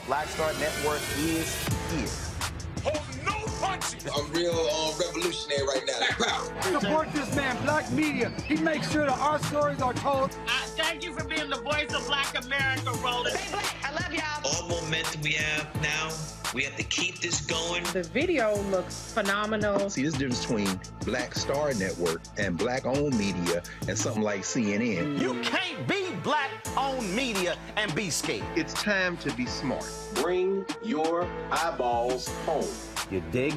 Black Star Network is here. Hold no punches. I'm real revolutionary right now. Support this man, Black Media. He makes sure that our stories are told. Thank you for being the voice of Black America, Roland. Stay black. I love y'all. All momentum we have now, we have to keep this going. The video looks phenomenal. See, this difference between Black Star Network and Black-owned media and something like CNN. You can't be Black-owned media and be scared. It's time to be smart. Bring your eyeballs home. You dig?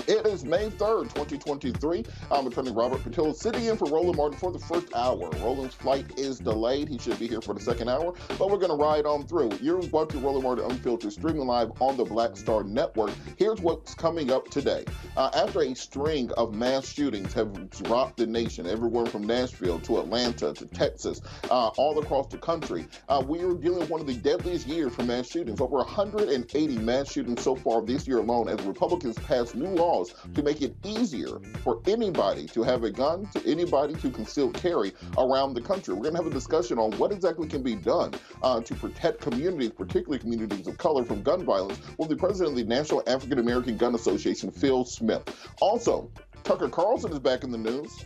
It is May 3rd, 2023. I'm attorney Robert Patillo sitting in for Roland Martin for the first hour. Roland's flight is delayed. He should be here for the second hour, but we're going to ride on through. You're watching Roland Martin Unfiltered, streaming live on the Black Star Network. Here's what's coming up today. After a string of mass shootings have rocked the nation, everywhere from Nashville to Atlanta to Texas, all across the country, we are dealing with one of the deadliest years for mass shootings. Over 180 mass shootings so far this year alone, as Republicans pass new laws to make it easier for anybody to have a gun, to anybody to conceal carry around the country. We're going to have a discussion on what exactly can be done to protect communities, particularly communities of color, from gun violence with the president of the National African American Gun Association, Phil Smith. Also, Tucker Carlson is back in the news.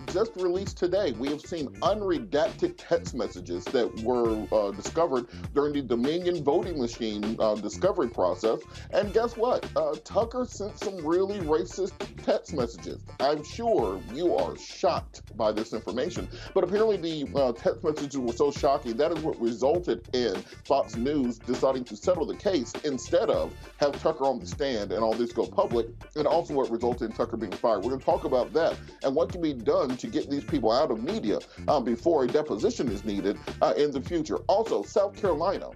Just released today, we have seen unredacted text messages that were discovered during the Dominion voting machine discovery process. And guess what? Tucker sent some really racist text messages. I'm sure you are shocked by this information, but apparently the text messages were so shocking that is what resulted in Fox News deciding to settle the case instead of have Tucker on the stand and all this go public, and also what resulted in Tucker being fired. We're going to talk about that and what can be done to get these people out of media before a deposition is needed in the future. Also, South Carolina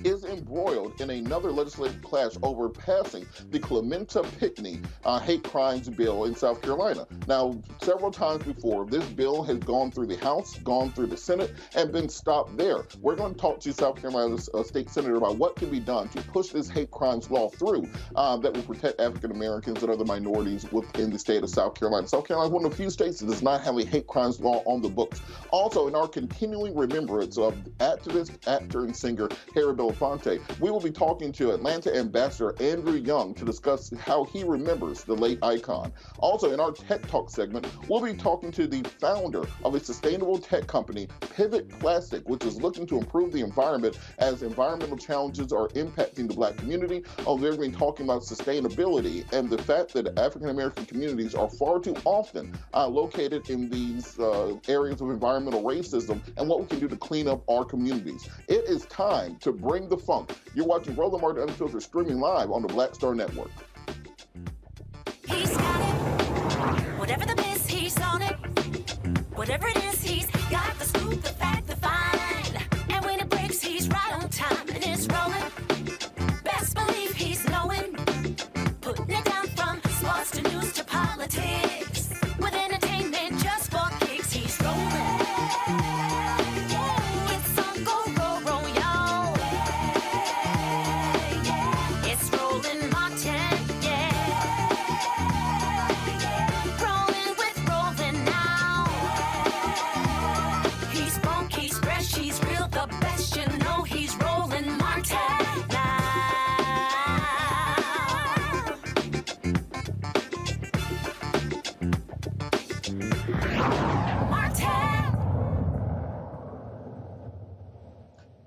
is embroiled in another legislative clash over passing the Clementa Pinckney Hate Crimes Bill in South Carolina. Now, several times before, this bill has gone through the House, gone through the Senate, and been stopped there. We're going to talk to South Carolina's state senator about what can be done to push this hate crimes law through that will protect African Americans and other minorities within the state of South Carolina. South Carolina is one of the few states that does not have a hate crimes law on the books. Also, in our continuing remembrance of activist, actor, and singer Harry Belafonte, we will be talking to Atlanta Ambassador Andrew Young to discuss how he remembers the late icon. Also, in our Tech Talk segment, we'll be talking to the founder of a sustainable tech company, Pivot Plastic, which is looking to improve the environment as environmental challenges are impacting the Black community. They've been talking about sustainability and the fact that African American communities are far too often located in these areas of environmental racism and what we can do to clean up our communities. It is time to bring the funk. You're watching Roland Martin Unfiltered, streaming live on the Black Star Network. He's got it. Whatever the biz, he's on it. Whatever it is, he's got the scoop, the fact, the find. And when it breaks, he's right on time and it's rolling. Best believe he's knowing. Putting it down from sports to news to politics. With entertainment just for kicks, he's rolling. It's on go, roll, roll, y'all. It's Roland Martin, yeah. Rolling with Roland now. He's funk, he's fresh, he's real, the best, you know he's Roland Martin now.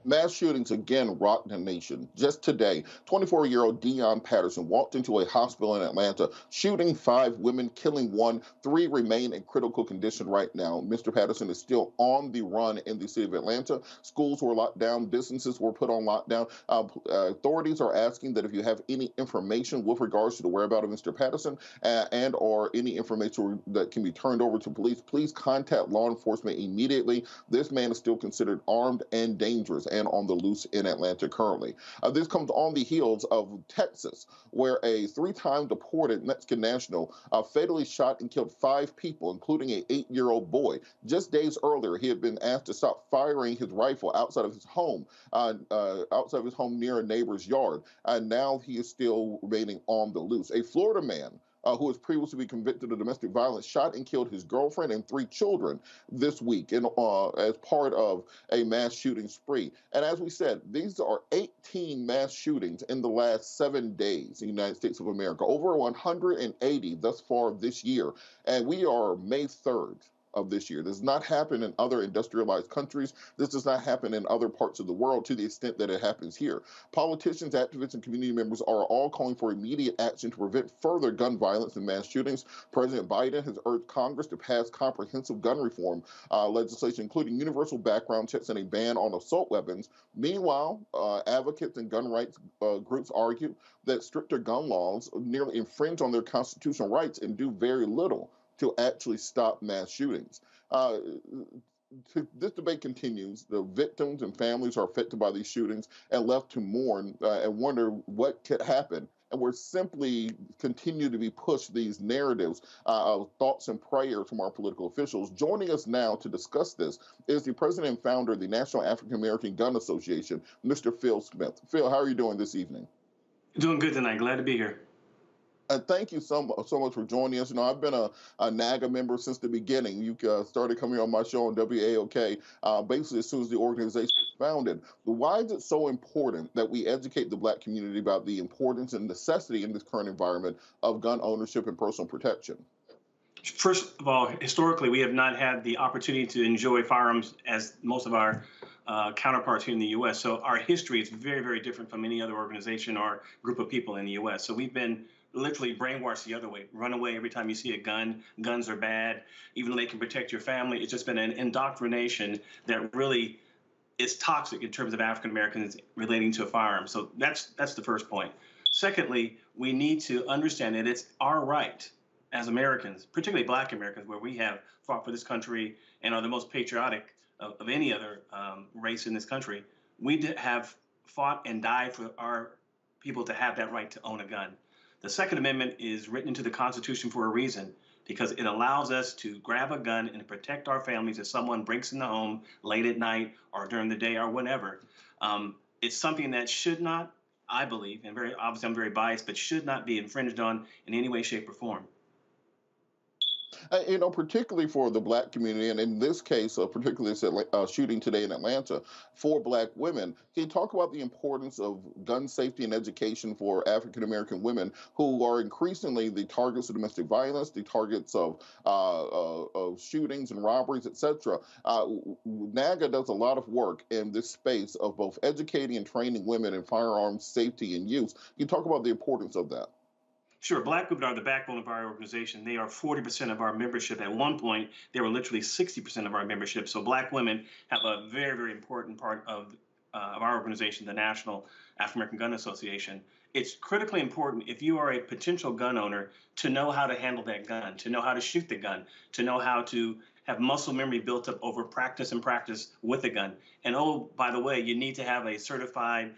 Mass shootings again rocked the nation. Just today, 24-year-old Dion Patterson walked into a hospital in Atlanta, shooting 5 women, killing 1. 3 remain in critical condition right now. Mr. Patterson is still on the run in the city of Atlanta. Schools were locked down. Businesses were put on lockdown. Authorities are asking that if you have any information with regards to the whereabouts of Mr. Patterson and or any information that can be turned over to police, please contact law enforcement immediately. This man is still considered armed and dangerous and on the loose in Atlanta currently. This comes on the heels of Texas, where a 3-time deported Mexican national fatally shot and killed 5 people, including an 8-year-old boy. Just days earlier, he had been asked to stop firing his rifle outside of his home near a neighbor's yard, and now he is still remaining on the loose. A Florida man who was previously convicted of domestic violence, shot and killed his girlfriend and 3 children this week as part of a mass shooting spree. And as we said, these are 18 mass shootings in the last 7 days in the United States of America, over 180 thus far this year. And we are May 3rd. of this year. This does not happen in other industrialized countries. This does not happen in other parts of the world to the extent that it happens here. Politicians, activists, and community members are all calling for immediate action to prevent further gun violence and mass shootings. President Biden has urged Congress to pass comprehensive gun reform legislation, including universal background checks and a ban on assault weapons. Meanwhile, advocates and gun rights groups argue that stricter gun laws nearly infringe on their constitutional rights and do very little to actually stop mass shootings. This debate continues. The victims and families are affected by these shootings and left to mourn and wonder what could happen. And we're simply continue to be pushed these narratives of thoughts and prayers from our political officials. Joining us now to discuss this is the president and founder of the National African American Gun Association, Mr. Phil Smith. Phil, how are you doing this evening? Doing good tonight. Glad to be here. Thank you so much for joining us. You know, I've been a NAGA member since the beginning. You started coming on my show on WAOK basically as soon as the organization was founded. Why is it so important that we educate the Black community about the importance and necessity in this current environment of gun ownership and personal protection? First of all, historically, we have not had the opportunity to enjoy firearms as most of our counterparts here in the U.S. So our history is very, very different from any other organization or group of people in the U.S. So we've been literally brainwashed the other way. Run away every time you see a gun. Guns are bad, even though they can protect your family. It's just been an indoctrination that really is toxic in terms of African Americans relating to a firearm. So that's the first point. Secondly, we need to understand that it's our right as Americans, particularly Black Americans, where we have fought for this country and are the most patriotic of any other race in this country. We have fought and died for our people to have that right to own a gun. The Second Amendment is written into the Constitution for a reason, because it allows us to grab a gun and protect our families if someone breaks in the home late at night or during the day or whenever. It's something that should not, I believe, and very obviously I'm very biased, but should not be infringed on in any way, shape, or form. You know, particularly for the Black community, and in this case, particularly this shooting today in Atlanta, for Black women, can you talk about the importance of gun safety and education for African American women who are increasingly the targets of domestic violence, the targets of shootings and robberies, etc. NAGA does a lot of work in this space of both educating and training women in firearms safety and use. Can you talk about the importance of that? Sure. Black women are the backbone of our organization. They are 40% of our membership. At one point, they were literally 60% of our membership. So Black women have a very, very important part of our organization, the National African American Gun Association. It's critically important, if you are a potential gun owner, to know how to handle that gun, to know how to shoot the gun, to know how to have muscle memory built up over practice and practice with the gun. And oh, by the way, you need to have a certified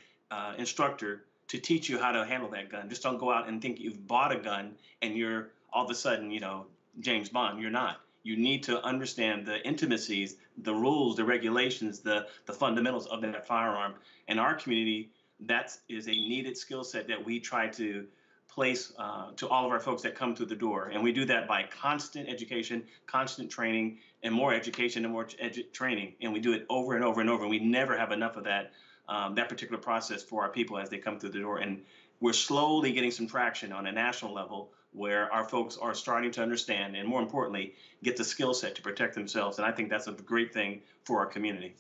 instructor to teach you how to handle that gun. Just don't go out and think you've bought a gun and you're all of a sudden, you know, James Bond. You're not. You need to understand the intimacies, the rules, the regulations, the fundamentals of that firearm. In our community, that is a needed skill set that we try to place to all of our folks that come through the door. And we do that by constant education, constant training, and more education and more training. And we do it over and over and over. And we never have enough of that particular process for our people as they come through the door. And we're slowly getting some traction on a national level where our folks are starting to understand and, more importantly, get the skill set to protect themselves. And I think that's a great thing for our community.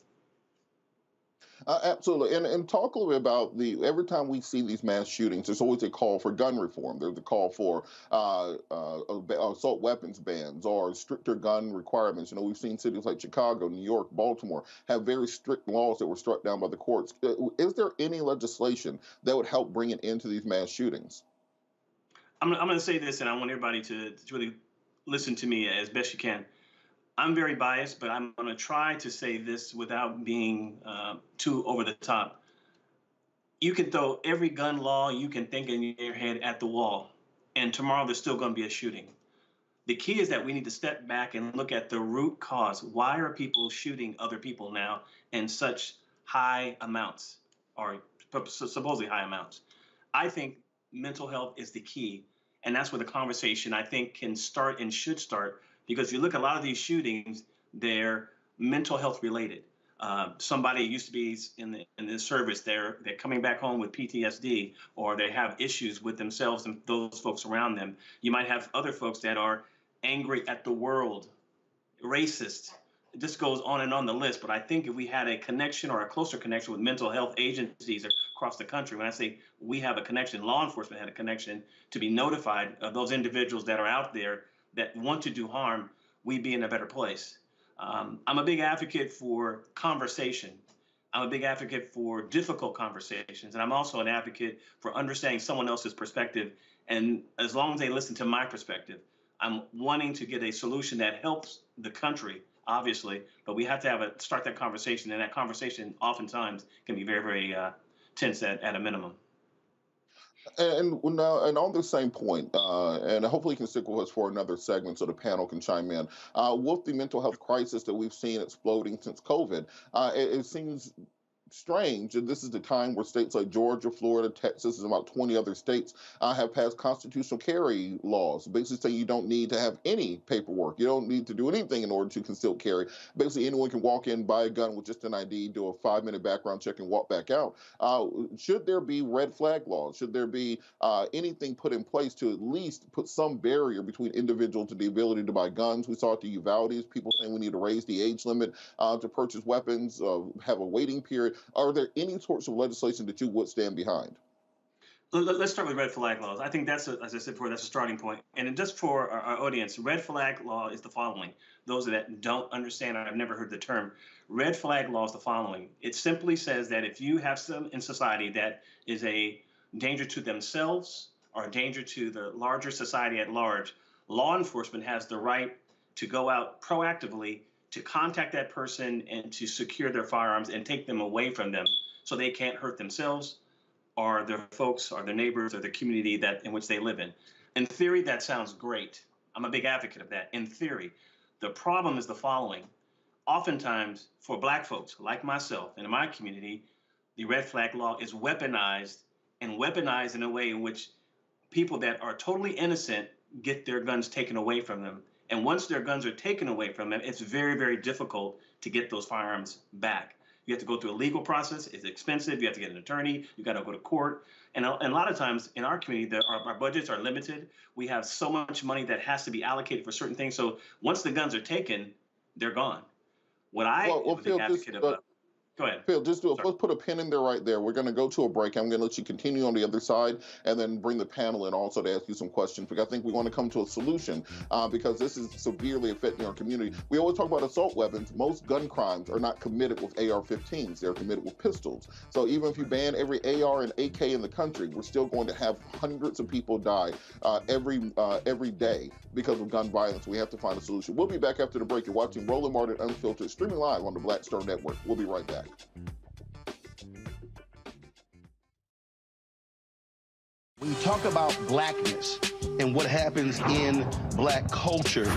Absolutely. And talk a little bit about every time we see these mass shootings, there's always a call for gun reform. There's a call for assault weapons bans or stricter gun requirements. You know, we've seen cities like Chicago, New York, Baltimore have very strict laws that were struck down by the courts. Is there any legislation that would help bring an end to these mass shootings? I'm going to say this, and I want everybody to really listen to me as best you can. I'm very biased, but I'm going to try to say this without being too over the top. You can throw every gun law you can think in your head at the wall, and tomorrow there's still going to be a shooting. The key is that we need to step back and look at the root cause. Why are people shooting other people now in such high amounts, or supposedly high amounts? I think mental health is the key, and that's where the conversation, I think, can start and should start. Because you look at a lot of these shootings, they're mental health related. Somebody used to be in the service, they're coming back home with PTSD, or they have issues with themselves and those folks around them. You might have other folks that are angry at the world racist. It just goes on and on the list. But I think if we had a connection or a closer connection with mental health agencies across the country, when I say we have a connection, law enforcement had a connection to be notified of those individuals that are out there that want to do harm, we'd be in a better place. I'm a big advocate for conversation. I'm a big advocate for difficult conversations. And I'm also an advocate for understanding someone else's perspective. And as long as they listen to my perspective, I'm wanting to get a solution that helps the country, obviously, but we have to start that conversation. And that conversation oftentimes can be very, very tense at a minimum. And now, and on the same point, and hopefully you can stick with us for another segment so the panel can chime in. With the mental health crisis that we've seen exploding since COVID, it seems strange, and this is the time where states like Georgia, Florida, Texas, and about 20 other states have passed constitutional carry laws, basically saying you don't need to have any paperwork. You don't need to do anything in order to concealed carry. Basically, anyone can walk in, buy a gun with just an ID, do a 5-minute background check, and walk back out. Should there be red flag laws? Should there be anything put in place to at least put some barrier between individuals to the ability to buy guns? We saw at the Uvalde's people saying we need to raise the age limit to purchase weapons, have a waiting period. Are there any sorts of legislation that you would stand behind? Let's start with red flag laws. I think that's, as I said before, that's a starting point. And just for our audience, red flag law is the following. Those that don't understand or have never heard the term, red flag law is the following. It simply says that if you have some in society that is a danger to themselves or a danger to the larger society at large, law enforcement has the right to go out proactively to contact that person and to secure their firearms and take them away from them so they can't hurt themselves or their folks or their neighbors or the community that in which they live in. In theory, that sounds great. I'm a big advocate of that, in theory. The problem is the following. Oftentimes, for Black folks like myself and in my community, the red flag law is weaponized in a way in which people that are totally innocent get their guns taken away from them. And once their guns are taken away from them, it's very, very difficult to get those firearms back. You have to go through a legal process. It's expensive. You have to get an attorney. You got to go to court. And a lot of times in our community, our budgets are limited. We have so much money that has to be allocated for certain things. So once the guns are taken, they're gone. What I am a big advocate of. Go ahead. Phil, let's put a pin in there right there. We're going to go to a break. I'm going to let you continue on the other side and then bring the panel in also to ask you some questions, because I think we want to come to a solution because this is severely affecting our community. We always talk about assault weapons. Most gun crimes are not committed with AR-15s. They're committed with pistols. So even if you ban every AR and AK in the country, we're still going to have hundreds of people die every day because of gun violence. We have to find a solution. We'll be back after the break. You're watching Roland Martin Unfiltered, streaming live on the Black Star Network. We'll be right back. When you talk about blackness and what happens in Black culture,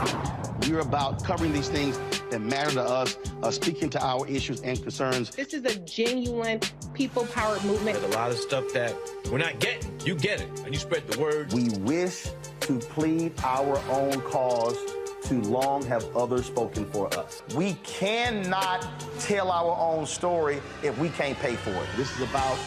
we're about covering these things that matter to us, speaking to our issues and concerns. This is a genuine people-powered movement. There's a lot of stuff that we're not getting. You get it, and you spread the word. We wish to plead our own cause. Too long have others spoken for us. We cannot tell our own story if we can't pay for it. This is about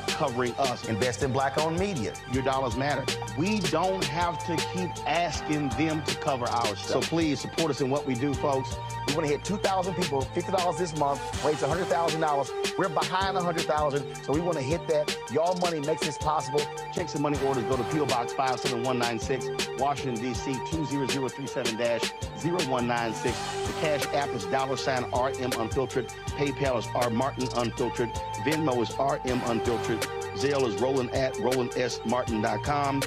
covering us. Invest in Black-owned media. Your dollars matter. We don't have to keep asking them to cover our stuff. So please support us in what we do, folks. We want to hit 2,000 people, $50 this month, raise $100,000. We're behind 100,000, so we want to hit that. Y'all money makes this possible. Checks and money orders go to P.O. Box 57196, Washington, D.C. 20037-0196. The Cash App is $RM Unfiltered. PayPal is R Martin Unfiltered. Venmo is RM Unfiltered. Zelle is Roland at RolandSMartin.com.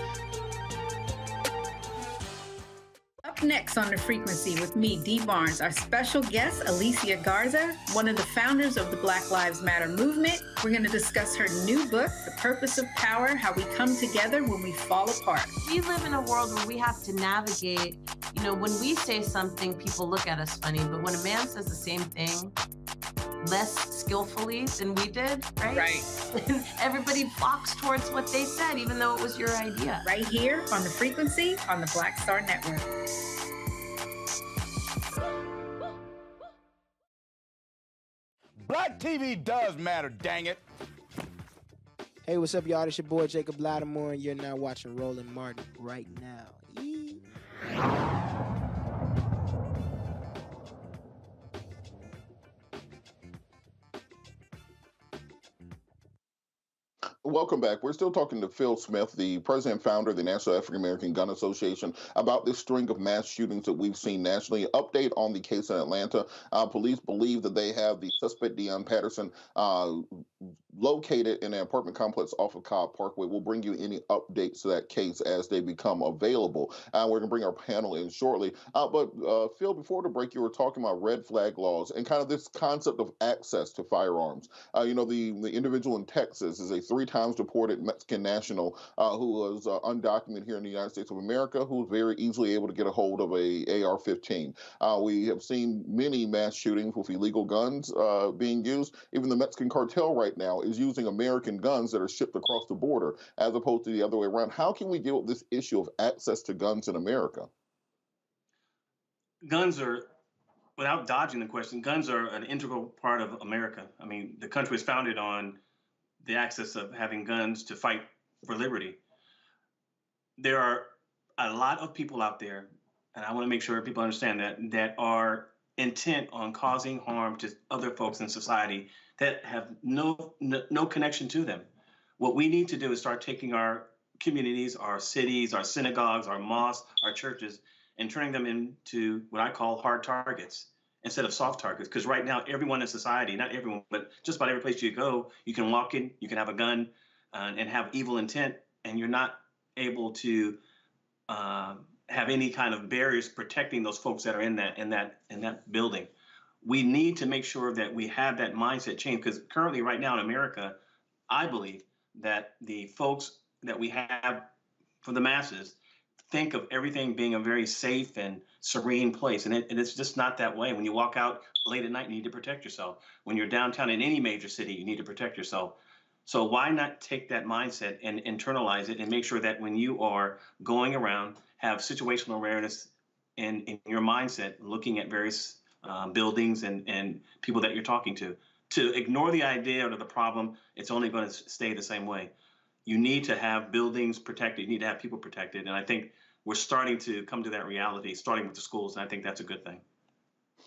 Up next on The Frequency with me, Dee Barnes, our special guest, Alicia Garza, one of the founders of the Black Lives Matter movement. We're going to discuss her new book, The Purpose of Power, How We Come Together When We Fall Apart. We live in a world where we have to navigate, when we say something, people look at us funny, but when a man says the same thing less skillfully than we did, right? Right. Everybody flocks towards what they said, even though it was your idea. Right here on The Frequency on the Black Star Network. Black TV does matter, dang it. Hey, what's up, y'all? It's your boy, Jacob Lattimore, and you're now watching Roland Martin right now. Welcome back. We're still talking to Phil Smith, the president and founder of the National African American Gun Association, about this string of mass shootings that we've seen nationally. Update on the case in Atlanta. Police believe that they have the suspect, Deion Patterson, located in an apartment complex off of Cobb Parkway. We'll bring you any updates to that case as they become available. We're going to bring our panel in shortly. But Phil, before the break, you were talking about red flag laws and kind of this concept of access to firearms. The individual in Texas is a 3 times deported Mexican national who was undocumented here in the United States of America, who was very easily able to get a hold of a AR-15. We have seen many mass shootings with illegal guns being used. Even the Mexican cartel right now is using American guns that are shipped across the border as opposed to the other way around. How can we deal with this issue of access to guns in America? Guns are, without dodging the question, guns are an integral part of America. I mean, the country is founded on the access of having guns to fight for liberty. There are a lot of people out there, and I want to make sure people understand that are intent on causing harm to other folks in society that have no connection to them. What we need to do is start taking our communities, our cities, our synagogues, our mosques, our churches, and turning them into what I call hard targets instead of soft targets. Because right now, everyone in society, not everyone, but just about every place you go, you can walk in, you can have a gun and have evil intent, and you're not able to have any kind of barriers protecting those folks that are in that building. We need to make sure that we have that mindset change, because currently, right now in America, I believe that the folks that we have for the masses think of everything being a very safe and serene place, and it's just not that way. When you walk out late at night, you need to protect yourself. When you're downtown in any major city, you need to protect yourself. So why not take that mindset and internalize it and make sure that when you are going around, have situational awareness in your mindset, looking at various buildings and people that you're talking to ignore the idea or the problem. It's only going to stay the same way. You need to have buildings protected. You need to have people protected. And I think we're starting to come to that reality, starting with the schools. And I think that's a good thing.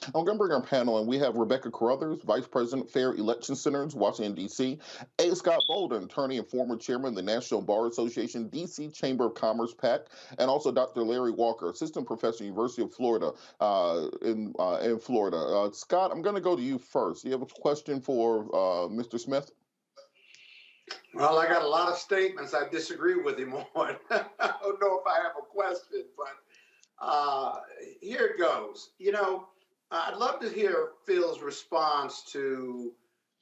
I'm going to bring our panel in. We have Rebecca Carruthers, Vice President, Fair Election Centers, Washington, D.C. A. Scott Bolden, attorney and former chairman of the National Bar Association, D.C. Chamber of Commerce, PAC, and also Dr. Larry Walker, assistant professor, University of Florida, in Florida. Scott, I'm going to go to you first. You have a question for Mr. Smith? Well, I got a lot of statements I disagree with him on. I don't know if I have a question, but here it goes. I'd love to hear Phil's response to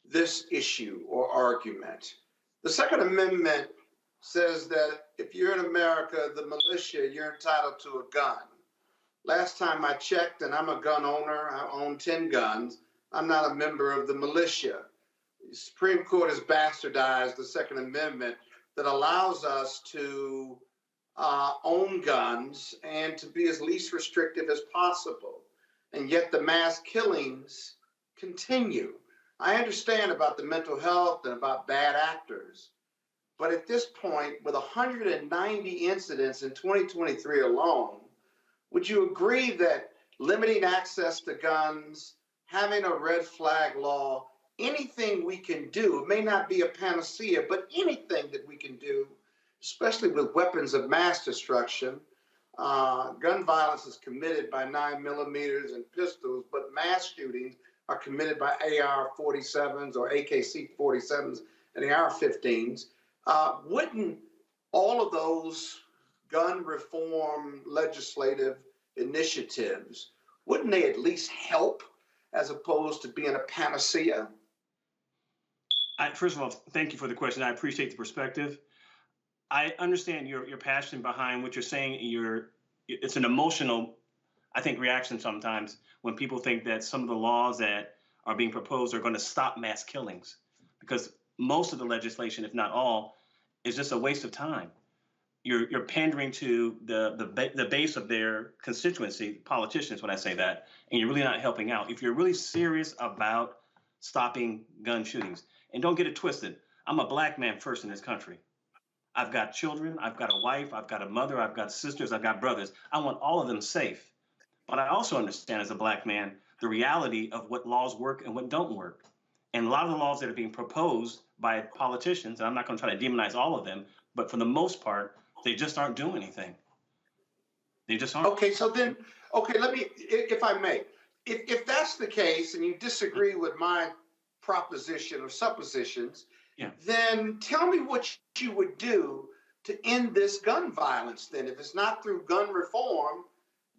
this issue or argument. The Second Amendment says that if you're in America, the militia, you're entitled to a gun. Last time I checked, and I'm a gun owner, I own 10 guns, I'm not a member of the militia. The Supreme Court has bastardized the Second Amendment that allows us to own guns and to be as least restrictive as possible. And yet the mass killings continue. I understand about the mental health and about bad actors, but at this point, with 190 incidents in 2023 alone, would you agree that limiting access to guns, having a red flag law, anything we can do, it may not be a panacea, but anything that we can do, especially with weapons of mass destruction, gun violence is committed by 9mm and pistols, but mass shootings are committed by AR-47s or AKC-47s and AR-15s. Wouldn't all of those gun reform legislative initiatives, wouldn't they at least help as opposed to being a panacea? First of all, thank you for the question. I appreciate the perspective. I understand your passion behind what you're saying. It's an emotional, I think, reaction sometimes when people think that some of the laws that are being proposed are going to stop mass killings, because most of the legislation, if not all, is just a waste of time. You're pandering to the base of their constituency, politicians, when I say that, and you're really not helping out. If you're really serious about stopping gun shootings, and don't get it twisted, I'm a black man first in this country. I've got children, I've got a wife, I've got a mother, I've got sisters, I've got brothers. I want all of them safe. But I also understand as a black man the reality of what laws work and what don't work. And a lot of the laws that are being proposed by politicians, and I'm not going to try to demonize all of them, but for the most part, they just aren't doing anything. They just aren't. Okay, so then, okay, let me, if I may, if that's the case and you disagree with my proposition or suppositions, then tell me what you would do to end this gun violence then. If it's not through gun reform,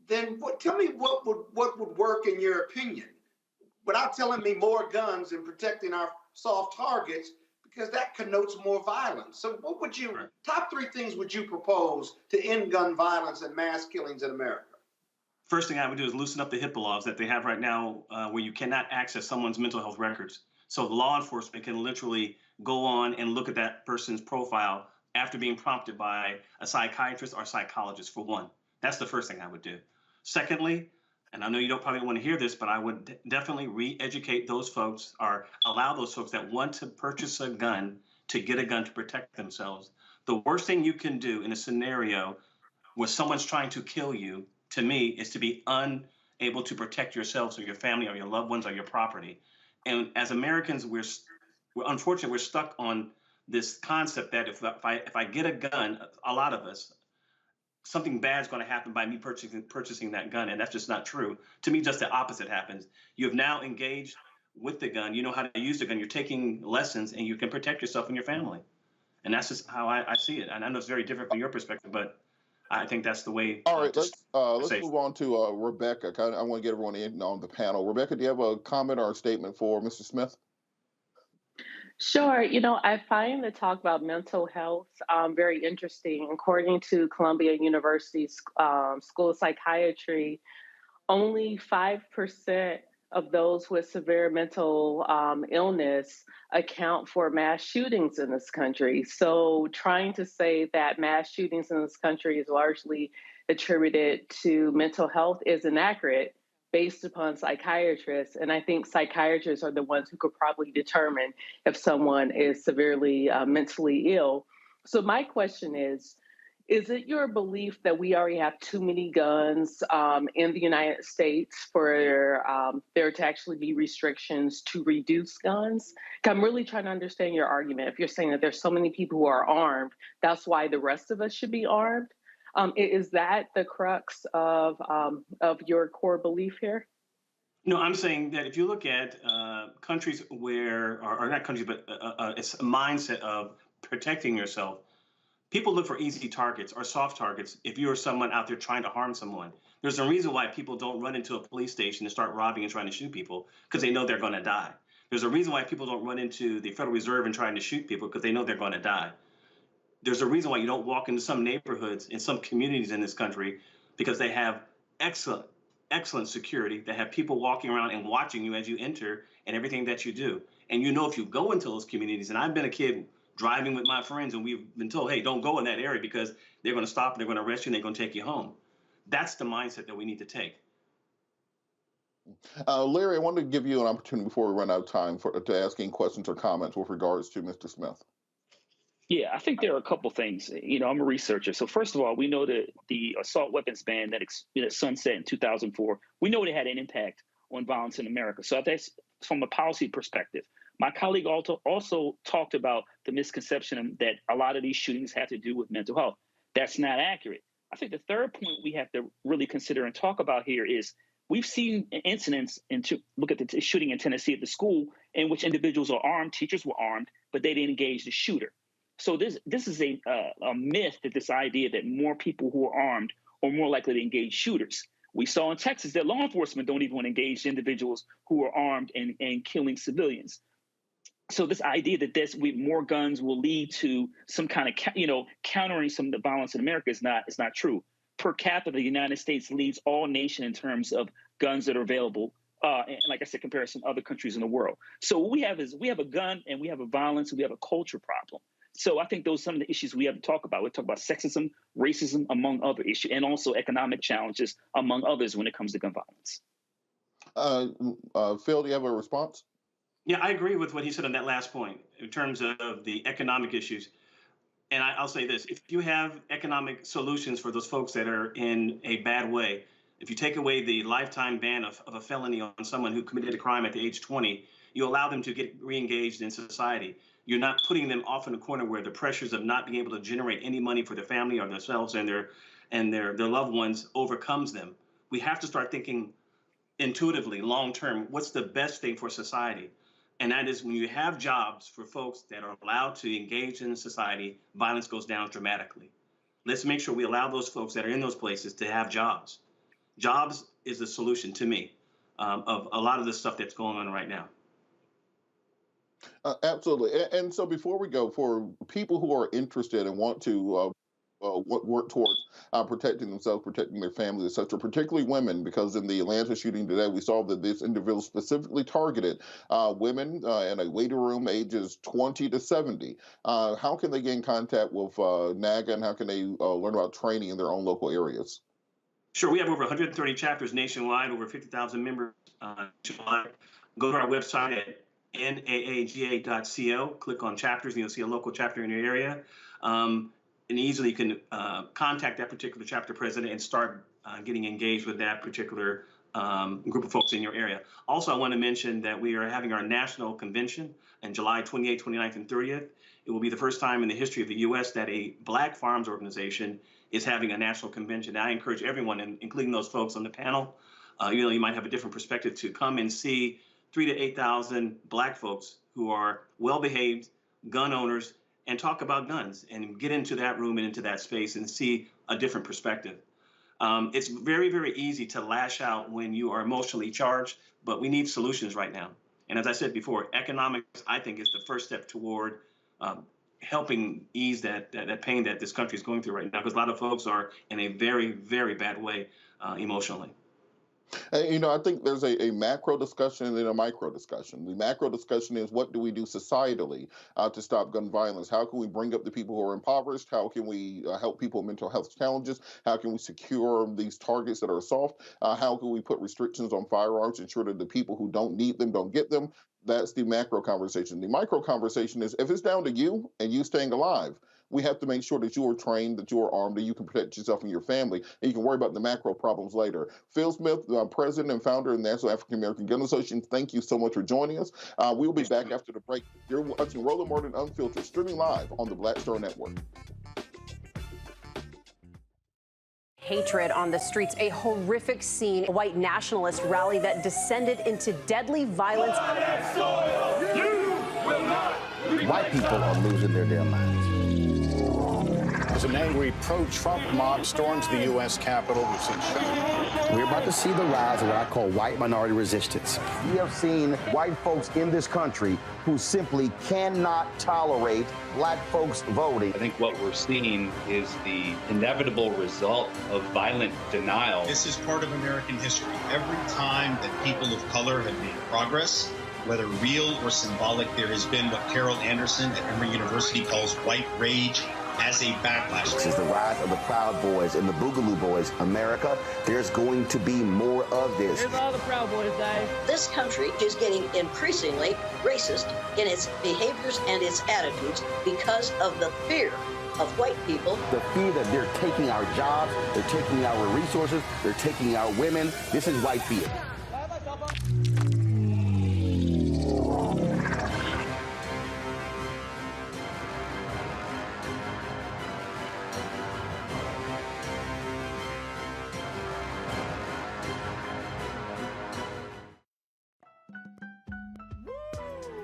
then tell me what would work in your opinion, without telling me more guns and protecting our soft targets, because that connotes more violence. So what would you, top 3 things would you propose to end gun violence and mass killings in America? First thing I would do is loosen up the HIPAA laws that they have right now, where you cannot access someone's mental health records. So law enforcement can literally go on and look at that person's profile after being prompted by a psychiatrist or psychologist, for one. That's the first thing I would do. Secondly, and I know you don't probably want to hear this, but I would definitely re-educate those folks, or allow those folks that want to purchase a gun to get a gun to protect themselves. The worst thing you can do in a scenario where someone's trying to kill you, to me, is to be unable to protect yourselves or your family or your loved ones or your property. And as Americans, we're unfortunately, we're stuck on this concept that if I get a gun, a lot of us, something bad's going to happen by me purchasing that gun, and that's just not true. To me, just the opposite happens. You have now engaged with the gun. You know how to use the gun. You're taking lessons, and you can protect yourself and your family. And that's just how I see it. And I know it's very different from your perspective, but I think that's the way. All right, let's move on to Rebecca. I want to get everyone in on the panel. Rebecca, do you have a comment or a statement for Mr. Smith? Sure. I find the talk about mental health very interesting. According to Columbia University's School of Psychiatry, only 5% of those with severe mental illness account for mass shootings in this country. So trying to say that mass shootings in this country is largely attributed to mental health is inaccurate, based upon psychiatrists. And I think psychiatrists are the ones who could probably determine if someone is severely mentally ill. So my question is it your belief that we already have too many guns in the United States for there to actually be restrictions to reduce guns? I'm really trying to understand your argument. If you're saying that there's so many people who are armed, that's why the rest of us should be armed. Is that the crux of your core belief here? No, I'm saying that if you look at countries where, or not countries, but it's a mindset of protecting yourself, people look for easy targets or soft targets if you're someone out there trying to harm someone. There's a reason why people don't run into a police station and start robbing and trying to shoot people, because they know they're going to die. There's a reason why people don't run into the Federal Reserve and trying to shoot people, because they know they're going to die. There's a reason why you don't walk into some neighborhoods in some communities in this country, because they have excellent security. They have people walking around and watching you as you enter and everything that you do. And if you go into those communities, and I've been a kid driving with my friends, and we've been told, hey, don't go in that area because they're going to stop, they're going to arrest you, and they're going to take you home. That's the mindset that we need to take. Larry, I wanted to give you an opportunity before we run out of time to asking questions or comments with regards to Mr. Smith. Yeah, I think there are a couple things. I'm a researcher. So first of all, we know that the assault weapons ban that sunset in 2004, we know it had an impact on violence in America. So that's from a policy perspective. My colleague also talked about the misconception that a lot of these shootings have to do with mental health. That's not accurate. I think the third point we have to really consider and talk about here is we've seen incidents, look at the shooting in Tennessee at the school, in which individuals are armed, teachers were armed, but they didn't engage the shooter. So this is a myth, that this idea that more people who are armed are more likely to engage shooters. We saw in Texas that law enforcement don't even want to engage individuals who are armed and killing civilians. So this idea that with more guns will lead to some kind of countering some of the violence in America is not true. Per capita, the United States leads all nations in terms of guns that are available. And like I said, comparison to other countries in the world. So what we have a gun, and we have a violence, and we have a culture problem. So I think those are some of the issues we have to talk about. We talk about sexism, racism, among other issues, and also economic challenges, among others, when it comes to gun violence. Phil, do you have a response? Yeah, I agree with what he said on that last point in terms of the economic issues. And I'll say this: if you have economic solutions for those folks that are in a bad way, if you take away the lifetime ban of a felony on someone who committed a crime at the age 20, you allow them to get re-engaged in society. you're not putting them off in a corner where the pressures of not being able to generate any money for their family or themselves and their loved ones overcomes them. We have to start thinking intuitively, long term, what's the best thing for society? And that is when you have jobs for folks that are allowed to engage in society, violence goes down dramatically. Let's make sure we allow those folks that are in those places to have jobs. Jobs is the solution to me of a lot of the stuff that's going on right now. Absolutely. And so before we go, for people who are interested and want to work towards protecting themselves, protecting their families, etc., particularly women, because in the Atlanta shooting today, we saw that this individual specifically targeted women in a waiting room ages 20 to 70. How can they get in contact with NAGA, and how can they learn about training in their own local areas? Sure, we have over 130 chapters nationwide, over 50,000 members nationwide. Go to our website at naaga.co, click on chapters, and you'll see a local chapter in your area. And easily you can contact that particular chapter president and start getting engaged with that particular group of folks in your area. Also, I want to mention that we are having our national convention on July 28th, 29th, and 30th. It will be the first time in the history of the U.S. that a Black farms organization is having a national convention. I encourage everyone, including those folks on the panel, you might have a different perspective, to come and see 3,000 to 8,000 Black folks who are well-behaved gun owners and talk about guns, and get into that room and into that space and see a different perspective. It's very, very easy to lash out when you are emotionally charged, but we need solutions right now. And as I said before, economics, I think, is the first step toward helping ease that pain that this country is going through right now, because a lot of folks are in a very, very bad way emotionally. I think there's a macro discussion and then a micro discussion. The macro discussion is, what do we do societally to stop gun violence? How can we bring up the people who are impoverished? How can we help people with mental health challenges? How can we secure these targets that are soft? How can we put restrictions on firearms, ensure that the people who don't need them don't get them? That's the macro conversation. The micro conversation is, if it's down to you and you staying alive, we have to make sure that you are trained, that you are armed, that you can protect yourself and your family, and you can worry about the macro problems later. Phil Smith, president and founder of the National African American Gun Association, thank you so much for joining us. We'll be back after the break. You're watching Roland Martin Unfiltered, streaming live on the Black Star Network. Hatred on the streets, a horrific scene, a white nationalist rally that descended into deadly violence. White people are losing their damn minds. As an angry pro-Trump mob storms the U.S. Capitol, we've seen shooting. We're about to see the rise of what I call white minority resistance. We have seen white folks in this country who simply cannot tolerate Black folks voting. I think what we're seeing is the inevitable result of violent denial. This is part of American history. Every time that people of color have made progress, whether real or symbolic, there has been what Carol Anderson at Emory University calls white rage as a backlash. This is the rise of the Proud Boys and the Boogaloo Boys. America, there's going to be more of this. Here's all the Proud Boys, guys. This country is getting increasingly racist in its behaviors and its attitudes because of the fear of white people. The fear that they're taking our jobs, they're taking our resources, they're taking our women. This is white fear.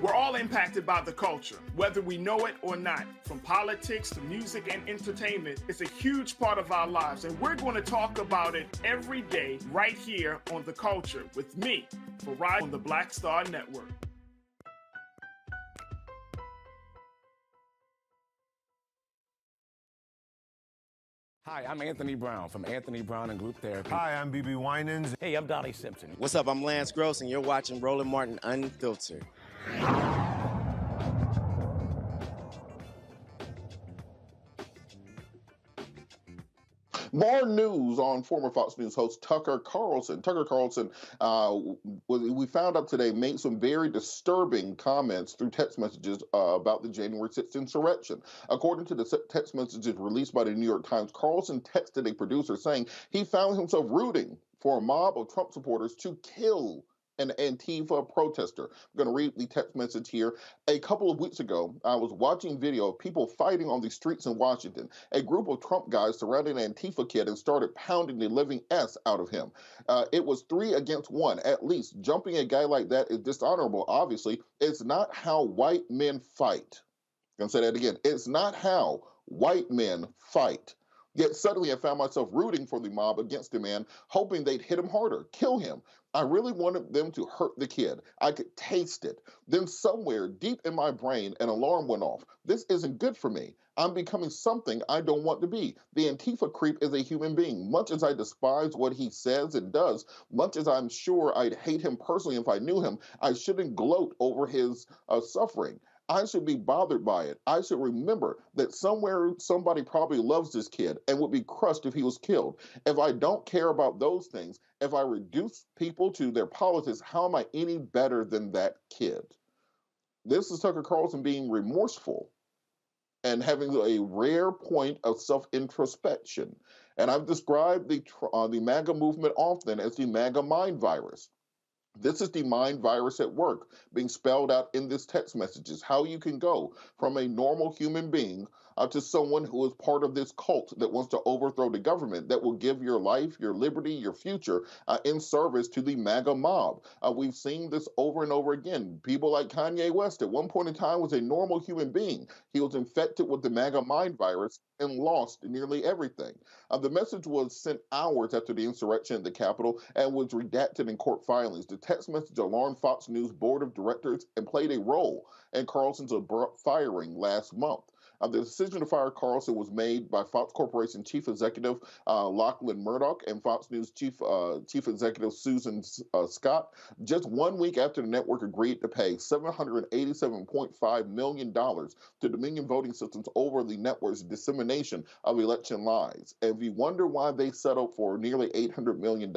We're all impacted by the culture, whether we know it or not. From politics to music and entertainment, it's a huge part of our lives, and we're going to talk about it every day right here on The Culture with me, Farai, on the Black Star Network. Hi, I'm Anthony Brown from Anthony Brown and Group Therapy. Hi, I'm BB Winans. Hey, I'm Donnie Simpson. What's up? I'm Lance Gross, and you're watching Roland Martin Unfiltered. More news on former Fox News host Tucker Carlson. Tucker Carlson, we found out today, made some very disturbing comments through text messages about the January 6th insurrection. According to the text messages released by the New York Times, Carlson texted a producer saying he found himself rooting for a mob of Trump supporters to kill an Antifa protester. I'm going to read the text message here. A couple of weeks ago, I was watching video of people fighting on the streets in Washington. A group of Trump guys surrounded an Antifa kid and started pounding the living S out of him. It was 3 against 1, at least. Jumping a guy like that is dishonorable, obviously. It's not how white men fight. I'm going to say that again. It's not how white men fight. Yet suddenly I found myself rooting for the mob against the man, hoping they'd hit him harder, kill him. I really wanted them to hurt the kid. I could taste it. Then somewhere deep in my brain, an alarm went off. This isn't good for me. I'm becoming something I don't want to be. The Antifa creep is a human being. Much as I despise what he says and does, much as I'm sure I'd hate him personally if I knew him, I shouldn't gloat over his suffering. I should be bothered by it. I should remember that somewhere somebody probably loves this kid and would be crushed if he was killed. If I don't care about those things, if I reduce people to their politics, how am I any better than that kid? This is Tucker Carlson being remorseful and having a rare point of self-introspection. And I've described the MAGA movement often as the MAGA mind virus. This is the mind virus at work, being spelled out in this text messages, how you can go from a normal human being to someone who is part of this cult that wants to overthrow the government, that will give your life, your liberty, your future in service to the MAGA mob. We've seen this over and over again. People like Kanye West at one point in time was a normal human being. He was infected with the MAGA mind virus and lost nearly everything. The message was sent hours after the insurrection at the Capitol and was redacted in court filings. The text message alarmed Fox News board of directors and played a role in Carlson's abrupt firing last month. The decision to fire Carlson was made by Fox Corporation Chief Executive Lachlan Murdoch and Fox News Chief Executive Susan Scott, just 1 week after the network agreed to pay $787.5 million to Dominion Voting Systems over the network's dissemination of election lies. And if you wonder why they settled for nearly $800 million,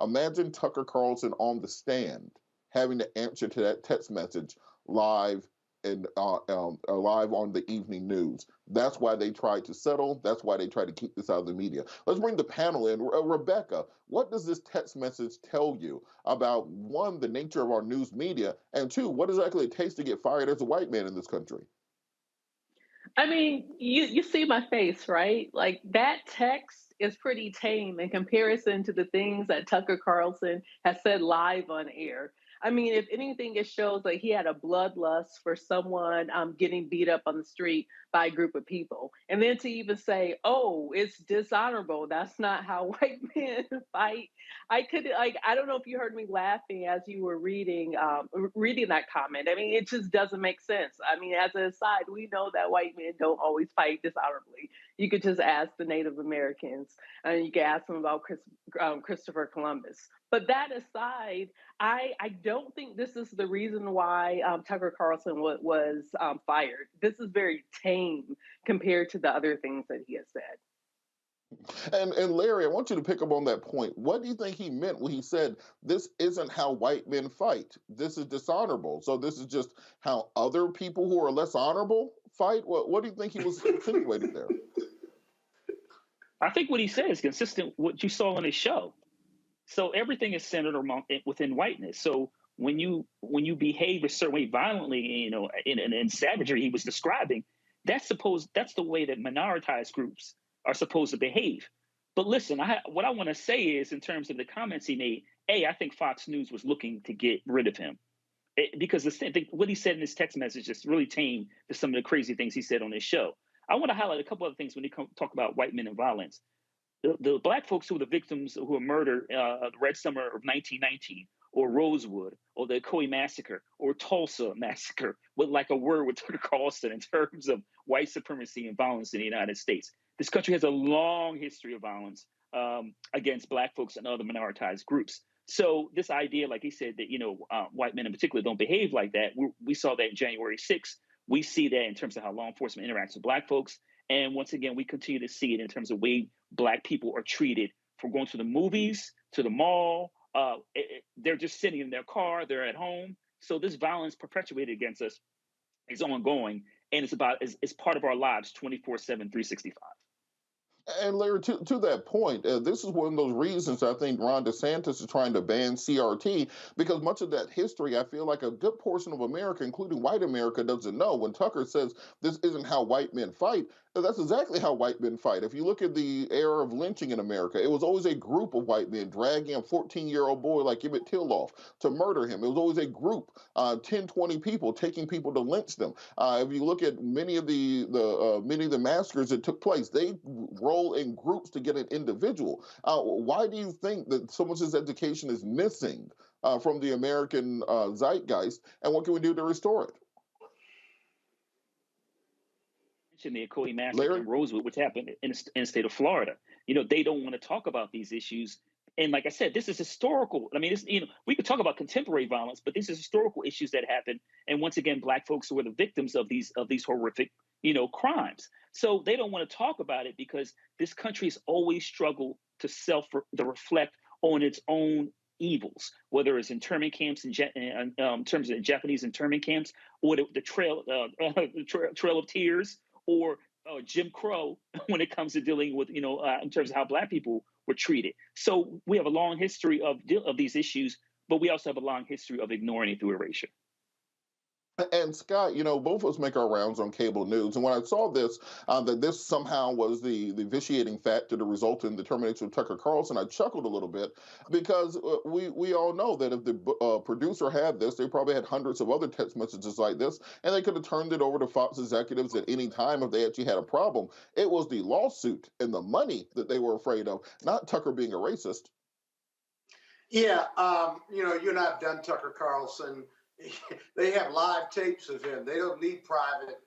imagine Tucker Carlson on the stand having to answer to that text message live and live on the evening news. That's why they tried to settle. That's why they tried to keep this out of the media. Let's bring the panel in. Rebecca, what does this text message tell you about, one, the nature of our news media, and two, what exactly it takes to get fired as a white man in this country? I mean, you see my face, right? Like, that text is pretty tame in comparison to the things that Tucker Carlson has said live on air. I mean, if anything, it shows that he had a bloodlust for someone getting beat up on the street by a group of people. And then to even say, oh, it's dishonorable. That's not how white men fight. I don't know if you heard me laughing as you were reading that comment. I mean, it just doesn't make sense. I mean, as an aside, we know that white men don't always fight dishonorably. You could just ask the Native Americans, and you could ask them about Christopher Columbus. But that aside, I don't think this is the reason why Tucker Carlson was fired. This is very tame compared to the other things that he has said. And Larry, I want you to pick up on that point. What do you think he meant when he said, this isn't how white men fight? This is dishonorable. So this is just how other people who are less honorable fight? What do you think he was insinuating there? I think what he said is consistent with what you saw on his show. So everything is centered within whiteness. So when you behave a certain way violently, you know, in savagery he was describing, that's the way that minoritized groups are supposed to behave. But listen, what I want to say is, in terms of the comments he made, I think Fox News was looking to get rid of him because what he said in his text message is really tame to some of the crazy things he said on his show. I want to highlight a couple other things when they talk about white men and violence. The black folks who were the victims who were murdered the Red Summer of 1919, or Rosewood, or the Akoi Massacre, or Tulsa Massacre, with like a word with Tucker Carlson in terms of white supremacy and violence in the United States. This country has a long history of violence against black folks and other minoritized groups. So this idea, like he said, that white men in particular don't behave like that. We saw that in January 6th. We see that in terms of how law enforcement interacts with black folks. And once again, we continue to see it in terms of the way black people are treated, from going to the movies, to the mall. They're just sitting in their car, they're at home. So this violence perpetuated against us is ongoing, and it's part of our lives 24/7, 365. And Larry, to that point, this is one of those reasons I think Ron DeSantis is trying to ban CRT, because much of that history, I feel like a good portion of America, including white America, doesn't know. When Tucker says this isn't how white men fight, that's exactly how white men fight. If you look at the era of lynching in America, it was always a group of white men dragging a 14-year-old boy like Emmett Till off to murder him. It was always a group, 10, 20 people, taking people to lynch them. If you look at many of the massacres that took place, they roll in groups to get an individual. Why do you think that so much of this education is missing from the American zeitgeist, and what can we do to restore it? The Ocoee Massacre in Rosewood, which happened in the state of Florida. You know, they don't want to talk about these issues. And like I said, this is historical. I mean, we could talk about contemporary violence, but these are historical issues that happen. And once again, Black folks were the victims of these horrific, crimes. So they don't want to talk about it because this country has always struggled to reflect on its own evils, whether it's internment camps in terms of the Japanese internment camps, or the Trail of Tears, or Jim Crow when it comes to dealing with, in terms of how Black people were treated. So we have a long history of these issues, but we also have a long history of ignoring it through erasure. And Scott, both of us make our rounds on cable news. And when I saw this, that this somehow was the vitiating factor to result in the termination of Tucker Carlson, I chuckled a little bit, because we all know that if the producer had this, they probably had hundreds of other text messages like this, and they could have turned it over to Fox executives at any time if they actually had a problem. It was the lawsuit and the money that they were afraid of, not Tucker being a racist. Yeah, you and I have done Tucker Carlson. They have live tapes of him. They don't need private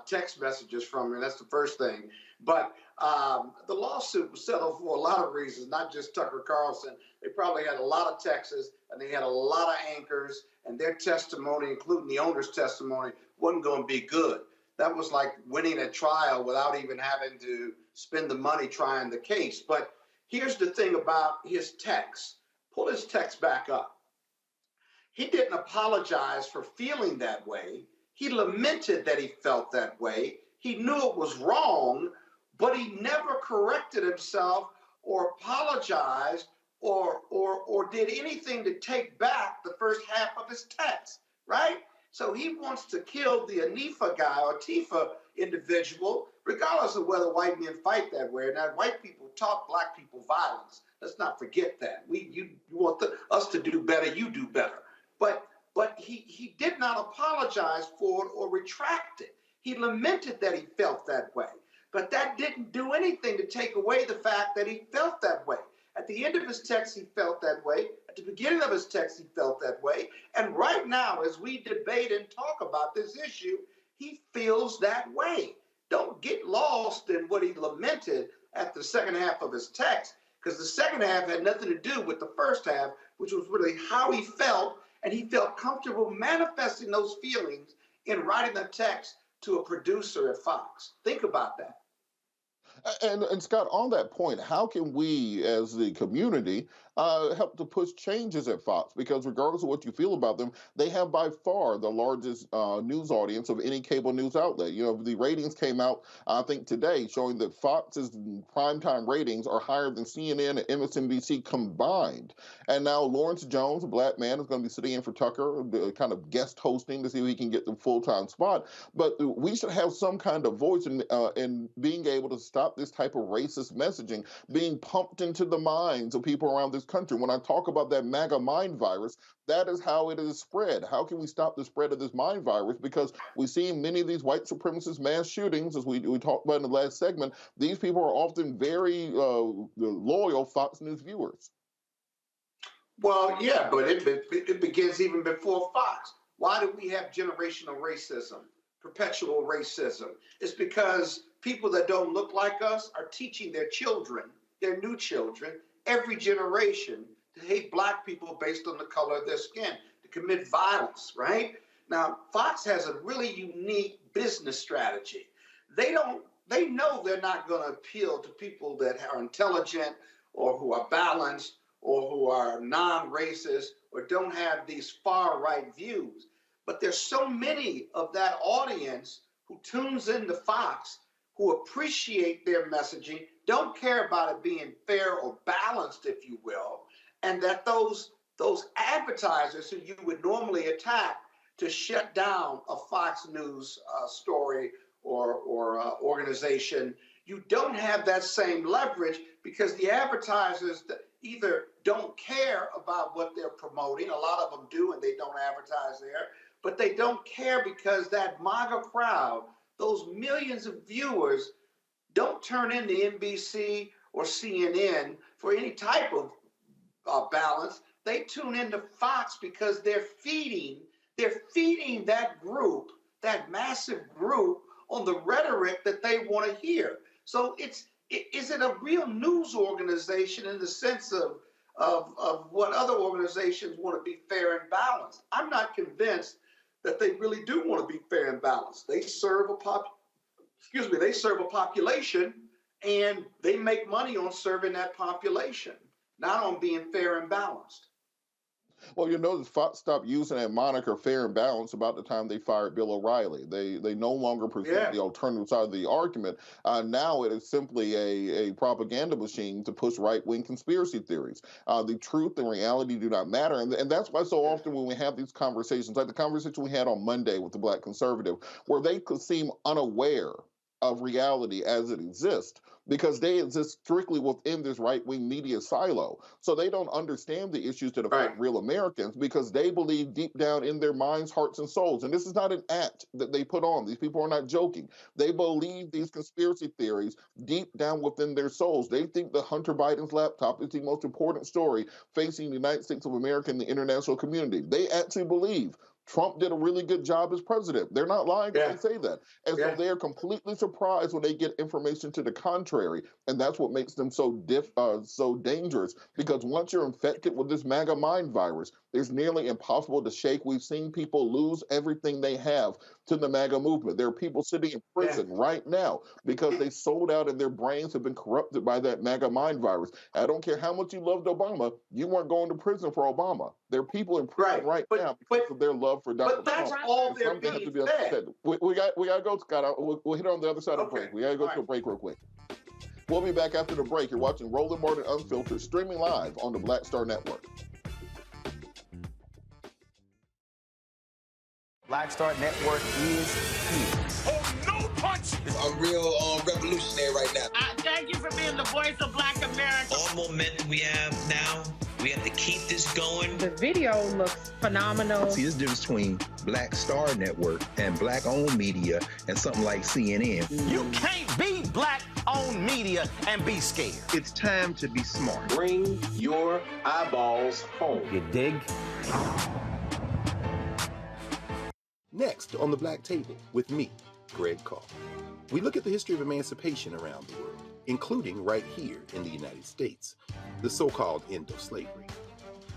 text messages from him. That's the first thing. But the lawsuit was settled for a lot of reasons, not just Tucker Carlson. They probably had a lot of texts, and they had a lot of anchors, and their testimony, including the owner's testimony, wasn't going to be good. That was like winning a trial without even having to spend the money trying the case. But here's the thing about his text. Pull his text back up. He didn't apologize for feeling that way. He lamented that he felt that way. He knew it was wrong, but he never corrected himself or apologized or did anything to take back the first half of his text, right? So he wants to kill the Antifa guy or Tifa individual, regardless of whether white men fight that way or not. White people taught Black people violence. Let's not forget that. You want us to do better, you do better. But he did not apologize for it or retract it. He lamented that he felt that way. But that didn't do anything to take away the fact that he felt that way. At the end of his text, he felt that way. At the beginning of his text, he felt that way. And right now, as we debate and talk about this issue, he feels that way. Don't get lost in what he lamented at the second half of his text, because the second half had nothing to do with the first half, which was really how he felt. And he felt comfortable manifesting those feelings in writing the text to a producer at Fox. Think about that. And Scott, on that point, how can we as the community help to push changes at Fox? Because regardless of what you feel about them, they have by far the largest news audience of any cable news outlet. The ratings came out, I think, today, showing that Fox's primetime ratings are higher than CNN and MSNBC combined. And now Lawrence Jones, a Black man, is going to be sitting in for Tucker, kind of guest hosting to see if he can get the full-time spot. But we should have some kind of voice in being able to stop this type of racist messaging being pumped into the minds of people around this country. When I talk about that MAGA mind virus, that is how it is spread. How can we stop the spread of this mind virus? Because we see many of these white supremacist mass shootings, as we talked about in the last segment, these people are often very loyal Fox News viewers. Well, yeah, but it begins even before Fox. Why do we have generational racism, perpetual racism? It's because people that don't look like us are teaching their children, their new children, every generation to hate Black people based on the color of their skin, to commit violence, right? Now, Fox has a really unique business strategy. They know they're not going to appeal to people that are intelligent or who are balanced or who are non-racist or don't have these far-right views. But there's so many of that audience who tunes into Fox who appreciate their messaging, don't care about it being fair or balanced, if you will, and that those advertisers who you would normally attack to shut down a Fox News story or organization, you don't have that same leverage because the advertisers either don't care about what they're promoting, a lot of them do and they don't advertise there, but they don't care because that MAGA crowd, those millions of viewers, don't turn into NBC or CNN for any type of balance. They tune into Fox because they're feeding that group, that massive group, on the rhetoric that they want to hear. So is it a real news organization in the sense of what other organizations want to be fair and balanced? I'm not convinced that they really do want to be fair and balanced. They serve a population, and they make money on serving that population, not on being fair and balanced. Well, you notice Fox stopped using that moniker fair and balanced about the time they fired Bill O'Reilly. They no longer present the alternative side of the argument. Now it is simply a propaganda machine to push right-wing conspiracy theories. The truth and reality do not matter. And that's why so often when we have these conversations, like the conversation we had on Monday with the Black conservative, where they could seem unaware of reality as it exists, because they exist strictly within this right-wing media silo. So they don't understand the issues that affect real Americans because they believe deep down in their minds, hearts, and souls. And this is not an act that they put on. These people are not joking. They believe these conspiracy theories deep down within their souls. They think that Hunter Biden's laptop is the most important story facing the United States of America and the international community. They actually believe Trump did a really good job as president. They're not lying when they say that. And so they are completely surprised when they get information to the contrary. And that's what makes them so dangerous, because once you're infected with this MAGA mind virus, it's nearly impossible to shake. We've seen people lose everything they have to the MAGA movement. There are people sitting in prison right now because they sold out and their brains have been corrupted by that MAGA mind virus. I don't care how much you loved Obama, you weren't going to prison for Obama. There are people in prison right now because of their love for Donald Trump. But that's all they're being fed. We got to go, Scott. We'll hit on the other side of the break. We got to go to a break real quick. We'll be back after the break. You're watching Roland Martin Unfiltered, streaming live on the Black Star Network. Black Star Network is here. Oh, no punch! I'm real revolutionary right now. Thank you for being the voice of Black America. All momentum we have now, we have to keep this going. The video looks phenomenal. See, there's a difference between Black Star Network and Black-owned media and something like CNN. You can't be Black-owned media and be scared. It's time to be smart. Bring your eyeballs home. You dig? Next on the Black Table with me, Greg Carr. We look at the history of emancipation around the world, including right here in the United States, the so-called end of slavery.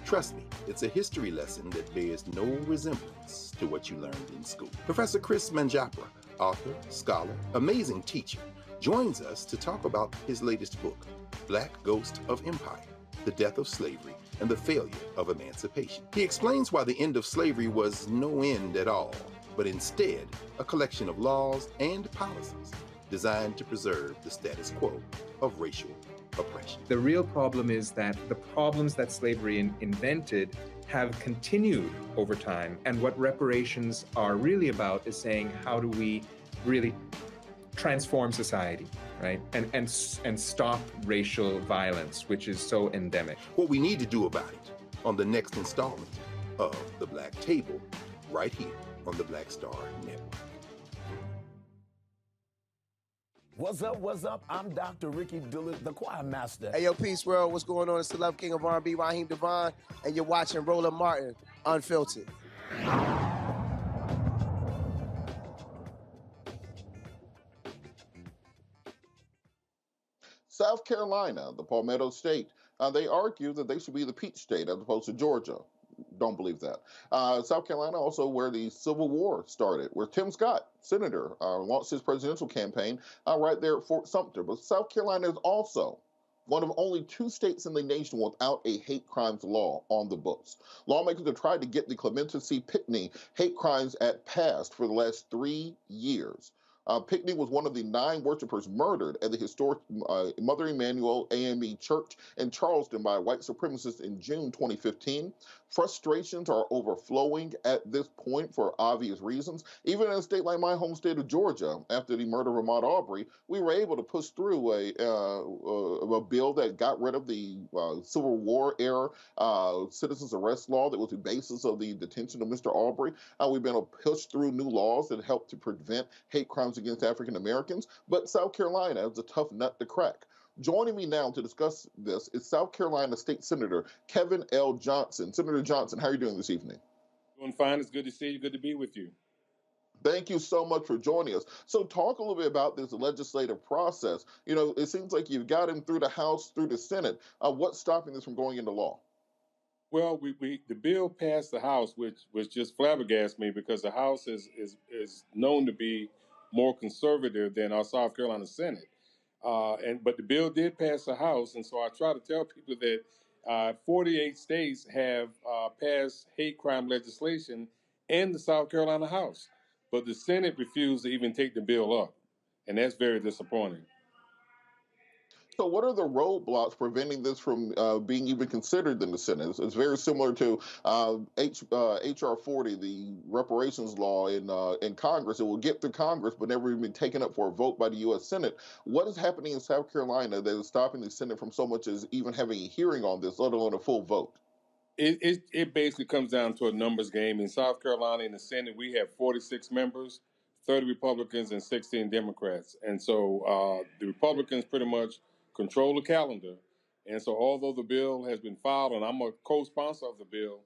Trust me, it's a history lesson that bears no resemblance to what you learned in school. Professor Chris Manjapra, author, scholar, amazing teacher, joins us to talk about his latest book, Black Ghost of Empire, The Death of Slavery and the Failure of Emancipation. He explains why the end of slavery was no end at all, but instead a collection of laws and policies designed to preserve the status quo of racial oppression. The real problem is that the problems that slavery invented have continued over time. And what reparations are really about is saying, how do we really transform society, right? And stop racial violence, which is so endemic. What we need to do about it on the next installment of The Black Table, right here on the Black Star Network. What's up, what's up? I'm Dr. Ricky Dillard, the choir master. Hey, yo, Peace World, what's going on? It's the Love King of R&B, Raheem Devon, and you're watching Roland Martin Unfiltered. South Carolina, the Palmetto State, they argue that they should be the Peach State as opposed to Georgia. Don't believe that. South Carolina also where the Civil War started, where Tim Scott, senator, launched his presidential campaign right there at Fort Sumter. But South Carolina is also one of only 2 states in the nation without a hate crimes law on the books. Lawmakers have tried to get the Clementa C. Pinckney Hate Crimes Act passed for the last 3 years. Pinckney was one of the 9 worshipers murdered at the historic Mother Emanuel AME Church in Charleston by white supremacists in June 2015. Frustrations are overflowing at this point for obvious reasons. Even in a state like my home state of Georgia, after the murder of Ahmaud Arbery, we were able to push through a bill that got rid of the Civil War era citizens arrest law that was the basis of the detention of Mr. Arbery. We've been able to push through new laws that help to prevent hate crimes against African Americans. But South Carolina is a tough nut to crack. Joining me now to discuss this is South Carolina State Senator Kevin L. Johnson. Senator Johnson, how are you doing this evening? Doing fine. It's good to see you. Good to be with you. Thank you so much for joining us. So talk a little bit about this legislative process. You know, it seems like you've got him through the House, through the Senate. What's stopping this from going into law? Well, the bill passed the House, which just flabbergasted me because the House is known to be more conservative than our South Carolina Senate. But the bill did pass the House, and so I try to tell people that 48 states have passed hate crime legislation in the South Carolina House, but the Senate refused to even take the bill up, and that's very disappointing. So what are the roadblocks preventing this from being even considered in the Senate? It's very similar to H.R. 40, the reparations law in Congress. It will get through Congress, but never even taken up for a vote by the U.S. Senate. What is happening in South Carolina that is stopping the Senate from so much as even having a hearing on this, let alone a full vote? It basically comes down to a numbers game. In South Carolina, in the Senate, we have 46 members, 30 Republicans, and 16 Democrats. And so the Republicans pretty much control the calendar. And so although the bill has been filed, and I'm a co-sponsor of the bill,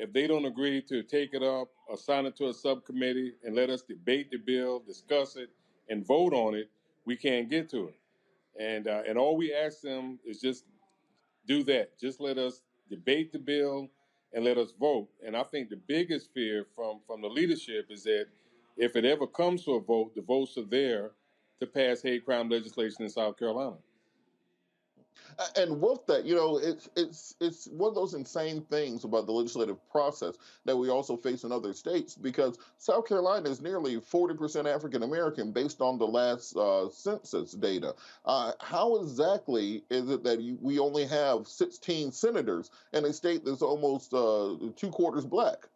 if they don't agree to take it up, assign it to a subcommittee, and let us debate the bill, discuss it, and vote on it, we can't get to it. And all we ask them is just do that. Just let us debate the bill and let us vote. And I think the biggest fear from the leadership is that if it ever comes to a vote, the votes are there to pass hate crime legislation in South Carolina. And with that, you know, it's one of those insane things about the legislative process that we also face in other states, because South Carolina is nearly 40% African American based on the last census data. How exactly is it that we only have 16 senators in a state that's almost 2/4 black?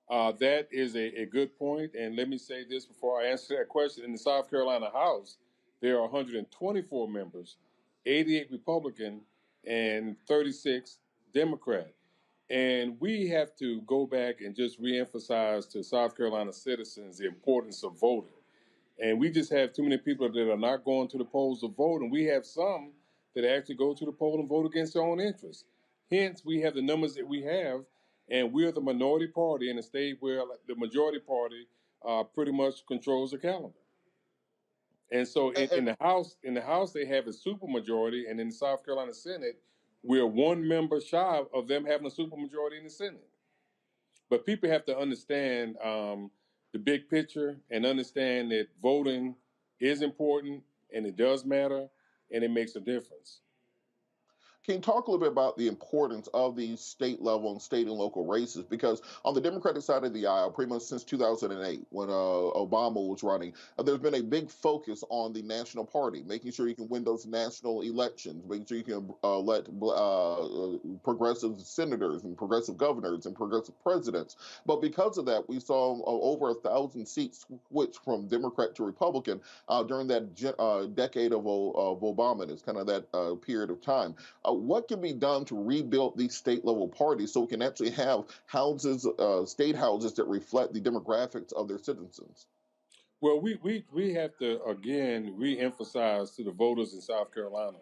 That is a good point. And let me say this before I answer that question. In the South Carolina House, there are 124 members, 88 Republican and 36 Democrat. And we have to go back and just reemphasize to South Carolina citizens the importance of voting. And we just have too many people that are not going to the polls to vote. And we have some that actually go to the poll and vote against their own interests. Hence, we have the numbers that we have. And we're the minority party in a state where the majority party pretty much controls the calendar. And so in the House, they have a supermajority, and in the South Carolina Senate, we're one member shy of them having a supermajority in the Senate. But people have to understand the big picture and understand that voting is important and it does matter and it makes a difference. Can you talk a little bit about the importance of these state level and state and local races? Because on the Democratic side of the aisle, pretty much since 2008, when Obama was running, there's been a big focus on the national party, making sure you can win those national elections, making sure you can elect progressive senators and progressive governors and progressive presidents. But because of that, we saw over 1,000 seats switch from Democrat to Republican during that decade of Obama. It's kind of that period of time. What can be done to rebuild these state level parties so we can actually have houses, state houses that reflect the demographics of their citizens? Well, we have to, again, re-emphasize to the voters in South Carolina.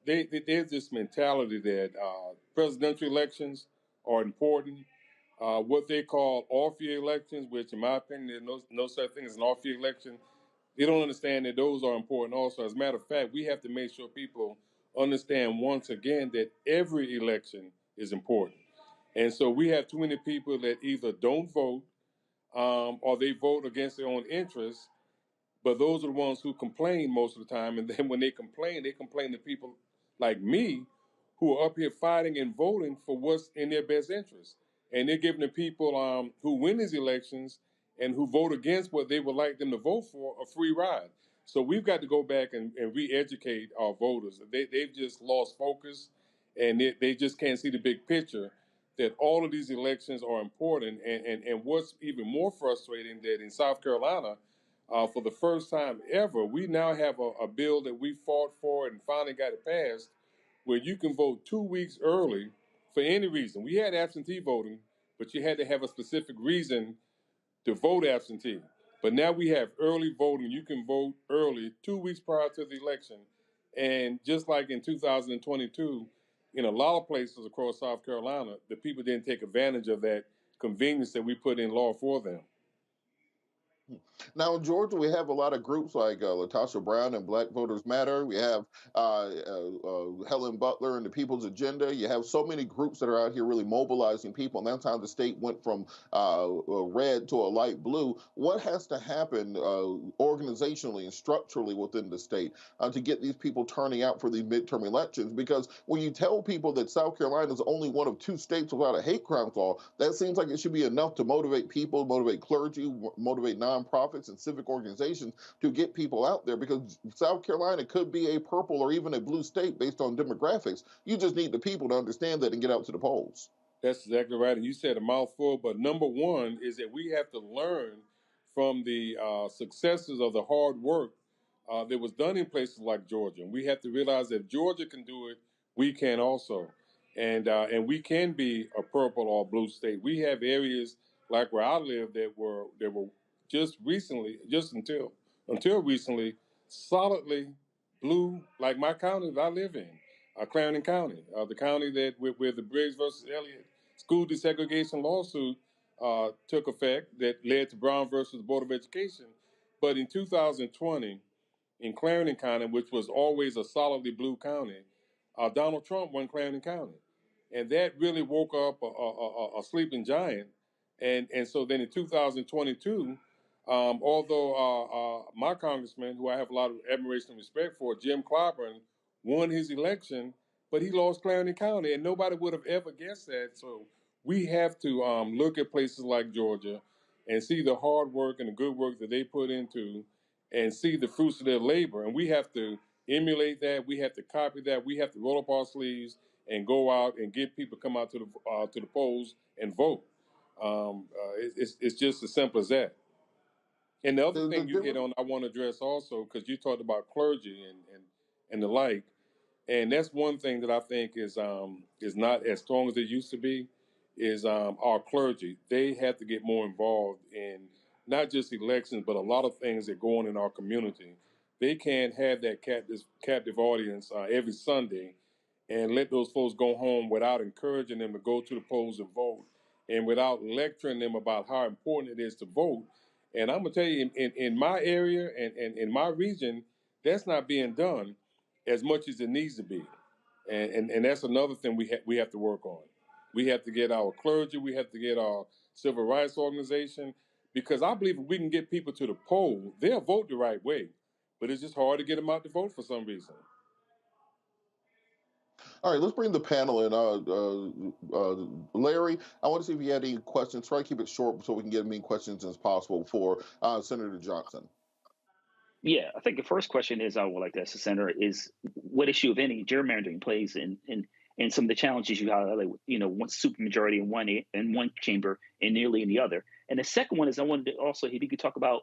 There's this mentality that presidential elections are important. What they call off-year elections, which in my opinion, there's no such thing as an off-year election. They don't understand that those are important also. As a matter of fact, we have to make sure people understand once again that every election is important. And so we have too many people that either don't vote or they vote against their own interests, but those are the ones who complain most of the time. And then when they complain to people like me who are up here fighting and voting for what's in their best interest. And they're giving the people who win these elections and who vote against what they would like them to vote for a free ride. So we've got to go back and re-educate our voters. They've just lost focus, and they just can't see the big picture, that all of these elections are important. And what's even more frustrating, that in South Carolina, for the first time ever, we now have a bill that we fought for and finally got it passed, where you can vote 2 weeks early for any reason. We had absentee voting, but you had to have a specific reason to vote absentee. But now we have early voting. You can vote early 2 weeks prior to the election. And just like in 2022, in a lot of places across South Carolina, the people didn't take advantage of that convenience that we put in law for them. Now, in Georgia, we have a lot of groups like Latasha Brown and Black Voters Matter. We have Helen Butler and the People's Agenda. You have so many groups that are out here really mobilizing people. And that's how the state went from red to a light blue. What has to happen organizationally and structurally within the state to get these people turning out for the midterm elections? Because when you tell people that South Carolina is only one of 2 states without a hate crimes law, that seems like it should be enough to motivate people, motivate clergy, motivate nonprofits and civic organizations to get people out there, because South Carolina could be a purple or even a blue state based on demographics. You just need the people to understand that and get out to the polls. That's exactly right. And you said a mouthful, but number one is that we have to learn from the successes of the hard work that was done in places like Georgia. And we have to realize that if Georgia can do it, we can also. And we can be a purple or blue state. We have areas like where I live that were just until recently, solidly blue, like my county that I live in, Clarendon County, the county that where the Briggs versus Elliott school desegregation lawsuit took effect, that led to Brown versus Board of Education. But in 2020, in Clarendon County, which was always a solidly blue county, Donald Trump won Clarendon County. And that really woke up a sleeping giant. And so then in 2022, although my congressman, who I have a lot of admiration and respect for, Jim Clyburn, won his election, but he lost Clarendon County, and nobody would have ever guessed that. So we have to look at places like Georgia and see the hard work and the good work that they put into, and see the fruits of their labor. And we have to emulate that. We have to copy that. We have to roll up our sleeves and go out and get people to come out to the polls and vote. It's just as simple as that. And the other thing you hit on, I want to address also, because you talked about clergy and the like, and that's one thing that I think is not as strong as it used to be, is our clergy. They have to get more involved in not just elections, but a lot of things that go on in our community. They can't have that captive audience every Sunday and let those folks go home without encouraging them to go to the polls and vote, and without lecturing them about how important it is to vote. And I'm going to tell you, in my area and in my region, that's not being done as much as it needs to be. And that's another thing we have to work on. We have to get our clergy, we have to get our civil rights organization, because I believe if we can get people to the poll, they'll vote the right way. But it's just hard to get them out to vote for some reason. All right, let's bring the panel in. Larry, I want to see if you had any questions. Try to keep it short so we can get as many questions as possible for Senator Johnson. Yeah, I think the first question is I would like to ask the senator is what issue, if any, gerrymandering plays in some of the challenges you highlight. One supermajority in one chamber and nearly in the other. And the second one is I wanted to also, if you could talk about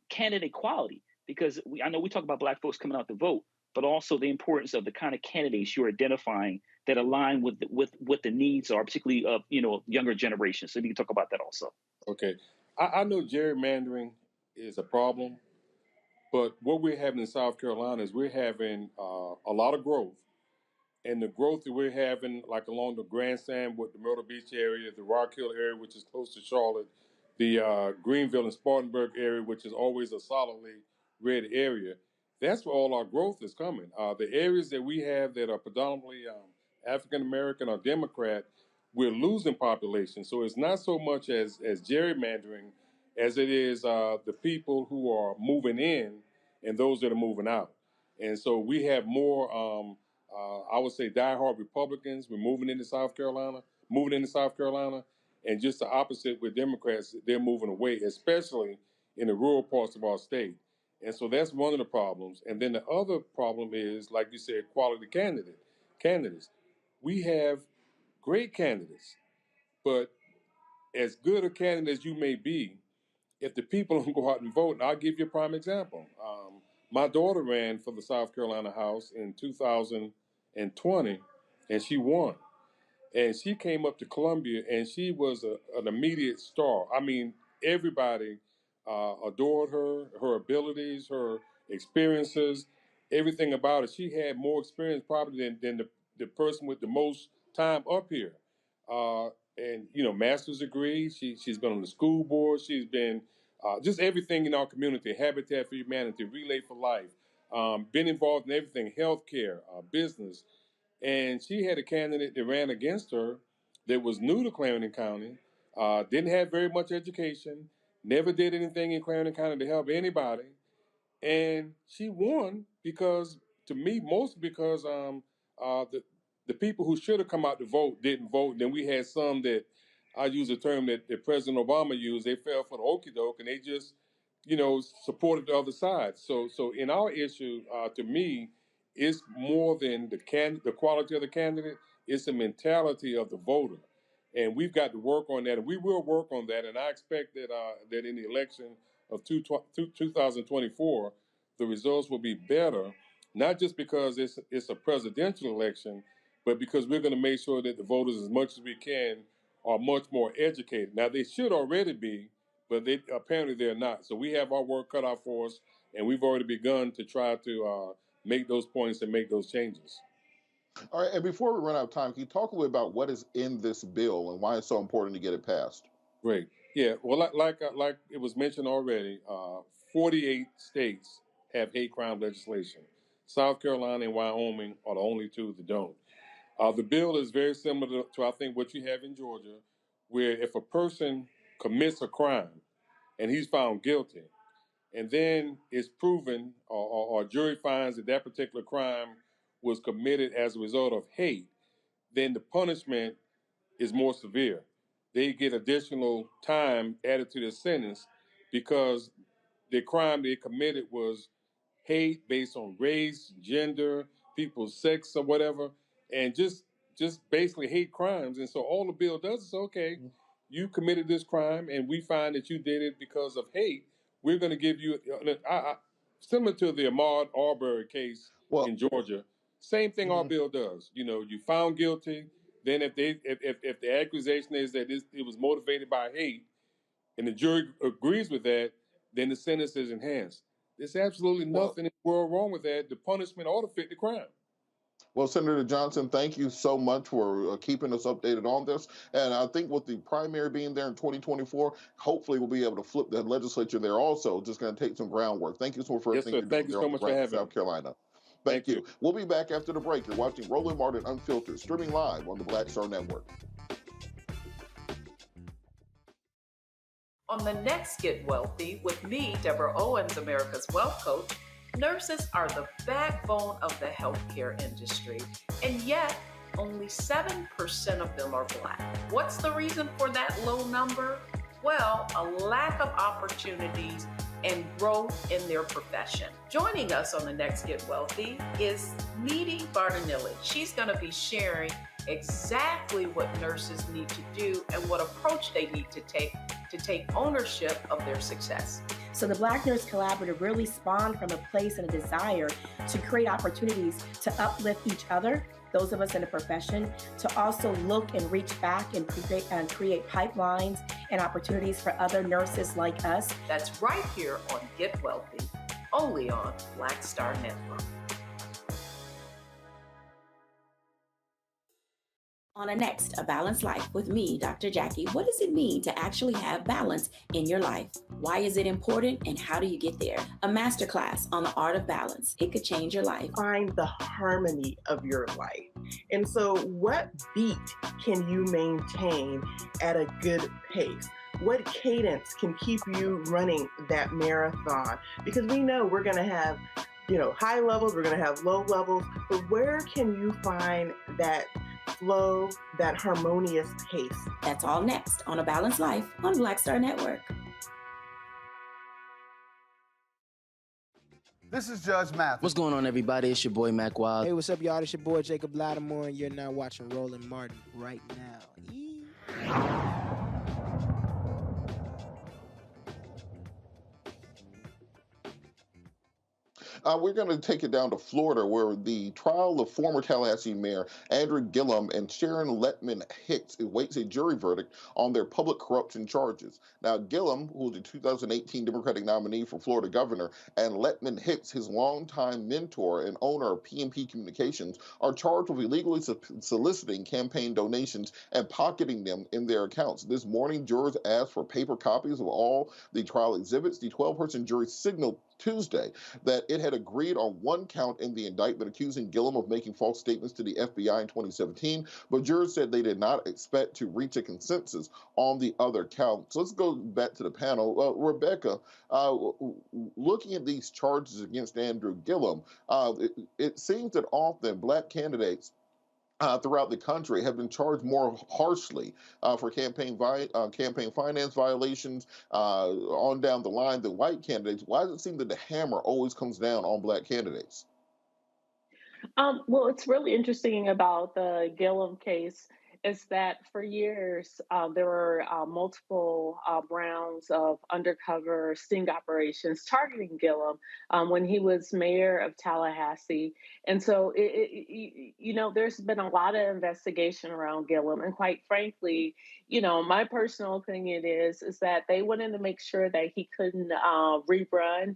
candidate equality, because I know we talk about Black folks coming out to vote, but also the importance of the kind of candidates you're identifying that align with what the needs are, particularly of younger generations. So if you can talk about that also. Okay, I know gerrymandering is a problem, but what we're having in South Carolina is we're having a lot of growth, and the growth that we're having, like along the Grandstand with the Myrtle Beach area, the Rock Hill area, which is close to Charlotte, the Greenville and Spartanburg area, which is always a solidly red area. That's where all our growth is coming. The areas that we have that are predominantly African-American or Democrat, we're losing population. So it's not so much as gerrymandering as it is the people who are moving in and those that are moving out. And so we have more, I would say, diehard Republicans. We're moving into South Carolina, And just the opposite with Democrats, they're moving away, especially in the rural parts of our state. And so that's one of the problems. And then the other problem is, like you said, quality candidates. We have great candidates, but as good a candidate as you may be, if the people don't go out and vote, and I'll give you a prime example. My daughter ran for the South Carolina House in 2020, and she won. And she came up to Columbia, and she was an immediate star. I mean, everybody adored her, her abilities, her experiences, everything about it. She had more experience probably than the person with the most time up here. And, you know, master's degree. She's been on the school board. She's been just everything in our community, Habitat for Humanity, Relay for Life, been involved in everything, healthcare, business. And she had a candidate that ran against her that was new to Clarendon County, didn't have very much education, never did anything in Clarendon County to help anybody. And she won because, to me, mostly because the people who should have come out to vote didn't vote. And then we had some that, I use a term that President Obama used, they fell for the okie doke and they just, you know, supported the other side. So in our issue, to me, it's more than the quality of the candidate, it's the mentality of the voter. And we've got to work on that, and we will work on that. And I expect that that in the election of 2024, the results will be better, not just because it's a presidential election, but because we're going to make sure that the voters, as much as we can, are much more educated. Now, they should already be, but apparently they're not. So we have our work cut out for us, and we've already begun to try to make those points and make those changes. All right, and before we run out of time, can you talk a little about what is in this bill and why it's so important to get it passed? Great. Yeah, well, like it was mentioned already, 48 states have hate crime legislation. South Carolina and Wyoming are the only two that don't. The bill is very similar to, I think, what you have in Georgia, where if a person commits a crime and he's found guilty, and then it's proven or a jury finds that that particular crime was committed as a result of hate, then the punishment is more severe. They get additional time added to their sentence because the crime they committed was hate based on race, gender, people's sex or whatever, and just basically hate crimes. And so all the bill does is, okay, you committed this crime and we find that you did it because of hate. We're going to give you, similar to the Ahmaud Arbery case in Georgia, same thing our bill does. You know, you found guilty, then if the accusation is that it was motivated by hate and the jury agrees with that, then the sentence is enhanced. There's absolutely nothing in the world wrong with that. The punishment ought to fit the crime. Well, Senator Johnson, thank you so much for keeping us updated on this. And I think with the primary being there in 2024, hopefully we'll be able to flip the legislature there also. Just going to take some groundwork. Thank you so much for everything you're doing Thank you so much for having South Carolina. Thank you. We'll be back after the break. You're watching Roland Martin Unfiltered, streaming live on the Black Star Network. On the next Get Wealthy with me, Deborah Owens, America's Wealth Coach, nurses are the backbone of the healthcare industry, and yet only 7% of them are Black. What's the reason for that low number? Well, a lack of opportunities and growth in their profession. Joining us on the next Get Wealthy is Needy Bartonelli. She's going to be sharing exactly what nurses need to do and what approach they need to take ownership of their success. So the Black Nurse Collaborative really spawned from a place and a desire to create opportunities to uplift each other, those of us in the profession, to also look and reach back and create pipelines and opportunities for other nurses like us. That's right here on Get Wealthy, only on Black Star Network. On a next, A Balanced Life with me, Dr. Jackie. What does it mean to actually have balance in your life? Why is it important and how do you get there? A masterclass on the art of balance. It could change your life. Find the harmony of your life. And so what beat can you maintain at a good pace? What cadence can keep you running that marathon? Because we know we're going to have high levels, we're going to have low levels, but where can you find that flow, that harmonious pace. That's all next on A Balanced Life on Black Star Network. This is Judge Mathis. What's going on, everybody? It's your boy, Mac Wild. Hey, what's up, y'all? It's your boy, Jacob Lattimore, and you're now watching Roland Martin right now. We're going to take it down to Florida, where the trial of former Tallahassee Mayor Andrew Gillum and Sharon Letman Hicks awaits a jury verdict on their public corruption charges. Now, Gillum, who was the 2018 Democratic nominee for Florida governor, and Letman Hicks, his longtime mentor and owner of PMP Communications, are charged with illegally soliciting campaign donations and pocketing them in their accounts. This morning, jurors asked for paper copies of all the trial exhibits. The 12-person jury signaled Tuesday that it had agreed on one count in the indictment accusing Gillum of making false statements to the FBI in 2017, but jurors said they did not expect to reach a consensus on the other count. So let's go back to the panel. Rebecca, looking at these charges against Andrew Gillum, it seems that often Black candidates throughout the country have been charged more harshly for campaign finance violations on down the line than white candidates. Why does it seem that the hammer always comes down on Black candidates? Well, it's really interesting about the Gillum case is that for years there were multiple rounds of undercover sting operations targeting Gillum when he was mayor of Tallahassee. And so, there's been a lot of investigation around Gillum. And quite frankly, my personal opinion is that they wanted to make sure that he couldn't rerun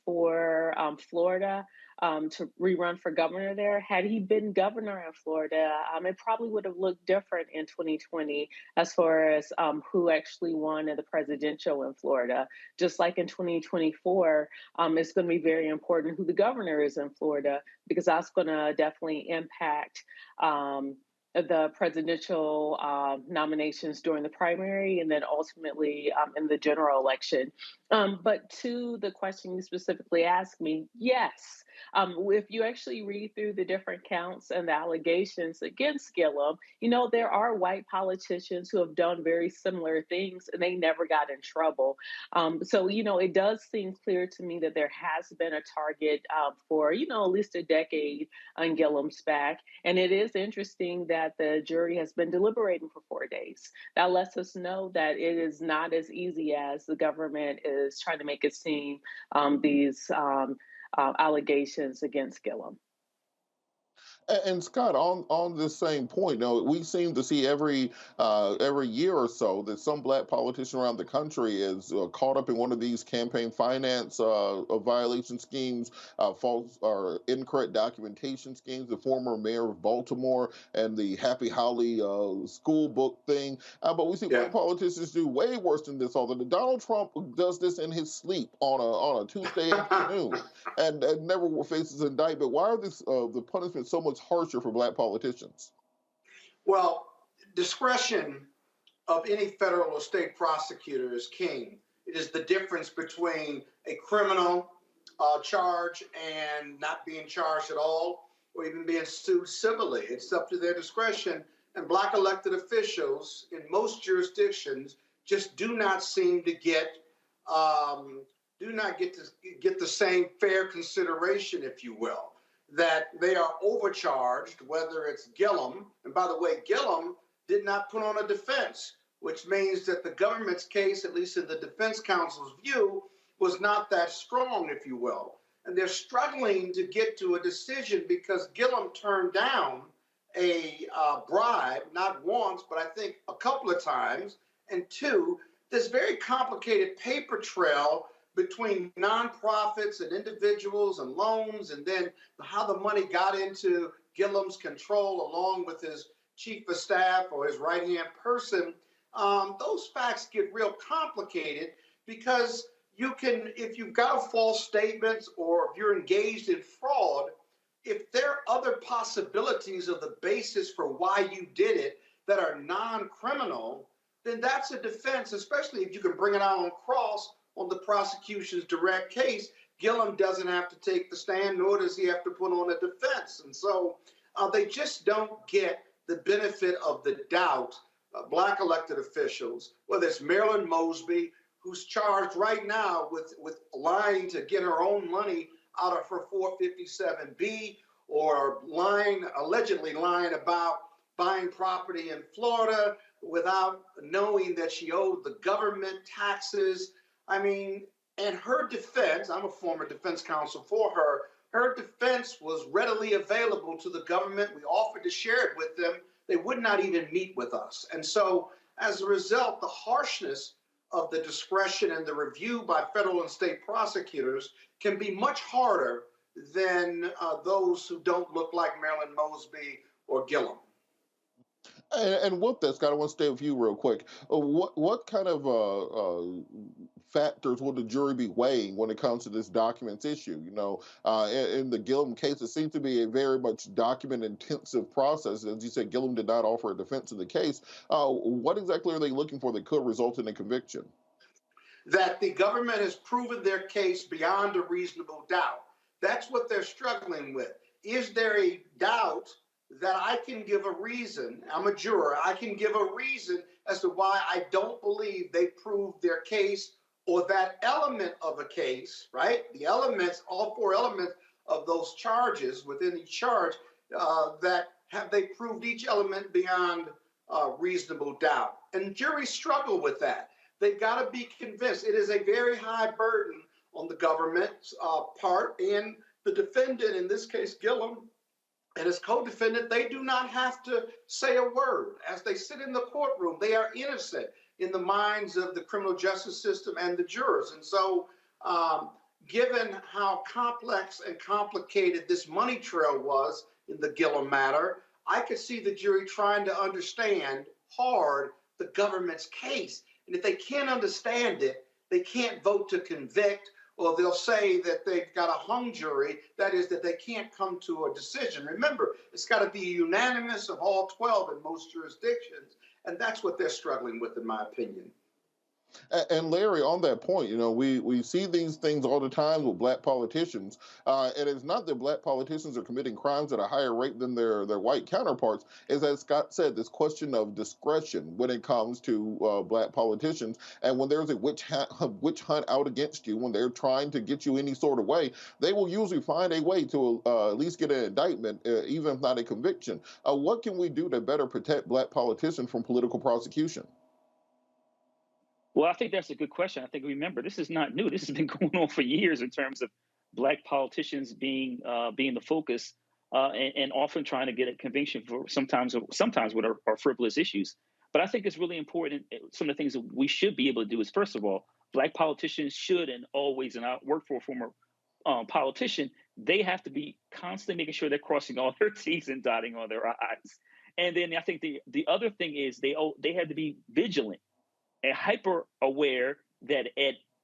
for Florida. To rerun for governor there. Had he been governor in Florida, it probably would have looked different in 2020 as far as who actually won in the presidential in Florida. Just like in 2024, it's going to be very important who the governor is in Florida, because that's going to definitely impact the presidential nominations during the primary and then ultimately in the general election. But to the question you specifically asked me, yes. If you actually read through the different counts and the allegations against Gillum, there are white politicians who have done very similar things and they never got in trouble. So, it does seem clear to me that there has been a target for, at least a decade on Gillum's back. And it is interesting that the jury has been deliberating for 4 days. That lets us know that it is not as easy as the government is trying to make it seem, these allegations against Gillum. And Scott, on this same point, we seem to see every year or so that some Black politician around the country is caught up in one of these campaign finance violation schemes, false or incorrect documentation schemes. The former mayor of Baltimore and the Happy Holly school book thing. But we see Black politicians do way worse than this. Although Donald Trump does this in his sleep on a Tuesday afternoon and never faces indictment. Why are the punishments so much harsher for Black politicians? Well, discretion of any federal or state prosecutor is king. It is the difference between a criminal charge and not being charged at all, or even being sued civilly. It's up to their discretion. And Black elected officials in most jurisdictions just do not seem to get the same fair consideration, if you will. That they are overcharged, whether it's Gillum. And by the way, Gillum did not put on a defense, which means that the government's case, at least in the defense counsel's view, was not that strong, if you will. And they're struggling to get to a decision because Gillum turned down a bribe, not once, but I think a couple of times. And two, this very complicated paper trail between nonprofits and individuals and loans, and then how the money got into Gillum's control along with his chief of staff or his right-hand person, those facts get real complicated because if you've got a false statement or if you're engaged in fraud, if there are other possibilities of the basis for why you did it that are non-criminal, then that's a defense, especially if you can bring it out on cross on the prosecution's direct case. Gillum doesn't have to take the stand, nor does he have to put on a defense. And so they just don't get the benefit of the doubt Black elected officials, whether it's Marilyn Mosby, who's charged right now with lying to get her own money out of her 457B, or allegedly lying about buying property in Florida without knowing that she owed the government taxes. I mean, and her defense, I'm a former defense counsel for her, her defense was readily available to the government. We offered to share it with them. They would not even meet with us. And so as a result, the harshness of the discretion and the review by federal and state prosecutors can be much harder than those who don't look like Marilyn Mosby or Gillum. And with that, Scott, I want to stay with you real quick. What kind of factors will the jury be weighing when it comes to this documents issue? You know, in the Gillum case, it seems to be a very much document-intensive process. As you said, Gillum did not offer a defense of the case. What exactly are they looking for that could result in a conviction? That the government has proven their case beyond a reasonable doubt. That's what they're struggling with. Is there a doubt that I can give a reason, I'm a juror, I can give a reason as to why I don't believe they proved their case, or that element of a case, right? The elements, all four elements of those charges within each charge, that have they proved each element beyond reasonable doubt. And juries struggle with that. They've got to be convinced. It is a very high burden on the government's part, and the defendant, in this case, Gillum, and his co-defendant, they do not have to say a word. As they sit in the courtroom, they are innocent in the minds of the criminal justice system and the jurors. And so, given how complex and complicated this money trail was in the Gillum matter, I could see the jury trying to understand hard the government's case. And if they can't understand it, they can't vote to convict, or they'll say that they've got a hung jury, that is, that they can't come to a decision. Remember, it's got to be unanimous of all 12 in most jurisdictions, and that's what they're struggling with, in my opinion. And Larry, on that point, you know, we see these things all the time with Black politicians, and it's not that Black politicians are committing crimes at a higher rate than their white counterparts. As Scott said, this question of discretion when it comes to Black politicians, and when there's a witch hunt out against you, when they're trying to get you any sort of way, they will usually find a way to at least get an indictment, even if not a conviction. What can we do to better protect Black politicians from political prosecution? Well, I think that's a good question. I think, remember, this is not new. This has been going on for years in terms of Black politicians being the focus and often trying to get a conviction for sometimes what are frivolous issues. But I think it's really important. Some of the things that we should be able to do is, first of all, Black politicians should, and always, and I work for a former politician, they have to be constantly making sure they're crossing all their T's and dotting all their I's. And then I think the other thing is they have to be vigilant and hyper aware that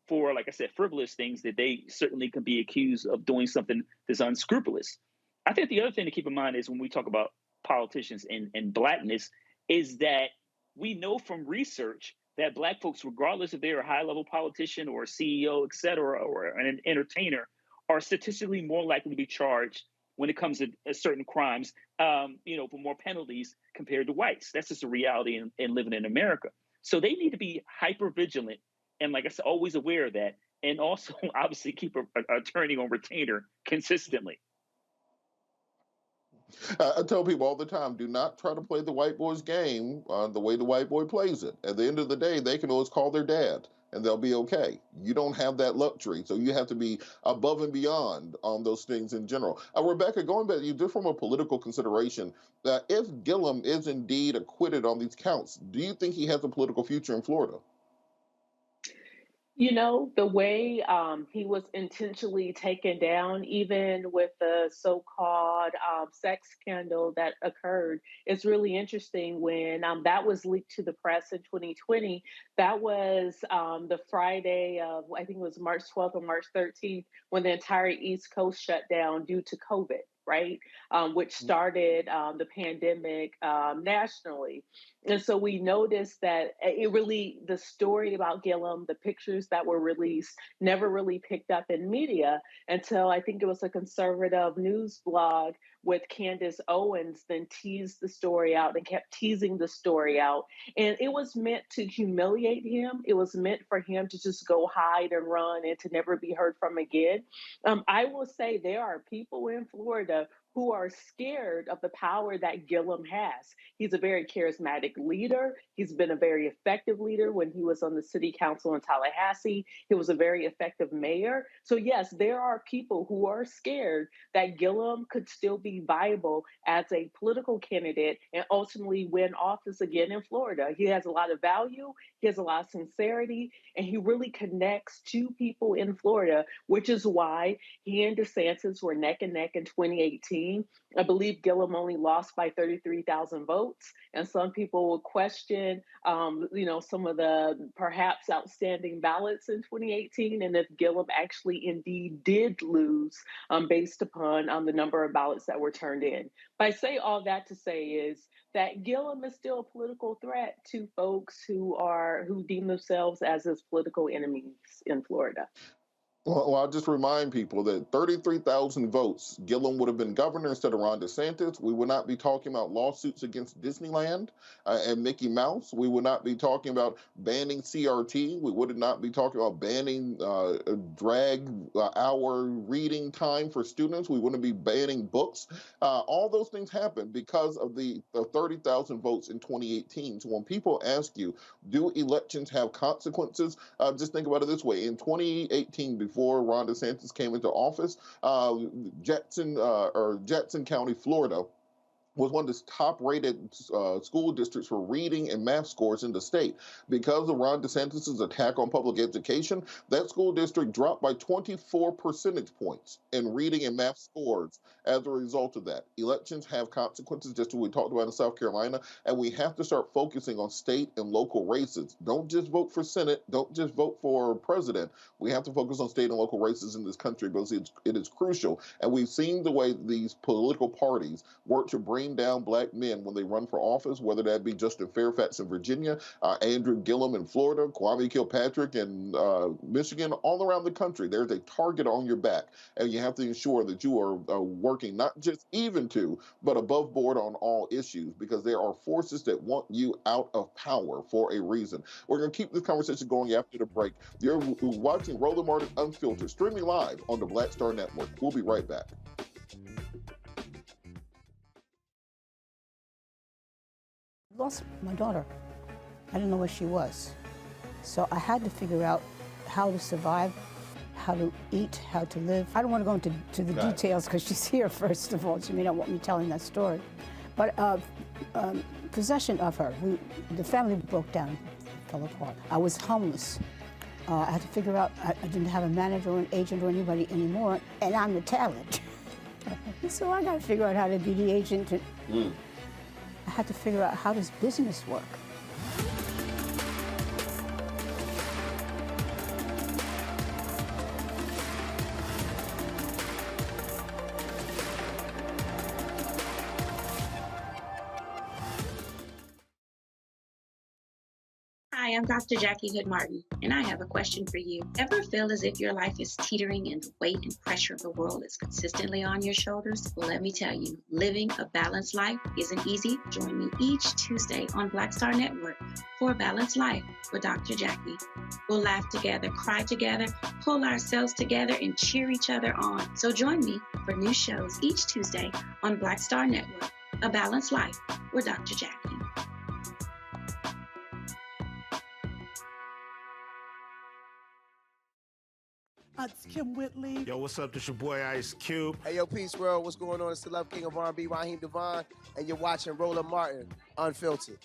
for, like I said, frivolous things, that they certainly can be accused of doing something that's unscrupulous. I think the other thing to keep in mind is when we talk about politicians and Blackness is that we know from research that Black folks, regardless if they're a high-level politician or a CEO, et cetera, or an entertainer, are statistically more likely to be charged when it comes to certain crimes, for more penalties compared to whites. That's just a reality in living in America. So they need to be hyper vigilant and, like I said, always aware of that, and also obviously keep an attorney on retainer consistently. I tell people all the time, do not try to play the white boy's game the way the white boy plays it. At the end of the day, they can always call their dad and they'll be okay. You don't have that luxury, so you have to be above and beyond on those things in general. Rebecca, going back, you did from a political consideration, if Gillum is indeed acquitted on these counts, do you think he has a political future in Florida? You know, the way he was intentionally taken down, even with the so-called sex scandal that occurred, it's really interesting. When that was leaked to the press in 2020, that was the Friday of, I think it was March 12th or March 13th, when the entire East Coast shut down due to COVID, right? Which started the pandemic nationally. And so we noticed that the story about Gillum, the pictures that were released, never really picked up in media until I think it was a conservative news blog with Candace Owens then teased the story out and kept teasing the story out. And it was meant to humiliate him. It was meant for him to just go hide and run and to never be heard from again. I will say there are people in Florida who are scared of the power that Gillum has. He's a very charismatic leader. He's been a very effective leader when he was on the city council in Tallahassee. He was a very effective mayor. So yes, there are people who are scared that Gillum could still be viable as a political candidate and ultimately win office again in Florida. He has a lot of value, he has a lot of sincerity, and he really connects to people in Florida, which is why he and DeSantis were neck and neck in 2018. I believe Gillum only lost by 33,000 votes, and some people will question, some of the perhaps outstanding ballots in 2018, and if Gillum actually indeed did lose based upon the number of ballots that were turned in. But I say all that to say is that Gillum is still a political threat to folks who deem themselves as his political enemies in Florida. Well, I'll just remind people that 33,000 votes, Gillum would have been governor instead of Ron DeSantis. We would not be talking about lawsuits against Disneyland and Mickey Mouse. We would not be talking about banning CRT. We would not be talking about banning drag hour reading time for students. We wouldn't be banning books. All those things happened because of the 30,000 votes in 2018. So when people ask you, do elections have consequences? Just think about it this way. In 2018, before Ron DeSantis came into office, Jackson County, Florida, was one of the top-rated school districts for reading and math scores in the state. Because of Ron DeSantis' attack on public education, that school district dropped by 24 percentage points in reading and math scores as a result of that. Elections have consequences, just as we talked about in South Carolina, and we have to start focusing on state and local races. Don't just vote for Senate. Don't just vote for president. We have to focus on state and local races in this country because it is crucial. And we've seen the way these political parties work to bring down Black men when they run for office, whether that be Justin Fairfax in Virginia, Andrew Gillum in Florida, Kwame Kilpatrick in Michigan, all around the country. There's a target on your back, and you have to ensure that you are working not just even to, but above board on all issues, because there are forces that want you out of power for a reason. We're going to keep this conversation going after the break. You're watching Roland Martin Unfiltered, streaming live on the Black Star Network. We'll be right back. Lost my daughter. I didn't know where she was. So I had to figure out how to survive, how to eat, how to live. I don't want to go into the details because she's here, first of all. She may not want me telling that story. But possession of her, the family broke down, fell apart. I was homeless. I had to figure out, I didn't have a manager or an agent or anybody anymore, and I'm the talent. So I got to figure out how to be the agent. I had to figure out, how does business work? Hi, I'm Dr. Jackie Hood Martin, and I have a question for you. Ever feel as if your life is teetering and the weight and pressure of the world is consistently on your shoulders? Well, let me tell you, living a balanced life isn't easy. Join me each Tuesday on Black Star Network for A Balanced Life with Dr. Jackie. We'll laugh together, cry together, pull ourselves together, and cheer each other on. So join me for new shows each Tuesday on Black Star Network, A Balanced Life with Dr. Jackie. It's Kim Whitley. Yo, what's up? This your boy Ice Cube. Hey, yo, Peace World. What's going on? It's the Love King of R&B, Raheem Devon, and you're watching Roland Martin Unfiltered.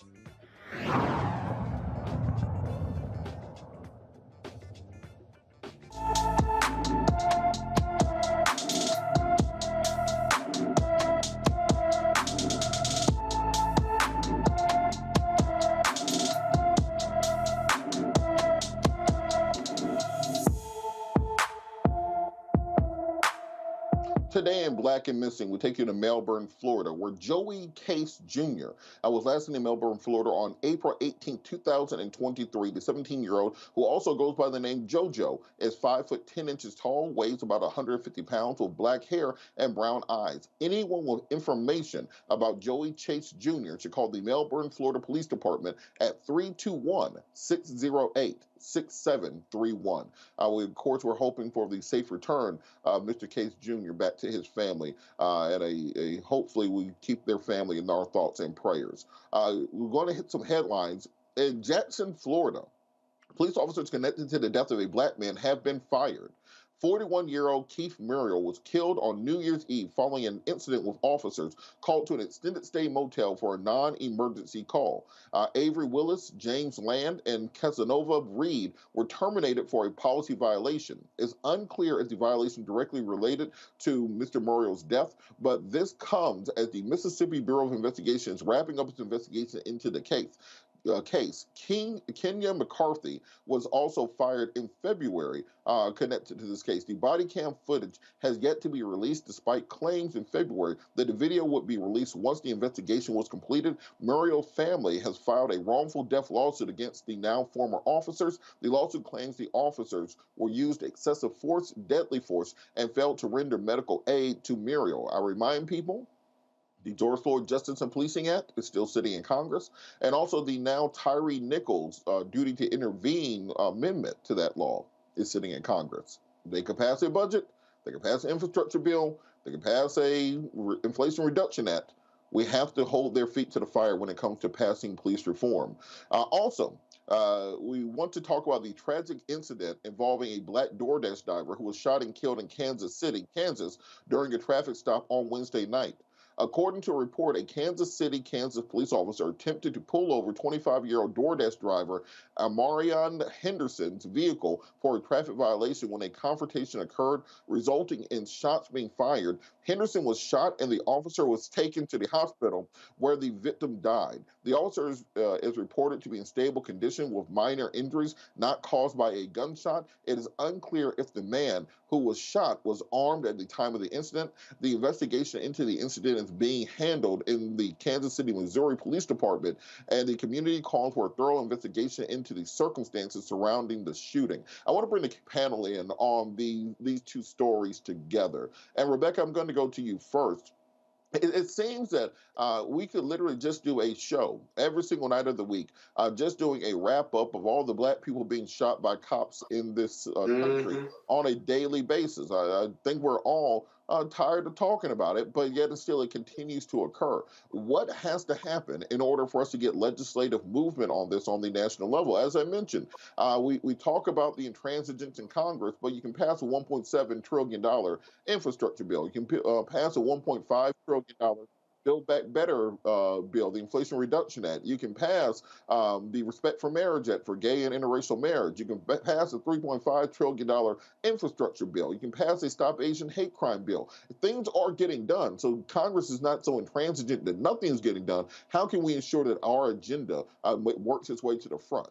Today in Black and Missing, we take you to Melbourne, Florida, where Joey Case Jr. Was last seen in Melbourne, Florida on April 18, 2023. The 17-year-old, who also goes by the name JoJo, is 5 foot 10 inches tall, weighs about 150 pounds, with black hair and brown eyes. Anyone with information about Joey Chase Jr. should call the Melbourne, Florida Police Department at 321-608-6731. We, of course, we're hoping for the safe return of Mr. Case Jr. back to his family, and hopefully we keep their family in our thoughts and prayers. We're going to hit some headlines. In Jackson, Florida, police officers connected to the death of a black man have been fired. 41-year-old Keith Muriel was killed on New Year's Eve following an incident with officers called to an extended stay motel for a non-emergency call. Avery Willis, James Land, and Casanova Reed were terminated for a policy violation. It's unclear if the violation directly related to Mr. Muriel's death, but this comes as the Mississippi Bureau of Investigation is wrapping up its investigation into the case. Kenya McCarthy was also fired in February connected to this case. The body cam footage has yet to be released despite claims in February that the video would be released once the investigation was completed. Muriel's family has filed a wrongful death lawsuit against the now former officers. The lawsuit claims the officers were used excessive force, deadly force, and failed to render medical aid to Muriel. I remind people, the George Floyd Justice and Policing Act is still sitting in Congress, and also the now Tyree Nichols duty to intervene amendment to that law is sitting in Congress. They could pass a budget, they could pass an infrastructure bill, they could pass a Inflation Reduction Act. We have to hold their feet to the fire when it comes to passing police reform. We want to talk about the tragic incident involving a black DoorDash driver who was shot and killed in Kansas City, Kansas, during a traffic stop on Wednesday night. According to a report, a Kansas City, Kansas police officer attempted to pull over 25-year-old DoorDash driver Amarion Henderson's vehicle for a traffic violation when a confrontation occurred, resulting in shots being fired. Henderson was shot and the officer was taken to the hospital where the victim died. The officer is reported to be in stable condition with minor injuries not caused by a gunshot. It is unclear if the man who was shot was armed at the time of the incident. The investigation into the incident is being handled in the Kansas City, Missouri Police Department, and the community calls for a thorough investigation into the circumstances surrounding the shooting. I want to bring the panel in on these two stories together. And Rebecca, I'm going to go to you first. It seems that we could literally just do a show every single night of the week, just doing a wrap-up of all the black people being shot by cops in this country on a daily basis. I think we're all tired of talking about it, but yet still it continues to occur. What has to happen in order for us to get legislative movement on this on the national level? As I mentioned, we talk about the intransigence in Congress, but you can pass a $1.7 trillion infrastructure bill. You can pass a $1.5 trillion Build Back Better bill, the Inflation Reduction Act. You can pass the Respect for Marriage Act for gay and interracial marriage. You can pass a $3.5 trillion infrastructure bill. You can pass a Stop Asian Hate Crime bill. Things are getting done. So Congress is not so intransigent that nothing is getting done. How can we ensure that our agenda works its way to the front?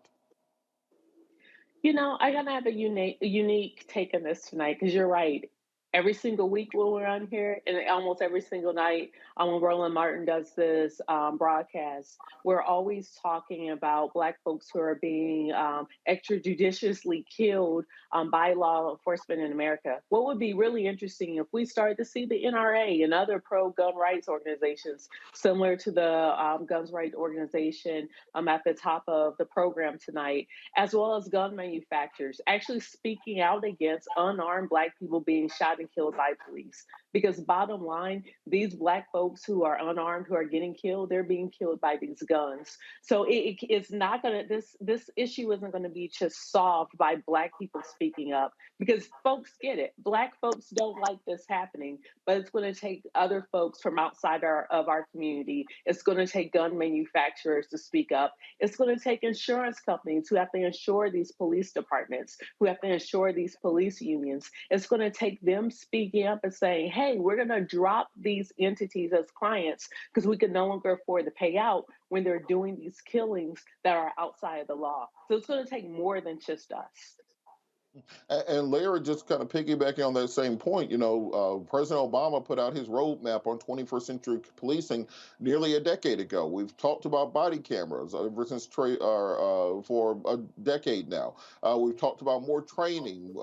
You know, I gotta have a unique take on this tonight because you're right. Every single week when we're on here, and almost every single night when Roland Martin does this broadcast, we're always talking about Black folks who are being extrajudiciously killed by law enforcement in America. What would be really interesting if we started to see the NRA and other pro-gun rights organizations, similar to the Guns Rights Organization at the top of the program tonight, as well as gun manufacturers, actually speaking out against unarmed Black people being shot and killed by police. Because bottom line, these Black folks who are unarmed, who are getting killed, they're being killed by these guns. So it's not gonna, this issue isn't gonna be just solved by Black people speaking up, because folks get it. Black folks don't like this happening, but it's gonna take other folks from outside of our community. It's gonna take gun manufacturers to speak up. It's gonna take insurance companies who have to insure these police departments, who have to insure these police unions. It's gonna take them speaking up and saying, hey, we're going to drop these entities as clients because we can no longer afford to pay out when they're doing these killings that are outside of the law. So it's going to take more than just us. And Larry, just kind of piggybacking on that same point, President Obama put out his roadmap on 21st century policing nearly a decade ago. We've talked about body cameras ever since for a decade now. We've talked about more training,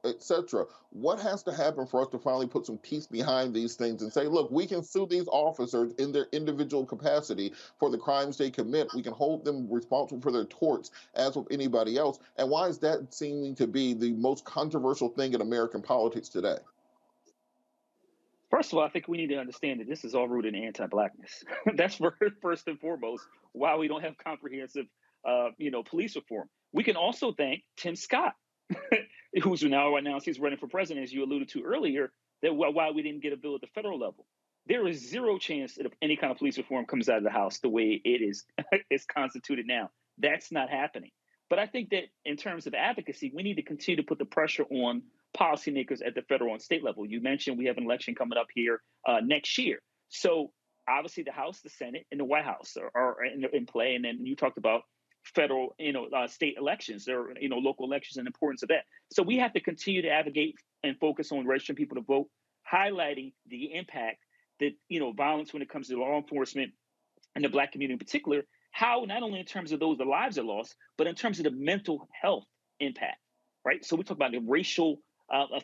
etc. What has to happen for us to finally put some teeth behind these things and say, look, we can sue these officers in their individual capacity for the crimes they commit. We can hold them responsible for their torts as with anybody else. And why is that seeming to be the most controversial thing in American politics today? First of all, I think we need to understand that this is all rooted in anti-blackness. That's first and foremost why we don't have comprehensive, police reform. We can also thank Tim Scott, who's now announced he's running for president, as you alluded to earlier, that why we didn't get a bill at the federal level. There is zero chance that if any kind of police reform comes out of the House the way it is constituted now. That's not happening. But I think that in terms of advocacy, we need to continue to put the pressure on policymakers at the federal and state level. You mentioned we have an election coming up here next year. So obviously the House, the Senate, and the White House are in play. And then you talked about federal, state elections or, local elections and the importance of that. So we have to continue to advocate and focus on registering people to vote, highlighting the impact that, violence when it comes to law enforcement and the Black community in particular, how not only in terms of those the lives are lost, but in terms of the mental health impact, right? So we talk about the racial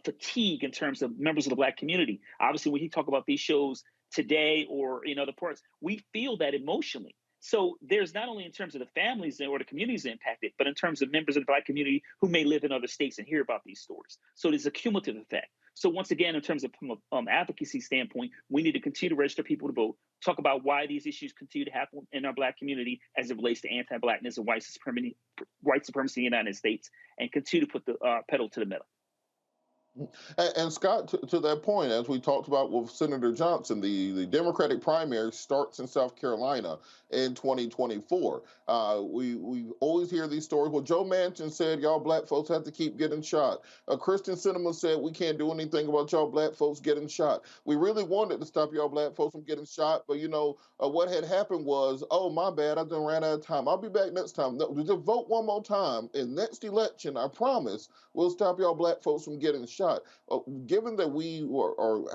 fatigue in terms of members of the Black community. Obviously, when you talk about these shows today or in other parts, we feel that emotionally. So there's not only in terms of the families or the communities impacted, but in terms of members of the Black community who may live in other states and hear about these stories. So there's a cumulative effect. So once again, in terms of from an advocacy standpoint, we need to continue to register people to vote, talk about why these issues continue to happen in our Black community as it relates to anti-Blackness and white supremacy in the United States, and continue to put the pedal to the metal. And Scott, to that point, as we talked about with Senator Johnson, the Democratic primary starts in South Carolina in 2024. We always hear these stories. Well, Joe Manchin said, y'all Black folks have to keep getting shot. Kristen Sinema said, we can't do anything about y'all Black folks getting shot. We really wanted to stop y'all Black folks from getting shot, but what had happened was, oh, my bad, I done ran out of time. I'll be back next time. No, just vote one more time. In next election, I promise, we'll stop y'all Black folks from getting shot. Given that we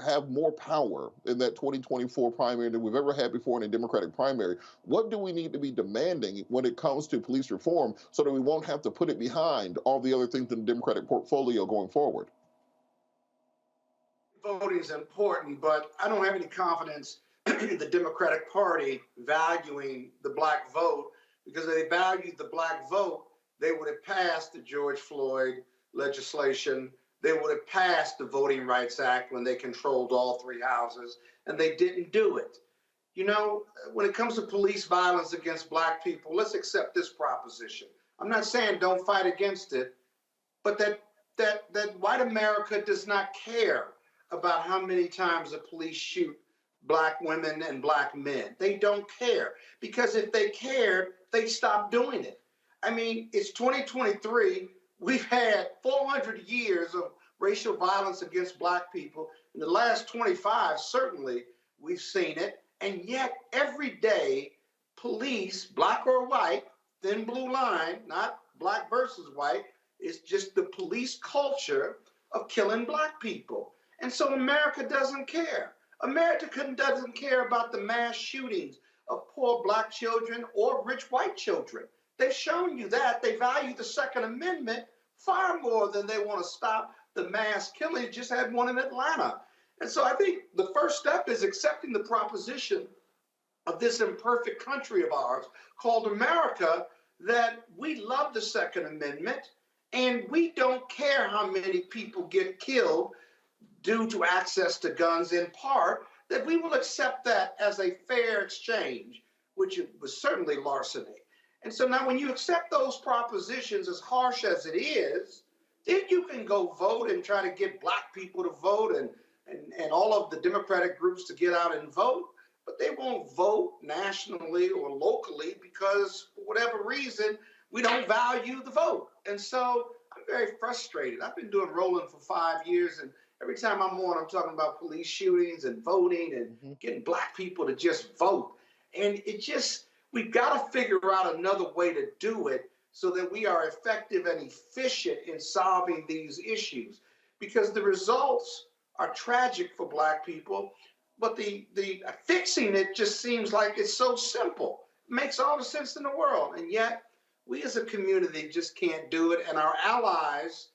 have more power in that 2024 primary than we've ever had before in a Democratic primary, what do we need to be demanding when it comes to police reform so that we won't have to put it behind all the other things in the Democratic portfolio going forward? Voting is important, but I don't have any confidence in the Democratic Party valuing the Black vote, because if they valued the Black vote, they would have passed the George Floyd legislation. They would have passed the Voting Rights Act when they controlled all three houses, and they didn't do it. When it comes to police violence against Black people, let's accept this proposition. I'm not saying don't fight against it, but that white America does not care about how many times the police shoot Black women and Black men. They don't care, because if they cared, they'd stop doing it. I mean, it's 2023. We've had 400 years of racial violence against Black people. In the last 25, certainly, we've seen it. And yet, every day, police, Black or white, thin blue line, not Black versus white, it's just the police culture of killing Black people. And so America doesn't care. America doesn't care about the mass shootings of poor Black children or rich white children. They've shown you that. They value the Second Amendment far more than they want to stop the mass killing. Just had one in Atlanta. And so I think the first step is accepting the proposition of this imperfect country of ours called America, that we love the Second Amendment and we don't care how many people get killed due to access to guns, in part, that we will accept that as a fair exchange, which was certainly larceny. And so now when you accept those propositions, as harsh as it is, then you can go vote and try to get Black people to vote and all of the Democratic groups to get out and vote, but they won't vote nationally or locally because, for whatever reason, we don't value the vote. And so I'm very frustrated. I've been doing Roland for 5 years, and every time I'm on, I'm talking about police shootings and voting and getting Black people to just vote. And we've got to figure out another way to do it so that we are effective and efficient in solving these issues. Because the results are tragic for Black people, but the fixing it just seems like it's so simple. It makes all the sense in the world, and yet we as a community just can't do it, and our allies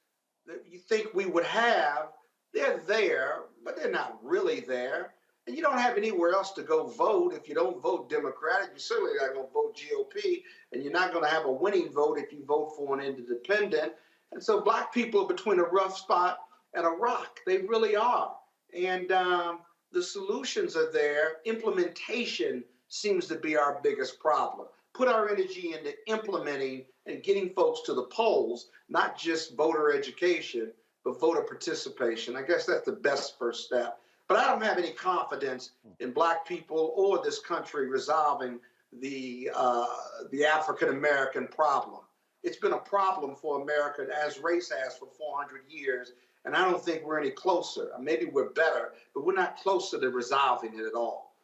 that you think we would have, they're there, but they're not really there. And you don't have anywhere else to go vote. If you don't vote Democratic, you certainly not going to vote GOP, and you're not going to have a winning vote if you vote for an independent. And so Black people are between a rough spot and a rock. They really are. And the solutions are there. Implementation seems to be our biggest problem. Put our energy into implementing and getting folks to the polls, not just voter education, but voter participation. I guess that's the best first step. But I don't have any confidence in Black people or this country resolving the African-American problem. It's been a problem for America, as race has for 400 years, and I don't think we're any closer. Maybe we're better, but we're not closer to resolving it at all.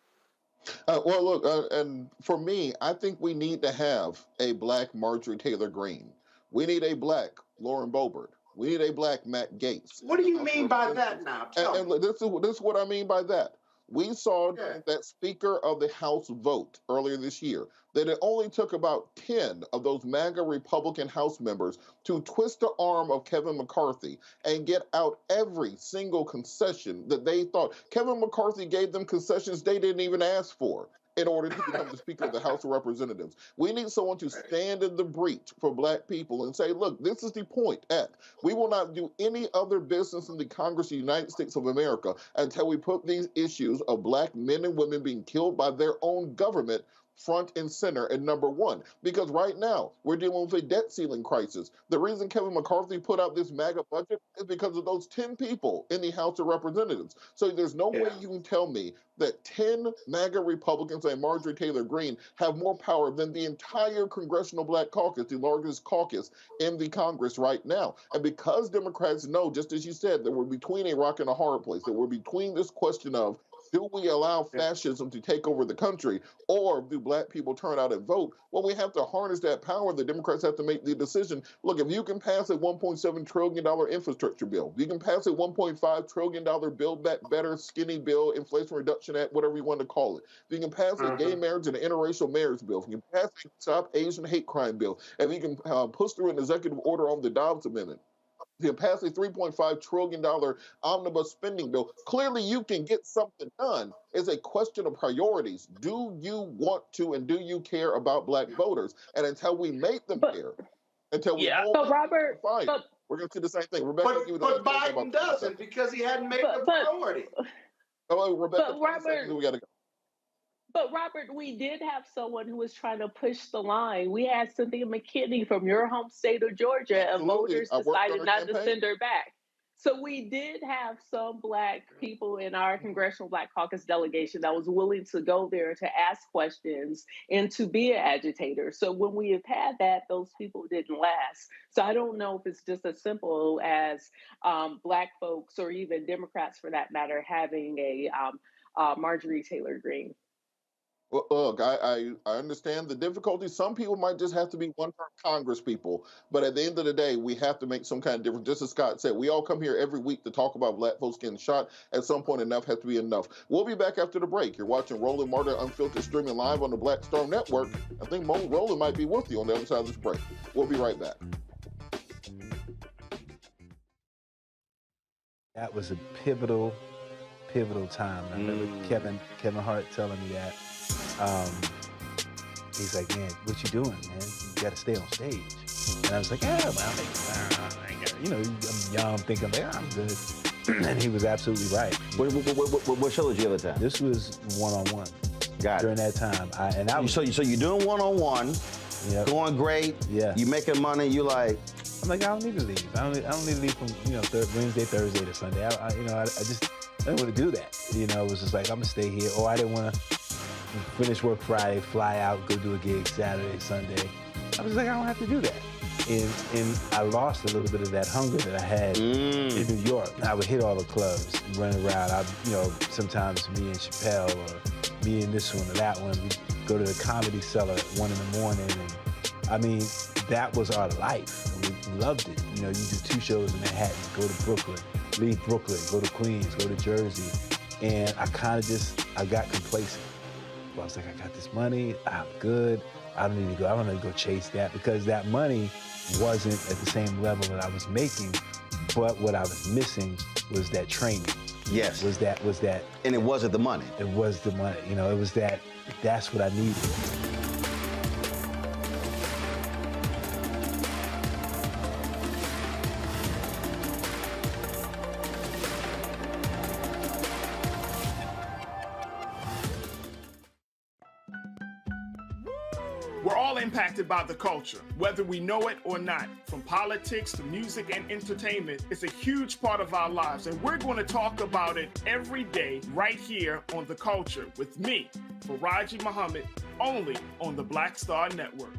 Well, look, and for me, I think we need to have a Black Marjorie Taylor Greene. We need a Black Lauren Boebert. We need a Black Matt Gaetz. What do you mean by that now? And this is what I mean by that. We saw that Speaker of the House vote earlier this year that it only took about 10 of those MAGA Republican House members to twist the arm of Kevin McCarthy and get out every single concession that they thought. Kevin McCarthy gave them concessions they didn't even ask for in order to become the Speaker of the House of Representatives. We need someone to stand in the breach for Black people and say, look, this is the point. We will not do any other business in the Congress of the United States of America until we put these issues of Black men and women being killed by their own government front and center and number one. Because right now, we're dealing with a debt ceiling crisis. The reason Kevin McCarthy put out this MAGA budget is because of those 10 people in the House of Representatives. So there's no way you can tell me that 10 MAGA Republicans and Marjorie Taylor Greene have more power than the entire Congressional Black Caucus, the largest caucus in the Congress right now. And because Democrats know, just as you said, that we're between a rock and a hard place, that we're between this question of, do we allow fascism to take over the country, or do Black people turn out and vote? Well, we have to harness that power. The Democrats have to make the decision. Look, if you can pass a $1.7 trillion infrastructure bill, you can pass a $1.5 trillion Build Back Better, skinny bill, Inflation Reduction Act, whatever you want to call it. If you can pass a gay marriage and an interracial marriage bill, if you can pass a Stop Asian Hate Crime bill, if you can push through an executive order on the Dobbs Amendment, you pass a $3.5 trillion omnibus spending bill. Clearly, you can get something done. It's a question of priorities. Do you want to and do you care about Black voters? And until we make them care, until we Robert, we're going to see the same thing. Rebecca, but Biden doesn't because he hadn't made it a priority. Rebecca, Robert, we got to go. But Robert, we did have someone who was trying to push the line. We had Cynthia McKinney from your home state of Georgia, and voters decided not to send her back. So we did have some Black people in our Congressional Black Caucus delegation that was willing to go there to ask questions and to be an agitator. So when we have had that, those people didn't last. So I don't know if it's just as simple as Black folks or even Democrats, for that matter, having a Marjorie Taylor Greene. Well, look, I understand the difficulty. Some people might just have to be one-term Congress people, but at the end of the day, we have to make some kind of difference. Just as Scott said, we all come here every week to talk about Black folks getting shot. At some point, enough has to be enough. We'll be back after the break. You're watching Roland Martin Unfiltered, streaming live on the Black Star Network. I think Roland might be with you on the other side of this break. We'll be right back. That was a pivotal time. I remember Kevin Hart telling me that. He's like, man, what you doing, man? You got to stay on stage. And I was like, yeah, well, I'm young, thinking, like, I'm good. And he was absolutely right. What show did you have at that? This was one-on-one. Got it. During that time. So you're doing one-on-one, going great. Yeah. You making money. You like. I'm like, I don't need to leave. I don't need to leave from Wednesday, Thursday to Sunday. I didn't want to do that. It was just like, I'm gonna stay here. Or I didn't want to finish work Friday, fly out, go do a gig Saturday, Sunday. I was like, I don't have to do that. And I lost a little bit of that hunger that I had in New York. I would hit all the clubs, run around. Sometimes me and Chappelle or me and this one or that one, we'd go to the Comedy Cellar at 1 a.m. And that was our life. We loved it. You know, you do 2 shows in Manhattan, go to Brooklyn, leave Brooklyn, go to Queens, go to Jersey. And I got complacent. I was like, I got this money, I'm good. I don't need to go chase that, because that money wasn't at the same level that I was making, but what I was missing was that training. Yes. Was that. And it wasn't the money. It was the money. You know, it was that's what I needed. We're all impacted by the culture, whether we know it or not. From politics to music and entertainment, it's a huge part of our lives, and we're going to talk about it every day right here on The Culture with me, Faraji Muhammad, only on the Black Star Network.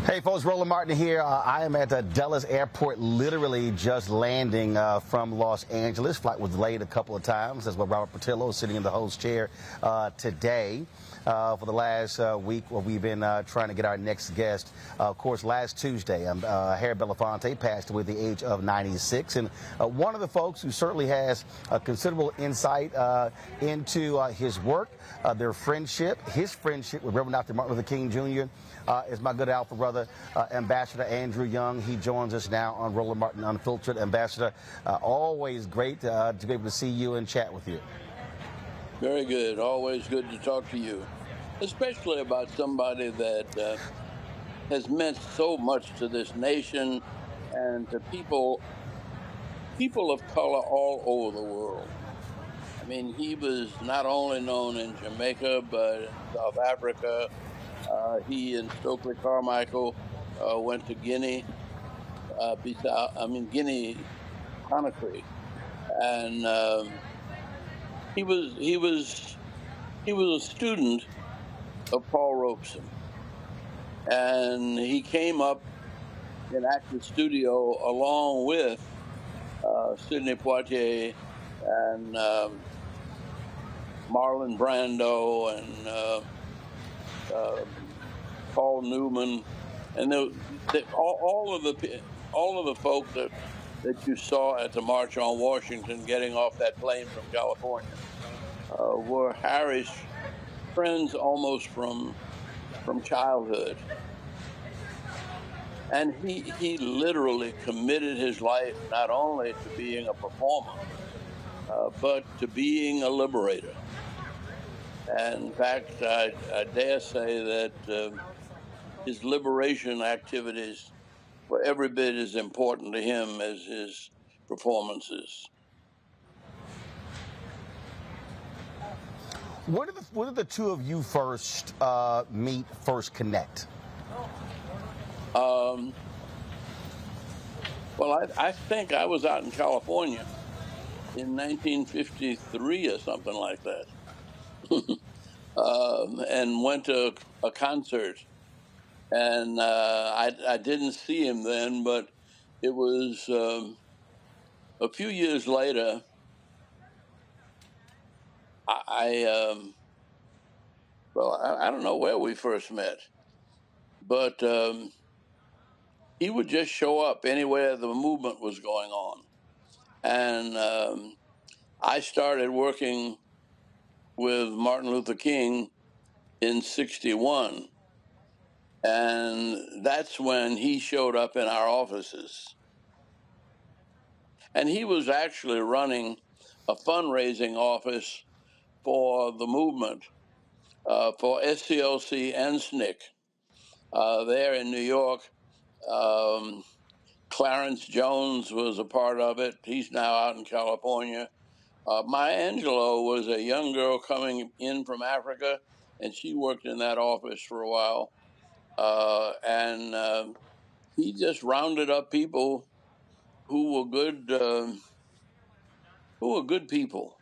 Hey folks, Roland Martin here. I am at Dulles Airport, literally just landing from Los Angeles. Flight was delayed a couple of times. That's why Robert Patillo is sitting in the host chair today. For the last week, where we've been trying to get our next guest. Of course, last Tuesday, Harry Belafonte passed away at the age of 96. And one of the folks who certainly has considerable insight into his work, their friendship, his friendship with Reverend Dr. Martin Luther King Jr., is my good alpha brother, Ambassador Andrew Young. He joins us now on Roland Martin Unfiltered. Ambassador, always great to be able to see you and chat with you. Very good. Always good to talk to you, especially about somebody that has meant so much to this nation and to people of color all over the world. I mean, he was not only known in Jamaica, but in South Africa. He and Stokely Carmichael went to Guinea, Conakry, and he was a student of Paul Robeson, and he came up in active studio along with Sidney Poitier and Marlon Brando and Paul Newman, and all of the folks that you saw at the March on Washington getting off that plane from California were Harry's friends almost from childhood. And he literally committed his life not only to being a performer, but to being a liberator. And in fact, I dare say that his liberation activities were every bit as important to him as his performances. Where did the two of you first meet, first connect? Well, I think I was out in California in 1953 or something like that, and went to a concert. And I didn't see him then, but it was a few years later. I don't know where we first met, but he would just show up anywhere the movement was going on. And I started working with Martin Luther King in '61. And that's when he showed up in our offices. And he was actually running a fundraising office for the movement, for SCLC and SNCC. There in New York, Clarence Jones was a part of it. He's now out in California. Maya Angelou was a young girl coming in from Africa, and she worked in that office for a while. And he just rounded up people who were good people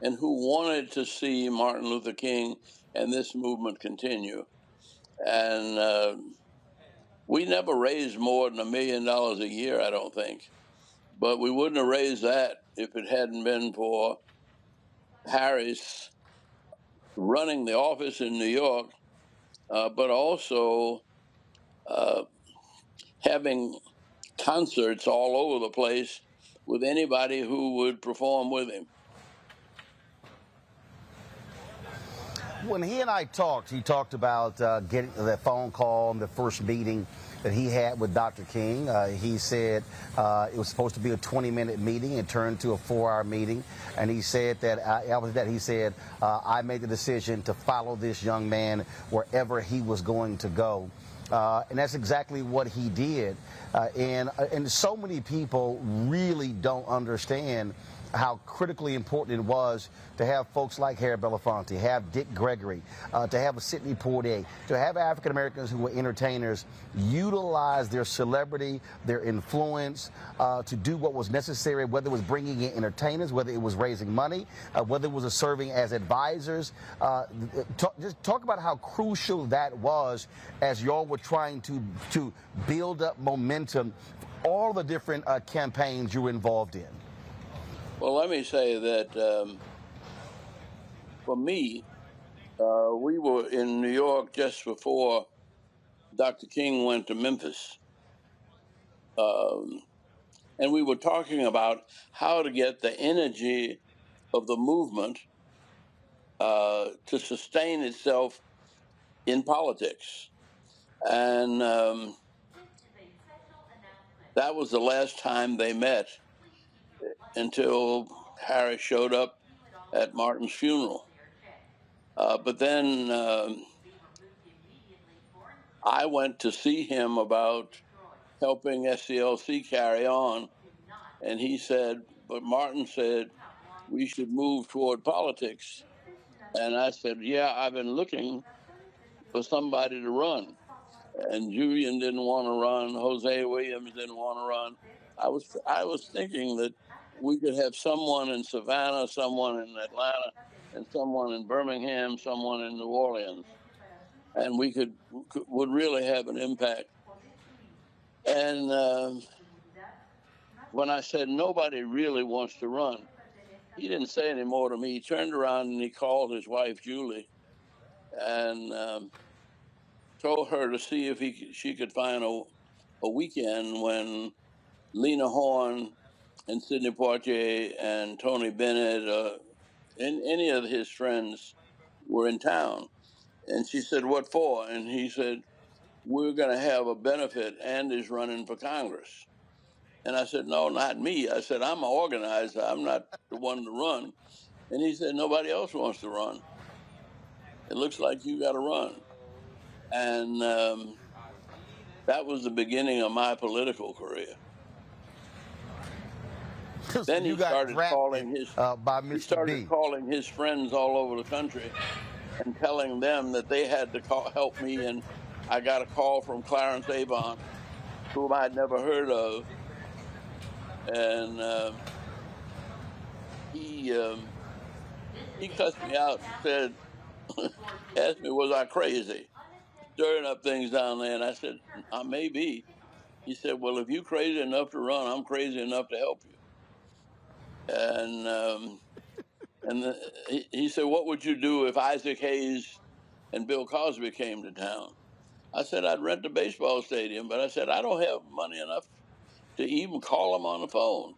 and who wanted to see Martin Luther King and this movement continue. And we never raised more than $1 million a year, I don't think. But we wouldn't have raised that if it hadn't been for Harris running the office in New York, but also having concerts all over the place with anybody who would perform with him. When he and I talked, he talked about getting that phone call and the first meeting that he had with Dr. King. He said it was supposed to be a 20-minute meeting. It turned to a 4-hour meeting. And he said that, I made the decision to follow this young man wherever he was going to go. And that's exactly what he did. And so many people really don't understand how critically important it was to have folks like Harry Belafonte, have Dick Gregory, to have a Sidney Poitier, to have African Americans who were entertainers utilize their celebrity, their influence to do what was necessary, whether it was bringing in entertainers, whether it was raising money, whether it was serving as advisors. Just talk about how crucial that was as y'all were trying to build up momentum, all the different campaigns you were involved in. Well, let me say that for me, we were in New York just before Dr. King went to Memphis. And we were talking about how to get the energy of the movement to sustain itself in politics. And that was the last time they met until Harry showed up at Martin's funeral. But then I went to see him about helping SCLC carry on. And he said, but Martin said, we should move toward politics. And I said, yeah, I've been looking for somebody to run. And Julian didn't want to run. Jose Williams didn't want to run. I was thinking that we could have someone in Savannah, someone in Atlanta, and someone in Birmingham, someone in New Orleans. And we would really have an impact. And when I said nobody really wants to run, he didn't say any more to me. He turned around and he called his wife, Julie, and told her to see if she could find a weekend when Lena Horne and Sidney Poitier and Tony Bennett and any of his friends were in town. And she said, what for? And he said, we're going to have a benefit. Andy's running for Congress. And I said, no, not me. I said, I'm an organizer. I'm not the one to run. And he said, nobody else wants to run. It looks like you got to run. And that was the beginning of my political career. Then he started calling his friends all over the country and telling them that they had to help me. And I got a call from Clarence Avant, whom I'd never heard of. And he cussed me out and said, asked me, was I crazy? Stirring up things down there. And I said, I may be. He said, well, if you're crazy enough to run, I'm crazy enough to help you. And he said, what would you do if Isaac Hayes and Bill Cosby came to town? I said, I'd rent a baseball stadium, but I said, I don't have money enough to even call them on the phone.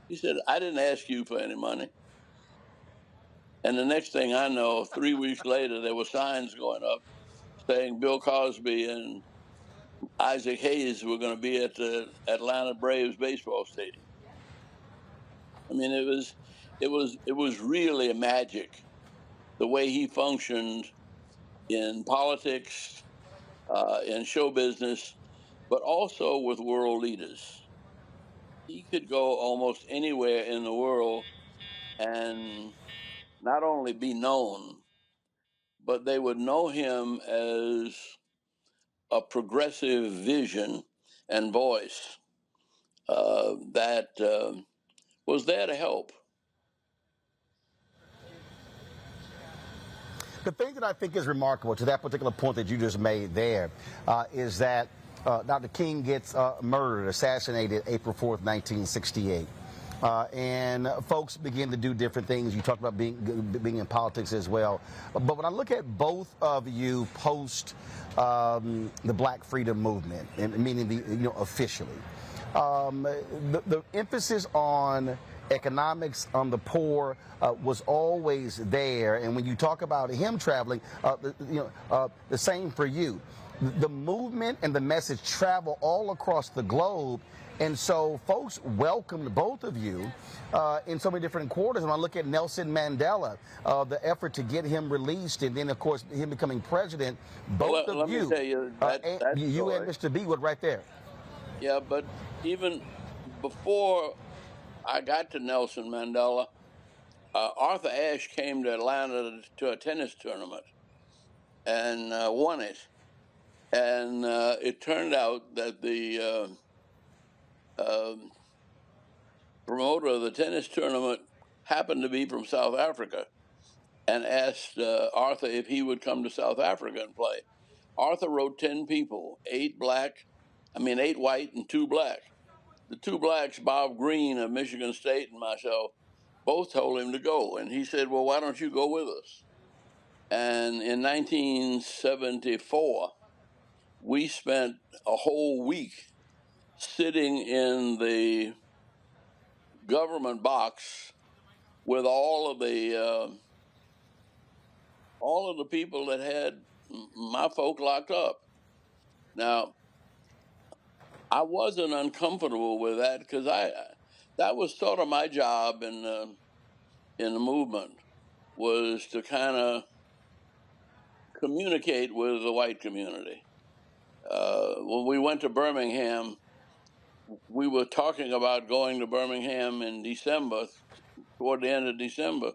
He said, I didn't ask you for any money. And the next thing I know, 3 weeks later, there were signs going up saying Bill Cosby and Isaac Hayes were going to be at the Atlanta Braves baseball stadium. I mean, it was really magic the way he functioned in politics, in show business, but also with world leaders. He could go almost anywhere in the world and not only be known, but they would know him as a progressive vision and voice that was there to help. The thing that I think is remarkable to that particular point that you just made there is that Dr. King gets murdered, assassinated April 4th, 1968. And folks begin to do different things. You talked about being in politics as well. But when I look at both of you post the Black Freedom Movement, and meaning officially, the emphasis on economics, on the poor, was always there. And when you talk about him traveling, the same for you. The movement and the message travel all across the globe. And so folks welcomed both of you in so many different quarters. When I look at Nelson Mandela, the effort to get him released, and then, of course, him becoming president, both of you, Let me tell you, you and Mr. B were right there. Yeah, but even before I got to Nelson Mandela, Arthur Ashe came to Atlanta to a tennis tournament and won it. And it turned out that the promoter of the tennis tournament happened to be from South Africa and asked Arthur if he would come to South Africa and play. Arthur wrote 10 people, 8 white and 2 black. The 2 blacks, Bob Green of Michigan State and myself, both told him to go. And he said, well, why don't you go with us? And in 1974, we spent a whole week sitting in the government box with all of the people that had my folk locked up. Now, I wasn't uncomfortable with that because that was sort of my job in the movement, was to kind of communicate with the white community. When we went to Birmingham, we were talking about going to Birmingham in December, toward the end of December,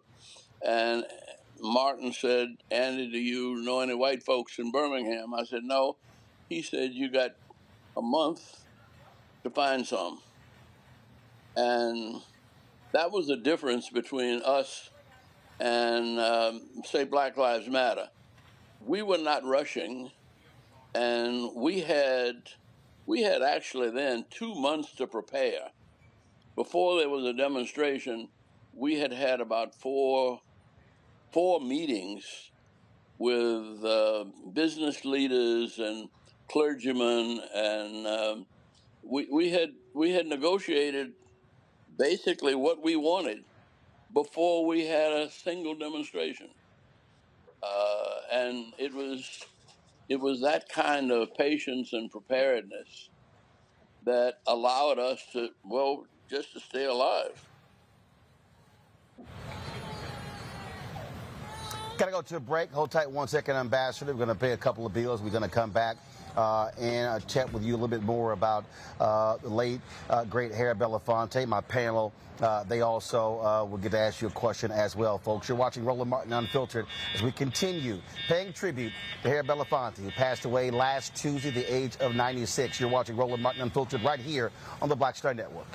and Martin said, Andy, do you know any white folks in Birmingham? I said, no. He said, you got a month to find some. And that was the difference between us and, say, Black Lives Matter. We were not rushing, and we had actually then 2 months to prepare. Before there was a demonstration, we had about four meetings with business leaders and clergymen, and we had negotiated basically what we wanted before we had a single demonstration, and it was that kind of patience and preparedness that allowed us to just to stay alive. Got to go to a break. Hold tight 1 second, Ambassador. We're going to pay a couple of bills. We're going to come back and chat with you a little bit more about the late, great Harry Belafonte. My panel, they also will get to ask you a question as well, folks. You're watching Roland Martin Unfiltered as we continue paying tribute to Harry Belafonte, who passed away last Tuesday, the age of 96. You're watching Roland Martin Unfiltered right here on the Black Star Network.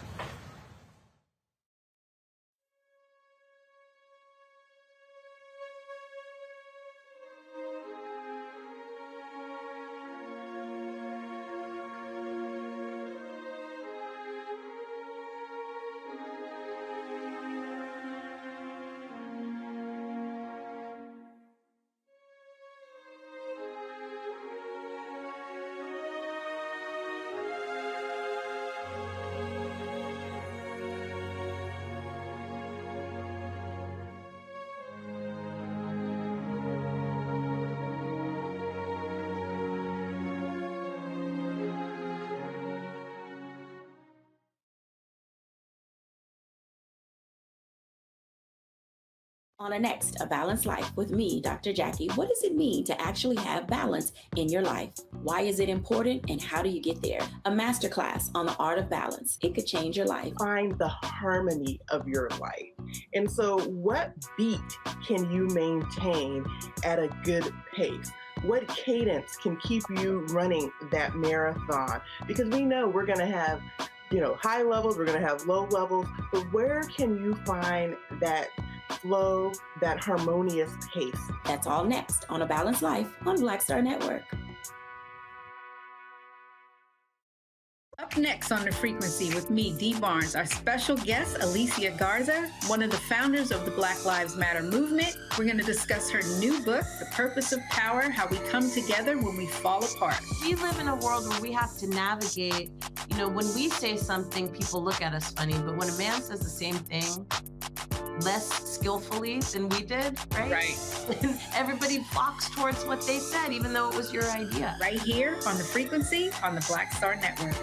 On a next, A Balanced Life with me, Dr. Jackie. What does it mean to actually have balance in your life? Why is it important and how do you get there? A masterclass on the art of balance. It could change your life. Find the harmony of your life. And so what beat can you maintain at a good pace? What cadence can keep you running that marathon? Because we know we're going to have, high levels, we're going to have low levels, but where can you find that flow, that harmonious pace? That's all next on A Balanced Life on Black Star Network. Up next on The Frequency with me, Dee Barnes, our special guest, Alicia Garza, one of the founders of the Black Lives Matter movement. We're going to discuss her new book, The Purpose of Power, How We Come Together When We Fall Apart. We live in a world where we have to navigate, when we say something, people look at us funny, but when a man says the same thing less skillfully than we did, right? Right. Everybody flocks towards what they said, even though it was your idea. Right here on The Frequency on the Black Star Network.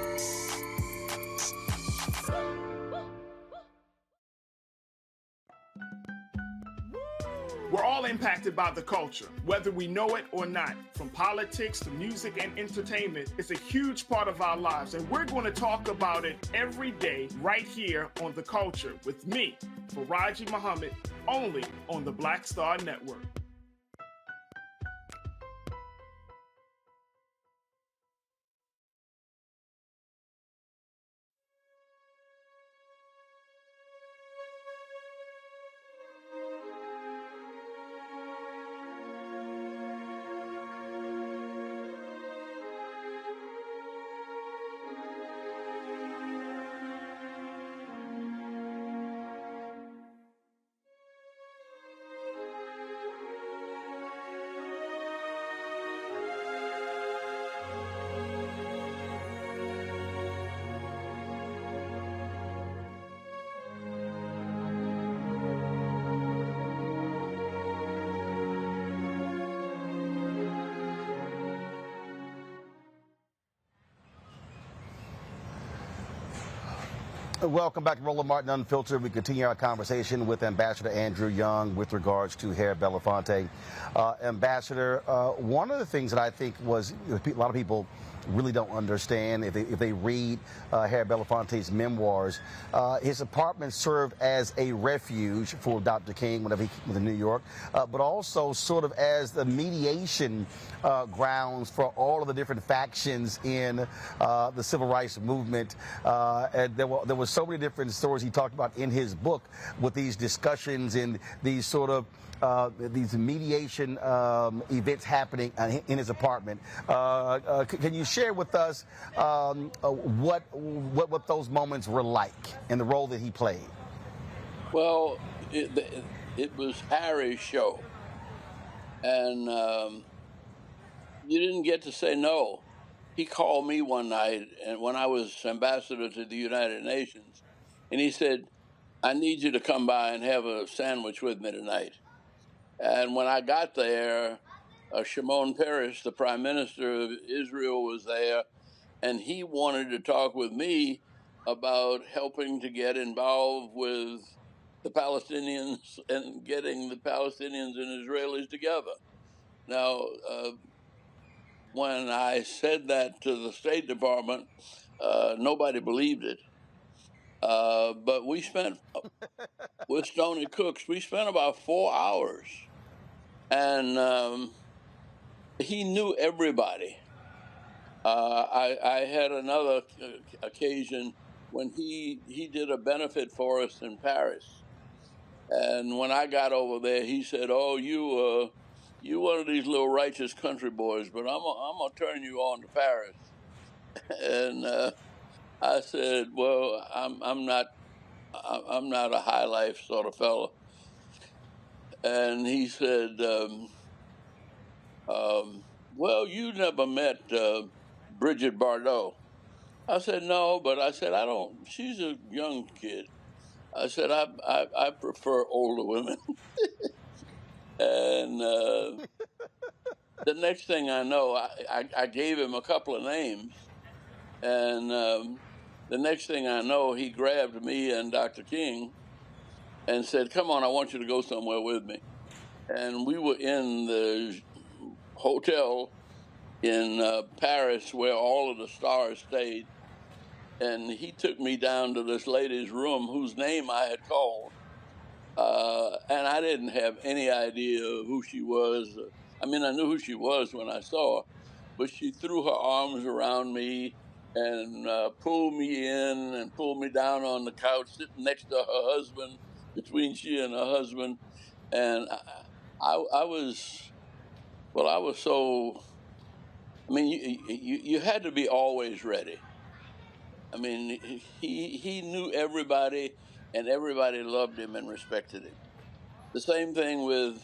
We're all impacted by the culture, whether we know it or not. From politics to music and entertainment, it's a huge part of our lives, and we're going to talk about it every day right here on The Culture with me, Faraji Muhammad, only on the Black Star Network. Welcome back to Roland Martin Unfiltered. We continue our conversation with Ambassador Andrew Young with regards to Harry Belafonte. Ambassador, one of the things that I think was a lot of people really don't understand if they read Harry Belafonte's memoirs. His apartment served as a refuge for Dr. King whenever he was in New York, but also sort of as the mediation grounds for all of the different factions in the civil rights movement. And there were so many different stories he talked about in his book with these discussions and these sort of these mediation events happening in his apartment. Can you share with us what those moments were like and the role that he played? Well, it was Harry's show, and you didn't get to say no. He called me one night, and when I was ambassador to the United Nations, and he said, "I need you to come by and have a sandwich with me tonight." And when I got there, Shimon Peres, the prime minister of Israel, was there, and he wanted to talk with me about helping to get involved with the Palestinians and getting the Palestinians and Israelis together. Now, when I said that to the State Department, nobody believed it. But we spent, with Stony Cooks, we spent about 4 hours. And he knew everybody. I had another occasion when he did a benefit for us in Paris. And when I got over there, he said, "Oh, you one of these little righteous country boys, but I'm gonna turn you on to Paris." And I said, "Well, I'm not a high life sort of fellow." And he said, "Well, you never met Bridget Bardot." I said, "No, but I said, she's a young kid." I said, I prefer older women." And the next thing I know, I gave him a couple of names. And the next thing I know, he grabbed me and Dr. King, and said, "Come on, I want you to go somewhere with me." And we were in the hotel in Paris where all of the stars stayed. And he took me down to this lady's room whose name I had called. And I didn't have any idea who she was. I mean, I knew who she was when I saw her, but she threw her arms around me and pulled me in and pulled me down on the couch, sitting next to her husband, between she and her husband. And I was, well, I was so, I mean, you had to be always ready. I mean, he knew everybody, and everybody loved him and respected him. The same thing with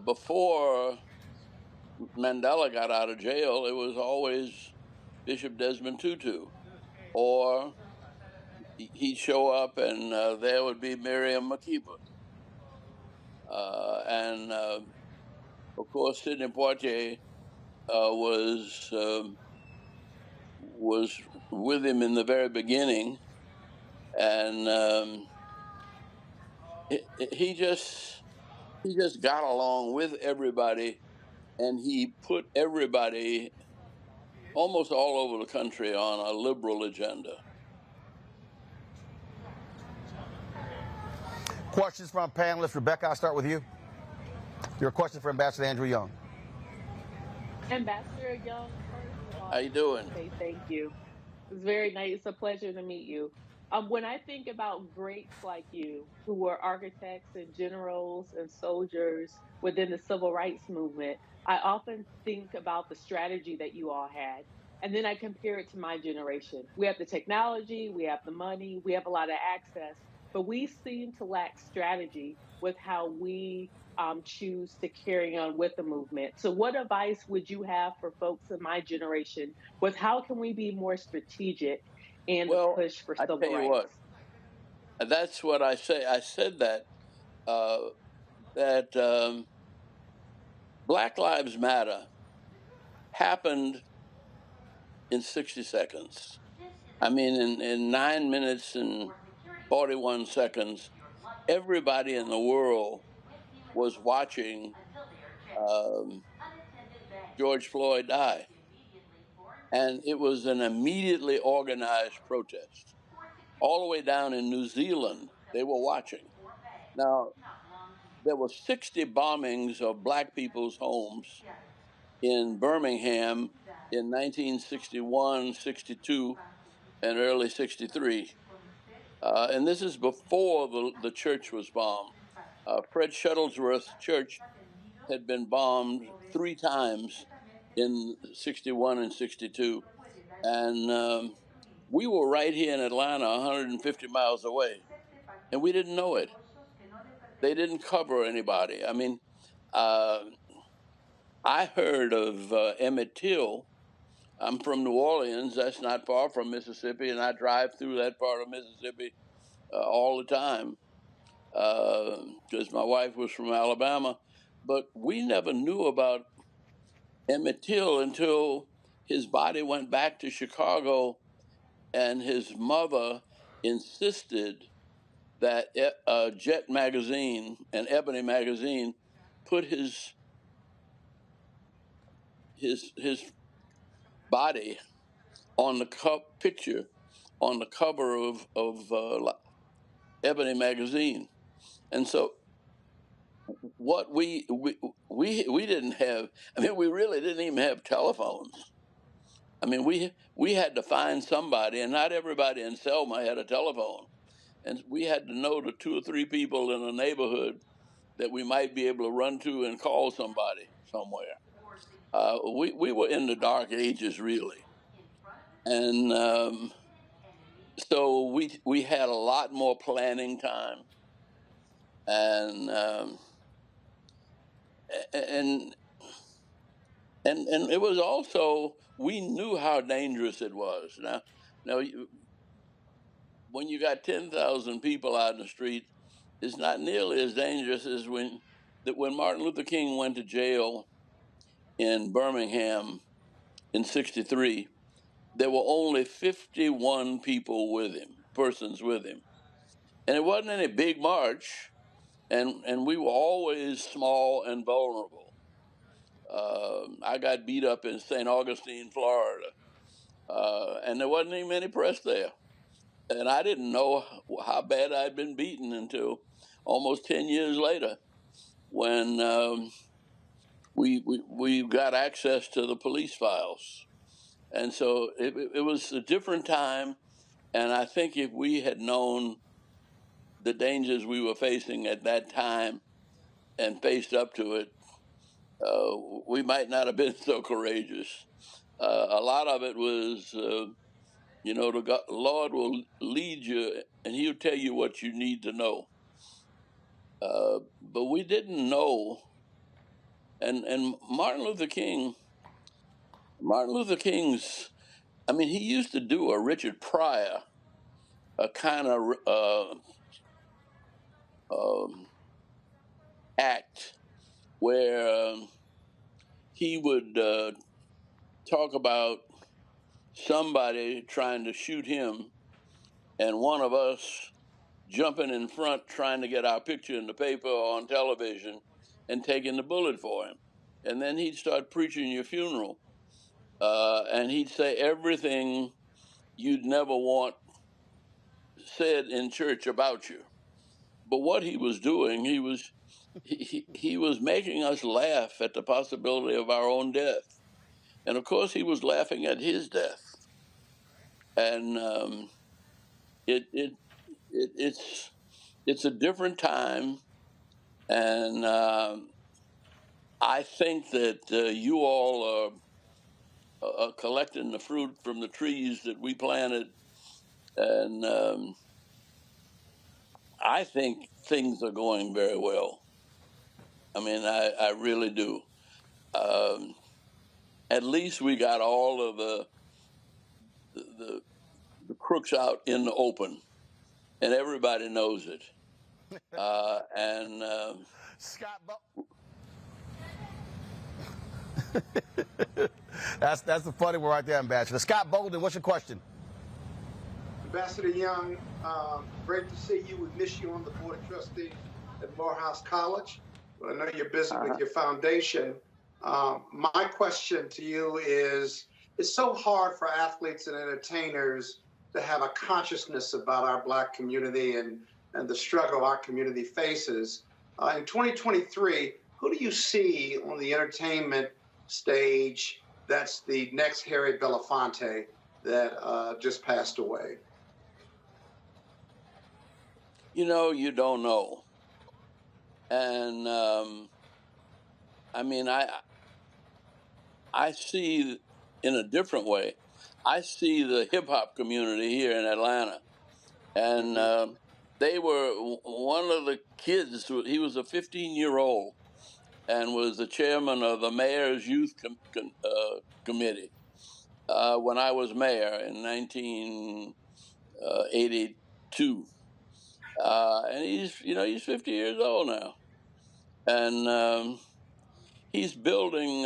before Mandela got out of jail, it was always Bishop Desmond Tutu, or he'd show up and there would be Miriam Makeba, and of course Sidney Poitier was with him in the very beginning, and he just got along with everybody, and he put everybody almost all over the country on a liberal agenda. Questions from panelists. Rebecca, I'll start with you. Your question for Ambassador Andrew Young. Ambassador Young, first of all, How you doing? Say thank you. It's very nice. It's a pleasure to meet you. When I think about greats like you, who were architects and generals and soldiers within the civil rights movement, I often think about the strategy that you all had. And then I compare it to my generation. We have the technology, we have the money, we have a lot of access, but we seem to lack strategy with how we choose to carry on with the movement. So, what advice would you have for folks in my generation with how can we be more strategic in the push for I civil tell you rights? what, that's what I say. I said that Black Lives Matter happened in 60 seconds. I mean, in 9 minutes and 41 seconds, everybody in the world was watching George Floyd die. And it was an immediately organized protest. All the way down in New Zealand, they were watching. Now, there were 60 bombings of black people's homes in Birmingham in 1961, 62, and early 63. And this is before the church was bombed. Fred Shuttlesworth's church had been bombed 3 times in 61 and 62. And we were right here in Atlanta, 150 miles away, and we didn't know it. They didn't cover anybody. I mean, I heard of Emmett Till. I'm from New Orleans. That's not far from Mississippi, and I drive through that part of Mississippi all the time because my wife was from Alabama. But we never knew about Emmett Till until his body went back to Chicago, and his mother insisted that Jet magazine and Ebony magazine put his body on the picture on the cover of Ebony magazine. And so what we didn't have, I mean, we really didn't even have telephones. I mean, we had to find somebody, and not everybody in Selma had a telephone. And we had to know the 2 or 3 people in the neighborhood that we might be able to run to and call somebody somewhere. We were in the dark ages, really. And so we had a lot more planning time. And and it was also, we knew how dangerous it was. Now when you got 10,000 people out in the street, it's not nearly as dangerous as when Martin Luther King went to jail in Birmingham in 63. There were only 51 persons with him. And it wasn't any big march, and we were always small and vulnerable. I got beat up in St. Augustine, Florida, and there wasn't even any press there. And I didn't know how bad I'd been beaten until almost 10 years later, when we got access to the police files. And so it was a different time. And I think if we had known the dangers we were facing at that time and faced up to it, we might not have been so courageous. A lot of it was, the Lord will lead you and he'll tell you what you need to know. But we didn't know. And Martin Luther King's, he used to do a Richard Pryor, a kind of act where he would talk about somebody trying to shoot him and one of us jumping in front trying to get our picture in the paper or on television and taking the bullet for him. And then he'd start preaching your funeral. And he'd say everything you'd never want said in church about you. But what he was doing, he was making us laugh at the possibility of our own death. And of course, he was laughing at his death. And it's a different time. And I think that you all are collecting the fruit from the trees that we planted. And I think things are going very well. I really do. At least we got all of the crooks out in the open, and everybody knows it. Scott, that's the funny one right there, Ambassador. Scott Bolden, what's your question? Ambassador Young, great to see you. We miss you on the Board of Trustees at Morehouse College. But I know you're busy with your foundation. My question to you is, it's so hard for athletes and entertainers to have a consciousness about our Black community and the struggle our community faces. In 2023, who do you see on the entertainment stage that's the next Harry Belafonte that just passed away? You don't know. And I see in a different way. I see the hip hop community here in Atlanta, and they were one of the kids. He was a 15-year-old and was the chairman of the mayor's youth committee when I was mayor in 1982. And he's 50 years old now, and he's building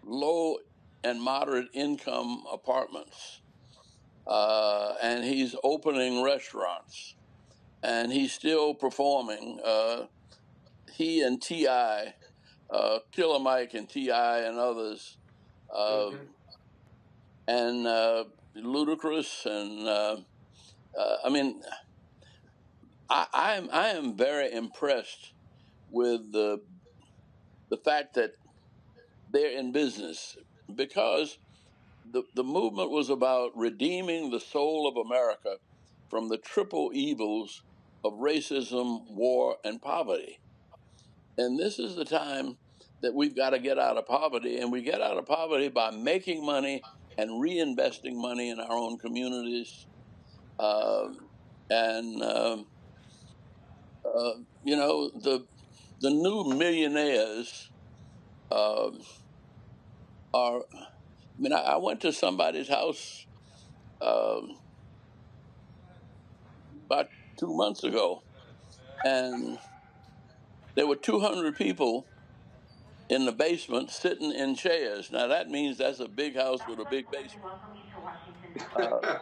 low and moderate income apartments, and he's opening restaurants, and he's still performing. He and T.I., Killer Mike and T.I. and others, and Ludacris, and I am very impressed with the fact that they're in business, because the movement was about redeeming the soul of America from the triple evils of racism, war, and poverty. And this is the time that we've got to get out of poverty, and we get out of poverty by making money and reinvesting money in our own communities. The new millionaires are. I went to somebody's house about 2 months ago, and there were 200 people in the basement sitting in chairs. Now that means that's a big house with a big basement. uh,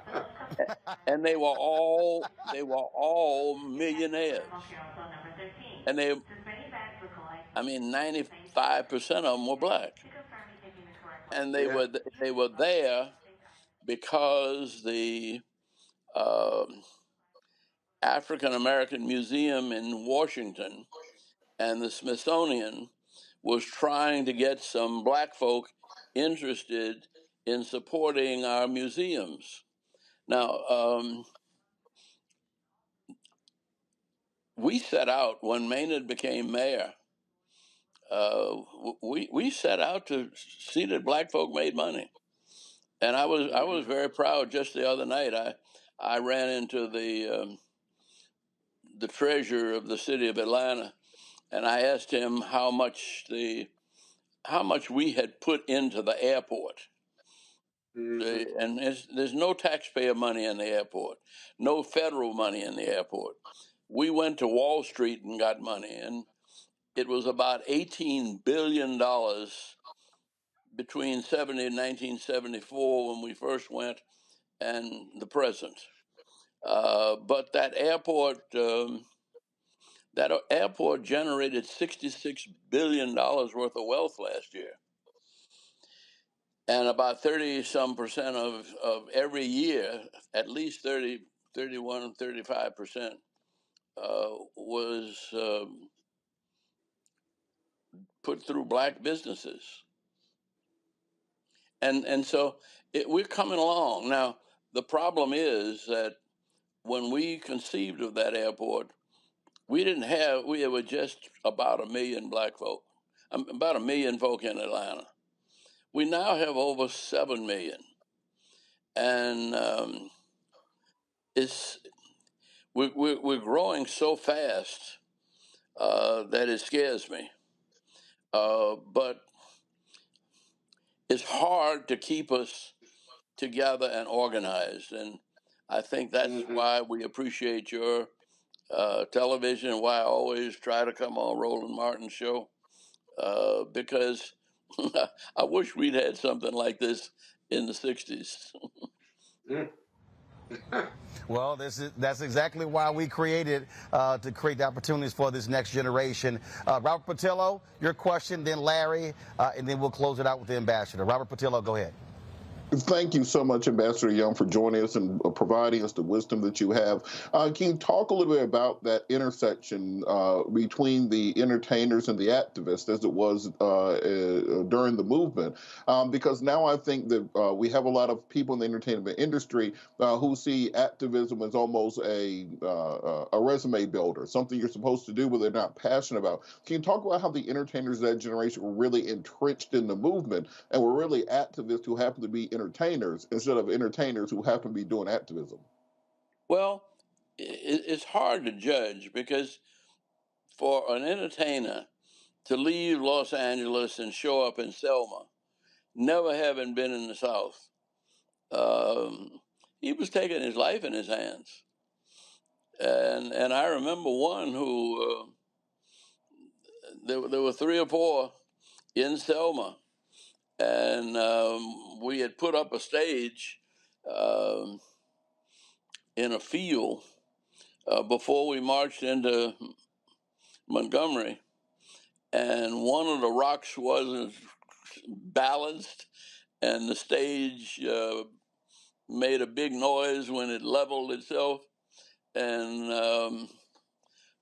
and they were all millionaires, and 95% of them were black, and they were there because the African American Museum in Washington and the Smithsonian was trying to get some black folk interested in supporting our museums. Now, we set out when Maynard became mayor. We set out to see that black folk made money, and I was very proud. Just the other night, I ran into the treasurer of the city of Atlanta, and I asked him how much we had put into the airport. And there's no taxpayer money in the airport, no federal money in the airport. We went to Wall Street and got money, and it was about $18 billion between 70 and 1974 when we first went, and the present. But that airport generated $66 billion worth of wealth last year. And about 30-some% of every year, at least 30, 31, 35% was put through black businesses. And so we're coming along. Now, the problem is that when we conceived of that airport, we were just about 1 million black folk, about 1 million folk in Atlanta. We now have over 7 million. And we're growing so fast that it scares me. But it's hard to keep us together and organized. And I think that's why we appreciate your television, and why I always try to come on Roland Martin's show, because I wish we'd had something like this in the 60s. Well, that's exactly why we created to create the opportunities for this next generation. Robert Patillo, your question, then Larry, and then we'll close it out with the ambassador. Robert Patillo, go ahead. Thank you so much, Ambassador Young, for joining us and providing us the wisdom that you have. Can you talk a little bit about that intersection between the entertainers and the activists, as it was during the movement? Because now I think that we have a lot of people in the entertainment industry who see activism as almost a resume builder, something you're supposed to do but they're not passionate about. Can you talk about how the entertainers of that generation were really entrenched in the movement and were really activists who happen to be entertainers instead of entertainers who happen to be doing activism? Well, it's hard to judge, because for an entertainer to leave Los Angeles and show up in Selma, never having been in the South, he was taking his life in his hands. And I remember one who, there were 3 or 4 in Selma, and we had put up a stage in a field before we marched into Montgomery, and one of the rocks wasn't balanced, and the stage made a big noise when it leveled itself, and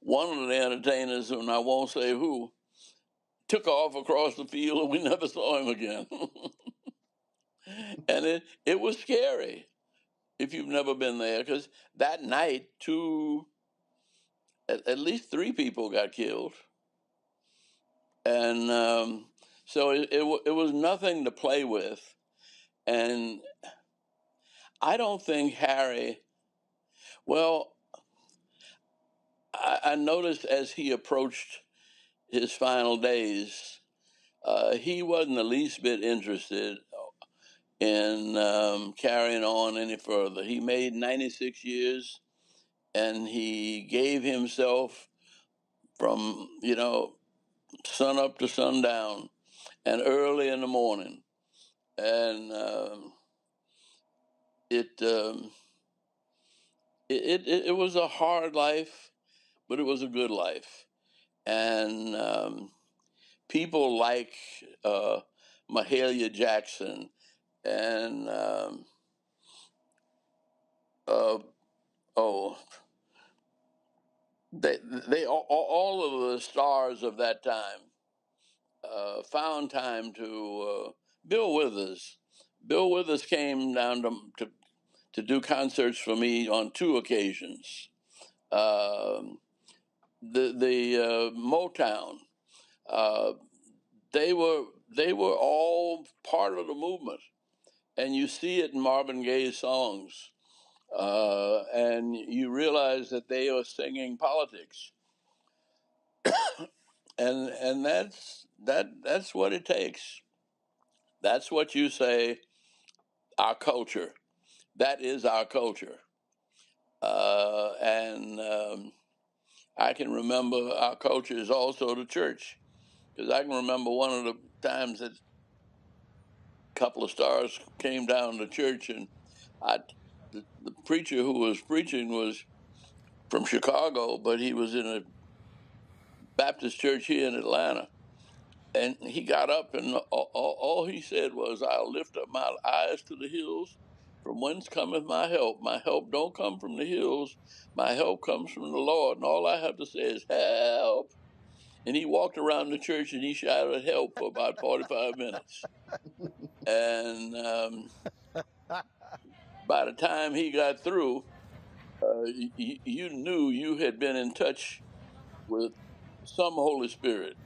one of the entertainers, and I won't say who, took off across the field, and we never saw him again. And it was scary if you've never been there, because that night at least 3 people got killed. And so it was nothing to play with. And I don't think Harry, well, I noticed as he approached his final days, he wasn't the least bit interested in carrying on any further. He made 96 years, and he gave himself from, sun up to sundown and early in the morning. And it was a hard life, but it was a good life. And people like Mahalia Jackson and oh, they all of the stars of that time found time to Bill Withers. Bill Withers came down to do concerts for me on 2 occasions. The Motown, uh, they were all part of the movement, and you see it in Marvin Gaye's songs, and you realize that they are singing politics, and that's what it takes. That's what you say. Our culture. That is our culture, and I can remember our culture is also the church, because I can remember one of the times that a couple of stars came down to church, and the preacher who was preaching was from Chicago, but he was in a Baptist church here in Atlanta. And he got up, and all he said was, "I'll lift up my eyes to the hills, from whence cometh my help. My help don't come from the hills. My help comes from the Lord. And all I have to say is, help." And he walked around the church, and he shouted help for about 45 minutes. And by the time he got through, you knew you had been in touch with some Holy Spirit.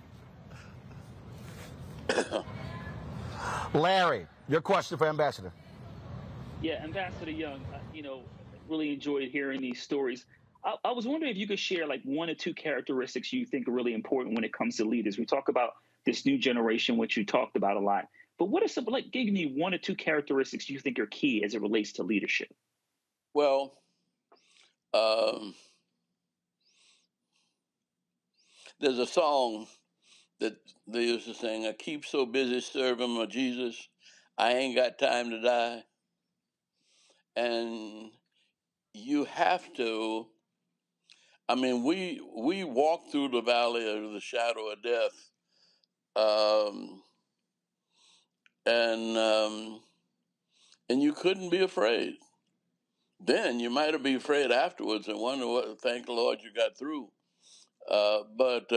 Larry, your question for Ambassador. Yeah, Ambassador Young, really enjoyed hearing these stories. I was wondering if you could share like 1 or 2 characteristics you think are really important when it comes to leaders. We talk about this new generation, which you talked about a lot. But what are some, like, give me 1 or 2 characteristics you think are key as it relates to leadership? Well, there's a song that they used to sing, "I keep so busy serving my Jesus, I ain't got time to die." And you have to, I mean, we walk through the valley of the shadow of death, and you couldn't be afraid. Then you might have been afraid afterwards and wonder what, thank the Lord you got through. But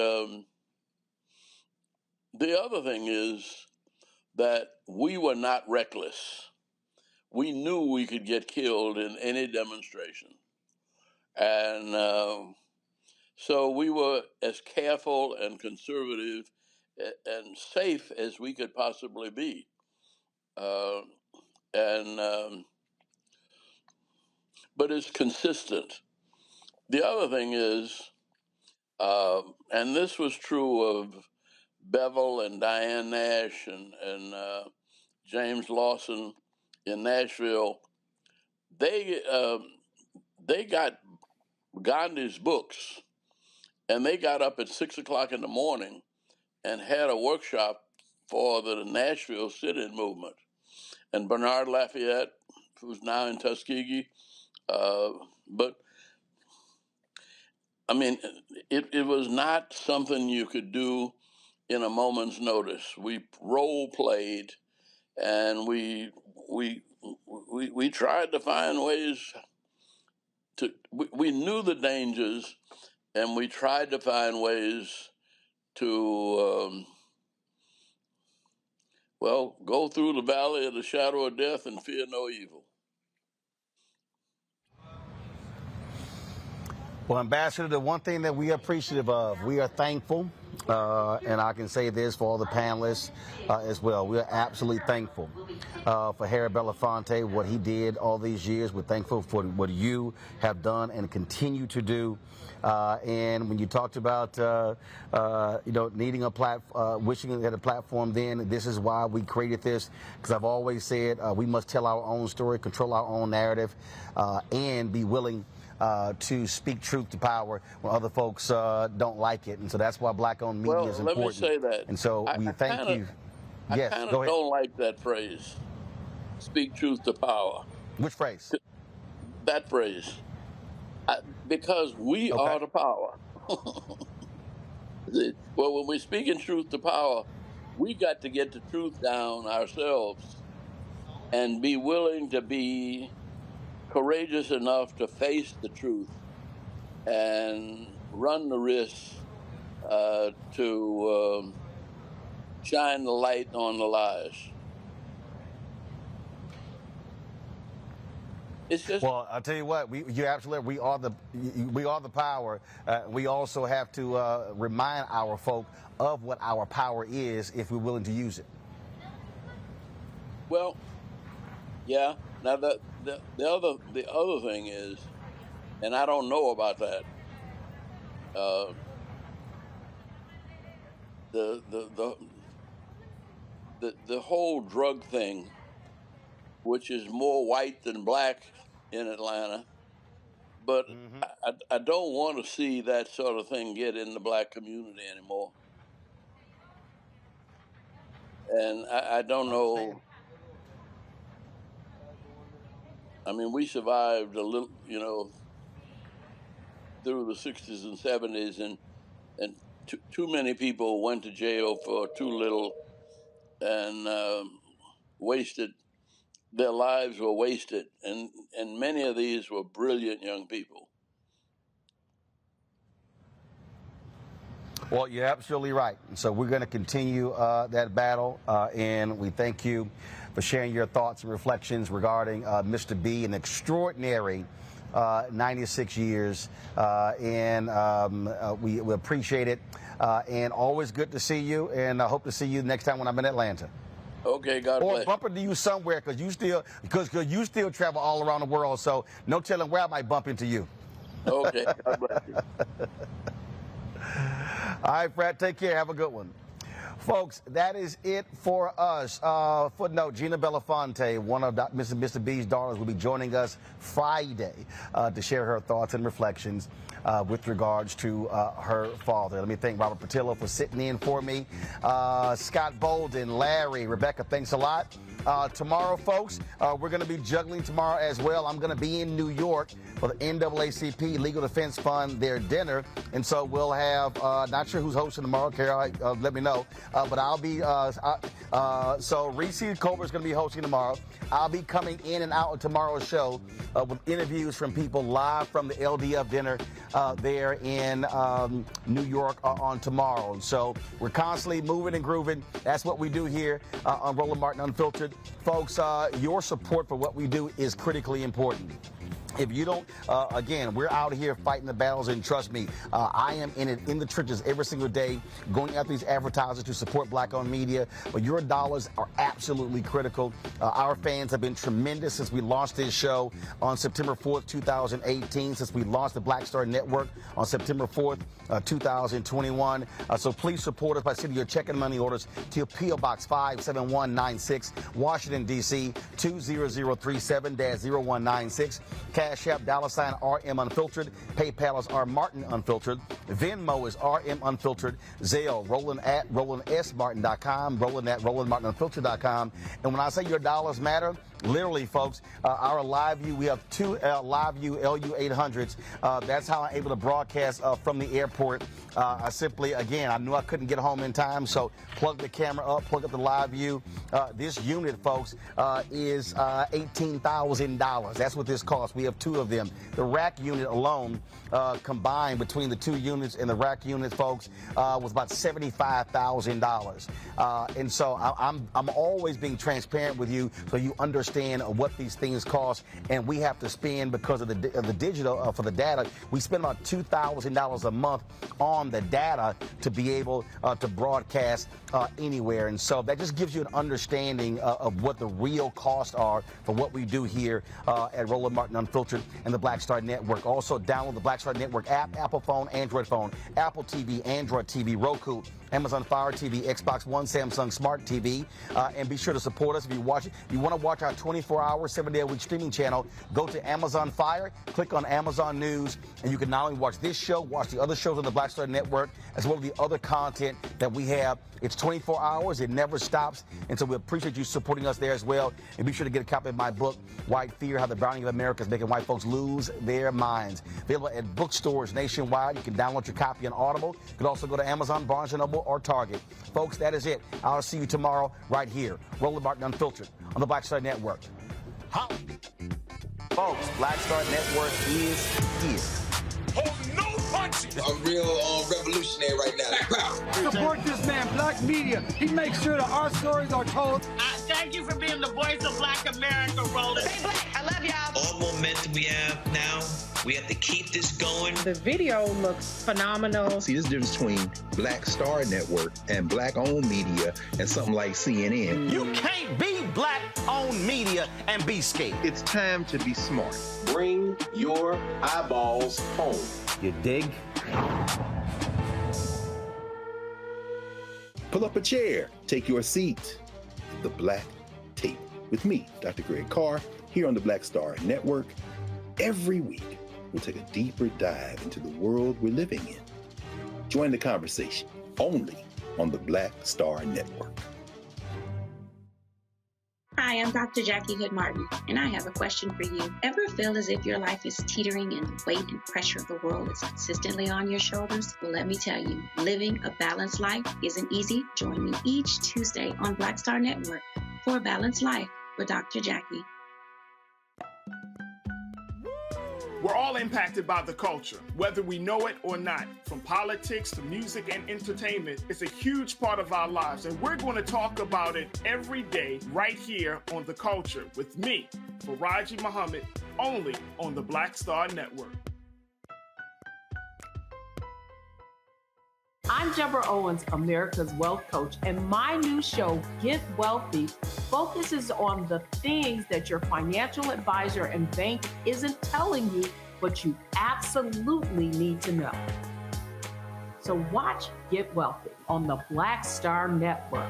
the other thing is that we were not reckless. We knew we could get killed in any demonstration. And so we were as careful and conservative and safe as we could possibly be. But it's consistent. The other thing is, and this was true of Bevel and Diane Nash and James Lawson in Nashville. They got Gandhi's books, and they got up at 6 o'clock in the morning and had a workshop for the Nashville sit-in movement. And Bernard Lafayette, who's now in Tuskegee, but I mean, it was not something you could do in a moment's notice. We role played, and we tried to find ways to. We knew the dangers, and we tried to find ways to go through the valley of the shadow of death and fear no evil. Well, Ambassador, the one thing that we are appreciative of, we are thankful, and I can say this for all the panelists as well. We are absolutely thankful for Harry Belafonte, what he did all these years. We're thankful for what you have done and continue to do. And when you talked about, needing a platform, wishing we had a platform then, this is why we created this, because I've always said we must tell our own story, control our own narrative, and be willing to speak truth to power when other folks don't like it. And so that's why black-owned media is important. Let me say that. And so we thank you. Yes, I kind go of ahead. don't like that phrase, speak truth to power. Which phrase? That phrase. Because we are the power. Well, when we speak in truth to power, we got to get the truth down ourselves and be willing to be courageous enough to face the truth and run the risk to shine the light on the lies. It's just, well, I'll tell you what, you're absolutely, we are the power. We also have to remind our folk of what our power is if we're willing to use it. Well, yeah. Now the other thing is, and I don't know about that. The whole drug thing, which is more white than black in Atlanta, but I don't want to see that sort of thing get in the black community anymore. And I don't know. I mean, we survived a little, through the 60s and 70s, and too many people went to jail for too little, and wasted. Their lives were wasted, and many of these were brilliant young people. Well, you're absolutely right. So we're going to continue that battle, and we thank you for sharing your thoughts and reflections regarding Mr. B, an extraordinary 96 years, and we appreciate it, and always good to see you, and I hope to see you next time when I'm in Atlanta. Okay, God bless. Or bump into you somewhere, because you still travel all around the world, so no telling where I might bump into you. Okay, God bless you. All right, Fred, take care. Have a good one. Folks, that is it for us. Footnote, Gina Belafonte, one of Mr. B's daughters, will be joining us Friday to share her thoughts and reflections with regards to her father. Let me thank Robert Patillo for sitting in for me. Scott Bolden, Larry, Rebecca, thanks a lot. Tomorrow, folks, we're going to be juggling tomorrow as well. I'm going to be in New York for the NAACP Legal Defense Fund, their dinner. And so we'll have, not sure who's hosting tomorrow, Carol, let me know. But I'll be, so Reese Colbert is going to be hosting tomorrow. I'll be coming in and out of tomorrow's show with interviews from people live from the LDF dinner there in New York on tomorrow. And so we're constantly moving and grooving. That's what we do here on Roland Martin Unfiltered. Folks, your support for what we do is critically important. If you don't, again, we're out here fighting the battles, and trust me, I am in the trenches every single day, going after these advertisers to support black-owned media. But your dollars are absolutely critical. Our fans have been tremendous since we launched this show on September 4th, 2018, since we launched the Black Star Network on September 4th, 2021. So please support us by sending your check and money orders to P.O. Box 57196, Washington, D.C., 20037-0196. Cash App, $RM Unfiltered. PayPal is R Martin Unfiltered. Venmo is RM Unfiltered. Zelle, Roland at RolandSMartin.com, Roland at RolandMartinUnfiltered.com. And when I say your dollars matter, literally, folks, our live view, we have two live view LU-800s. That's how I'm able to broadcast from the airport. I simply, again, I knew I couldn't get home in time, so plug the camera up, plug up the live view. This unit, folks, is $18,000. That's what this costs. We have two of them. The rack unit alone, combined between the two units and the rack unit, folks, was about $75,000. And so I'm always being transparent with you so you understand what these things cost. And we have to spend, because of the digital, for the data, we spend about $2,000 a month on the data to be able to broadcast anywhere. And so that just gives you an understanding of what the real costs are for what we do here at Roland Martin Unfiltered. Unfiltered and the Black Star Network. Also, download the Black Star Network app, Apple phone, Android phone, Apple TV, Android TV, Roku, Amazon Fire TV, Xbox One, Samsung Smart TV, and be sure to support us if you watch it. If you want to watch our 24-hour, 7-day-a-week streaming channel, go to Amazon Fire, click on Amazon News, and you can not only watch this show, watch the other shows on the Black Star Network, as well as the other content that we have. It's 24 hours. It never stops. And so we appreciate you supporting us there as well. And be sure to get a copy of my book, White Fear, How the Browning of America is Making White Folks Lose Their Minds. Available at bookstores nationwide. You can download your copy on Audible. You can also go to Amazon, Barnes & Noble, or Target. Folks, that is it. I'll see you tomorrow right here. Roland Martin Unfiltered on the Black Star Network. Folks, Black Star Network is here. Oh, no punches! I'm real revolutionary right now. Support this man, Black Media. He makes sure that our stories are told. Thank you for being the voice of Black America, Roland. Stay black. I love y'all. All momentum we have now, we have to keep this going. The video looks phenomenal. See, there's a difference between Black Star Network and Black-owned media and something like CNN. You can't be Black-owned media and be scared. It's time to be smart. Bring your eyeballs home. You dig? Pull up a chair. Take your seat. The Black Tape with me, Dr. Greg Carr, here on the Black Star Network. Every week, we'll take a deeper dive into the world we're living in. Join the conversation only on the Black Star Network. Hi, I'm Dr. Jackie Hood Martin, and I have a question for you. Ever feel as if your life is teetering and the weight and pressure of the world is consistently on your shoulders? Well, let me tell you, living a balanced life isn't easy. Join me each Tuesday on Black Star Network for A Balanced Life with Dr. Jackie. We're all impacted by the culture, whether we know it or not. From politics to music and entertainment, it's a huge part of our lives, and we're going to talk about it every day right here on The Culture with me, Faraji Muhammad, only on the Black Star Network. I'm Deborah Owens, America's Wealth Coach, and my new show, Get Wealthy, focuses on the things that your financial advisor and bank isn't telling you, but you absolutely need to know. So watch Get Wealthy on the Black Star Network.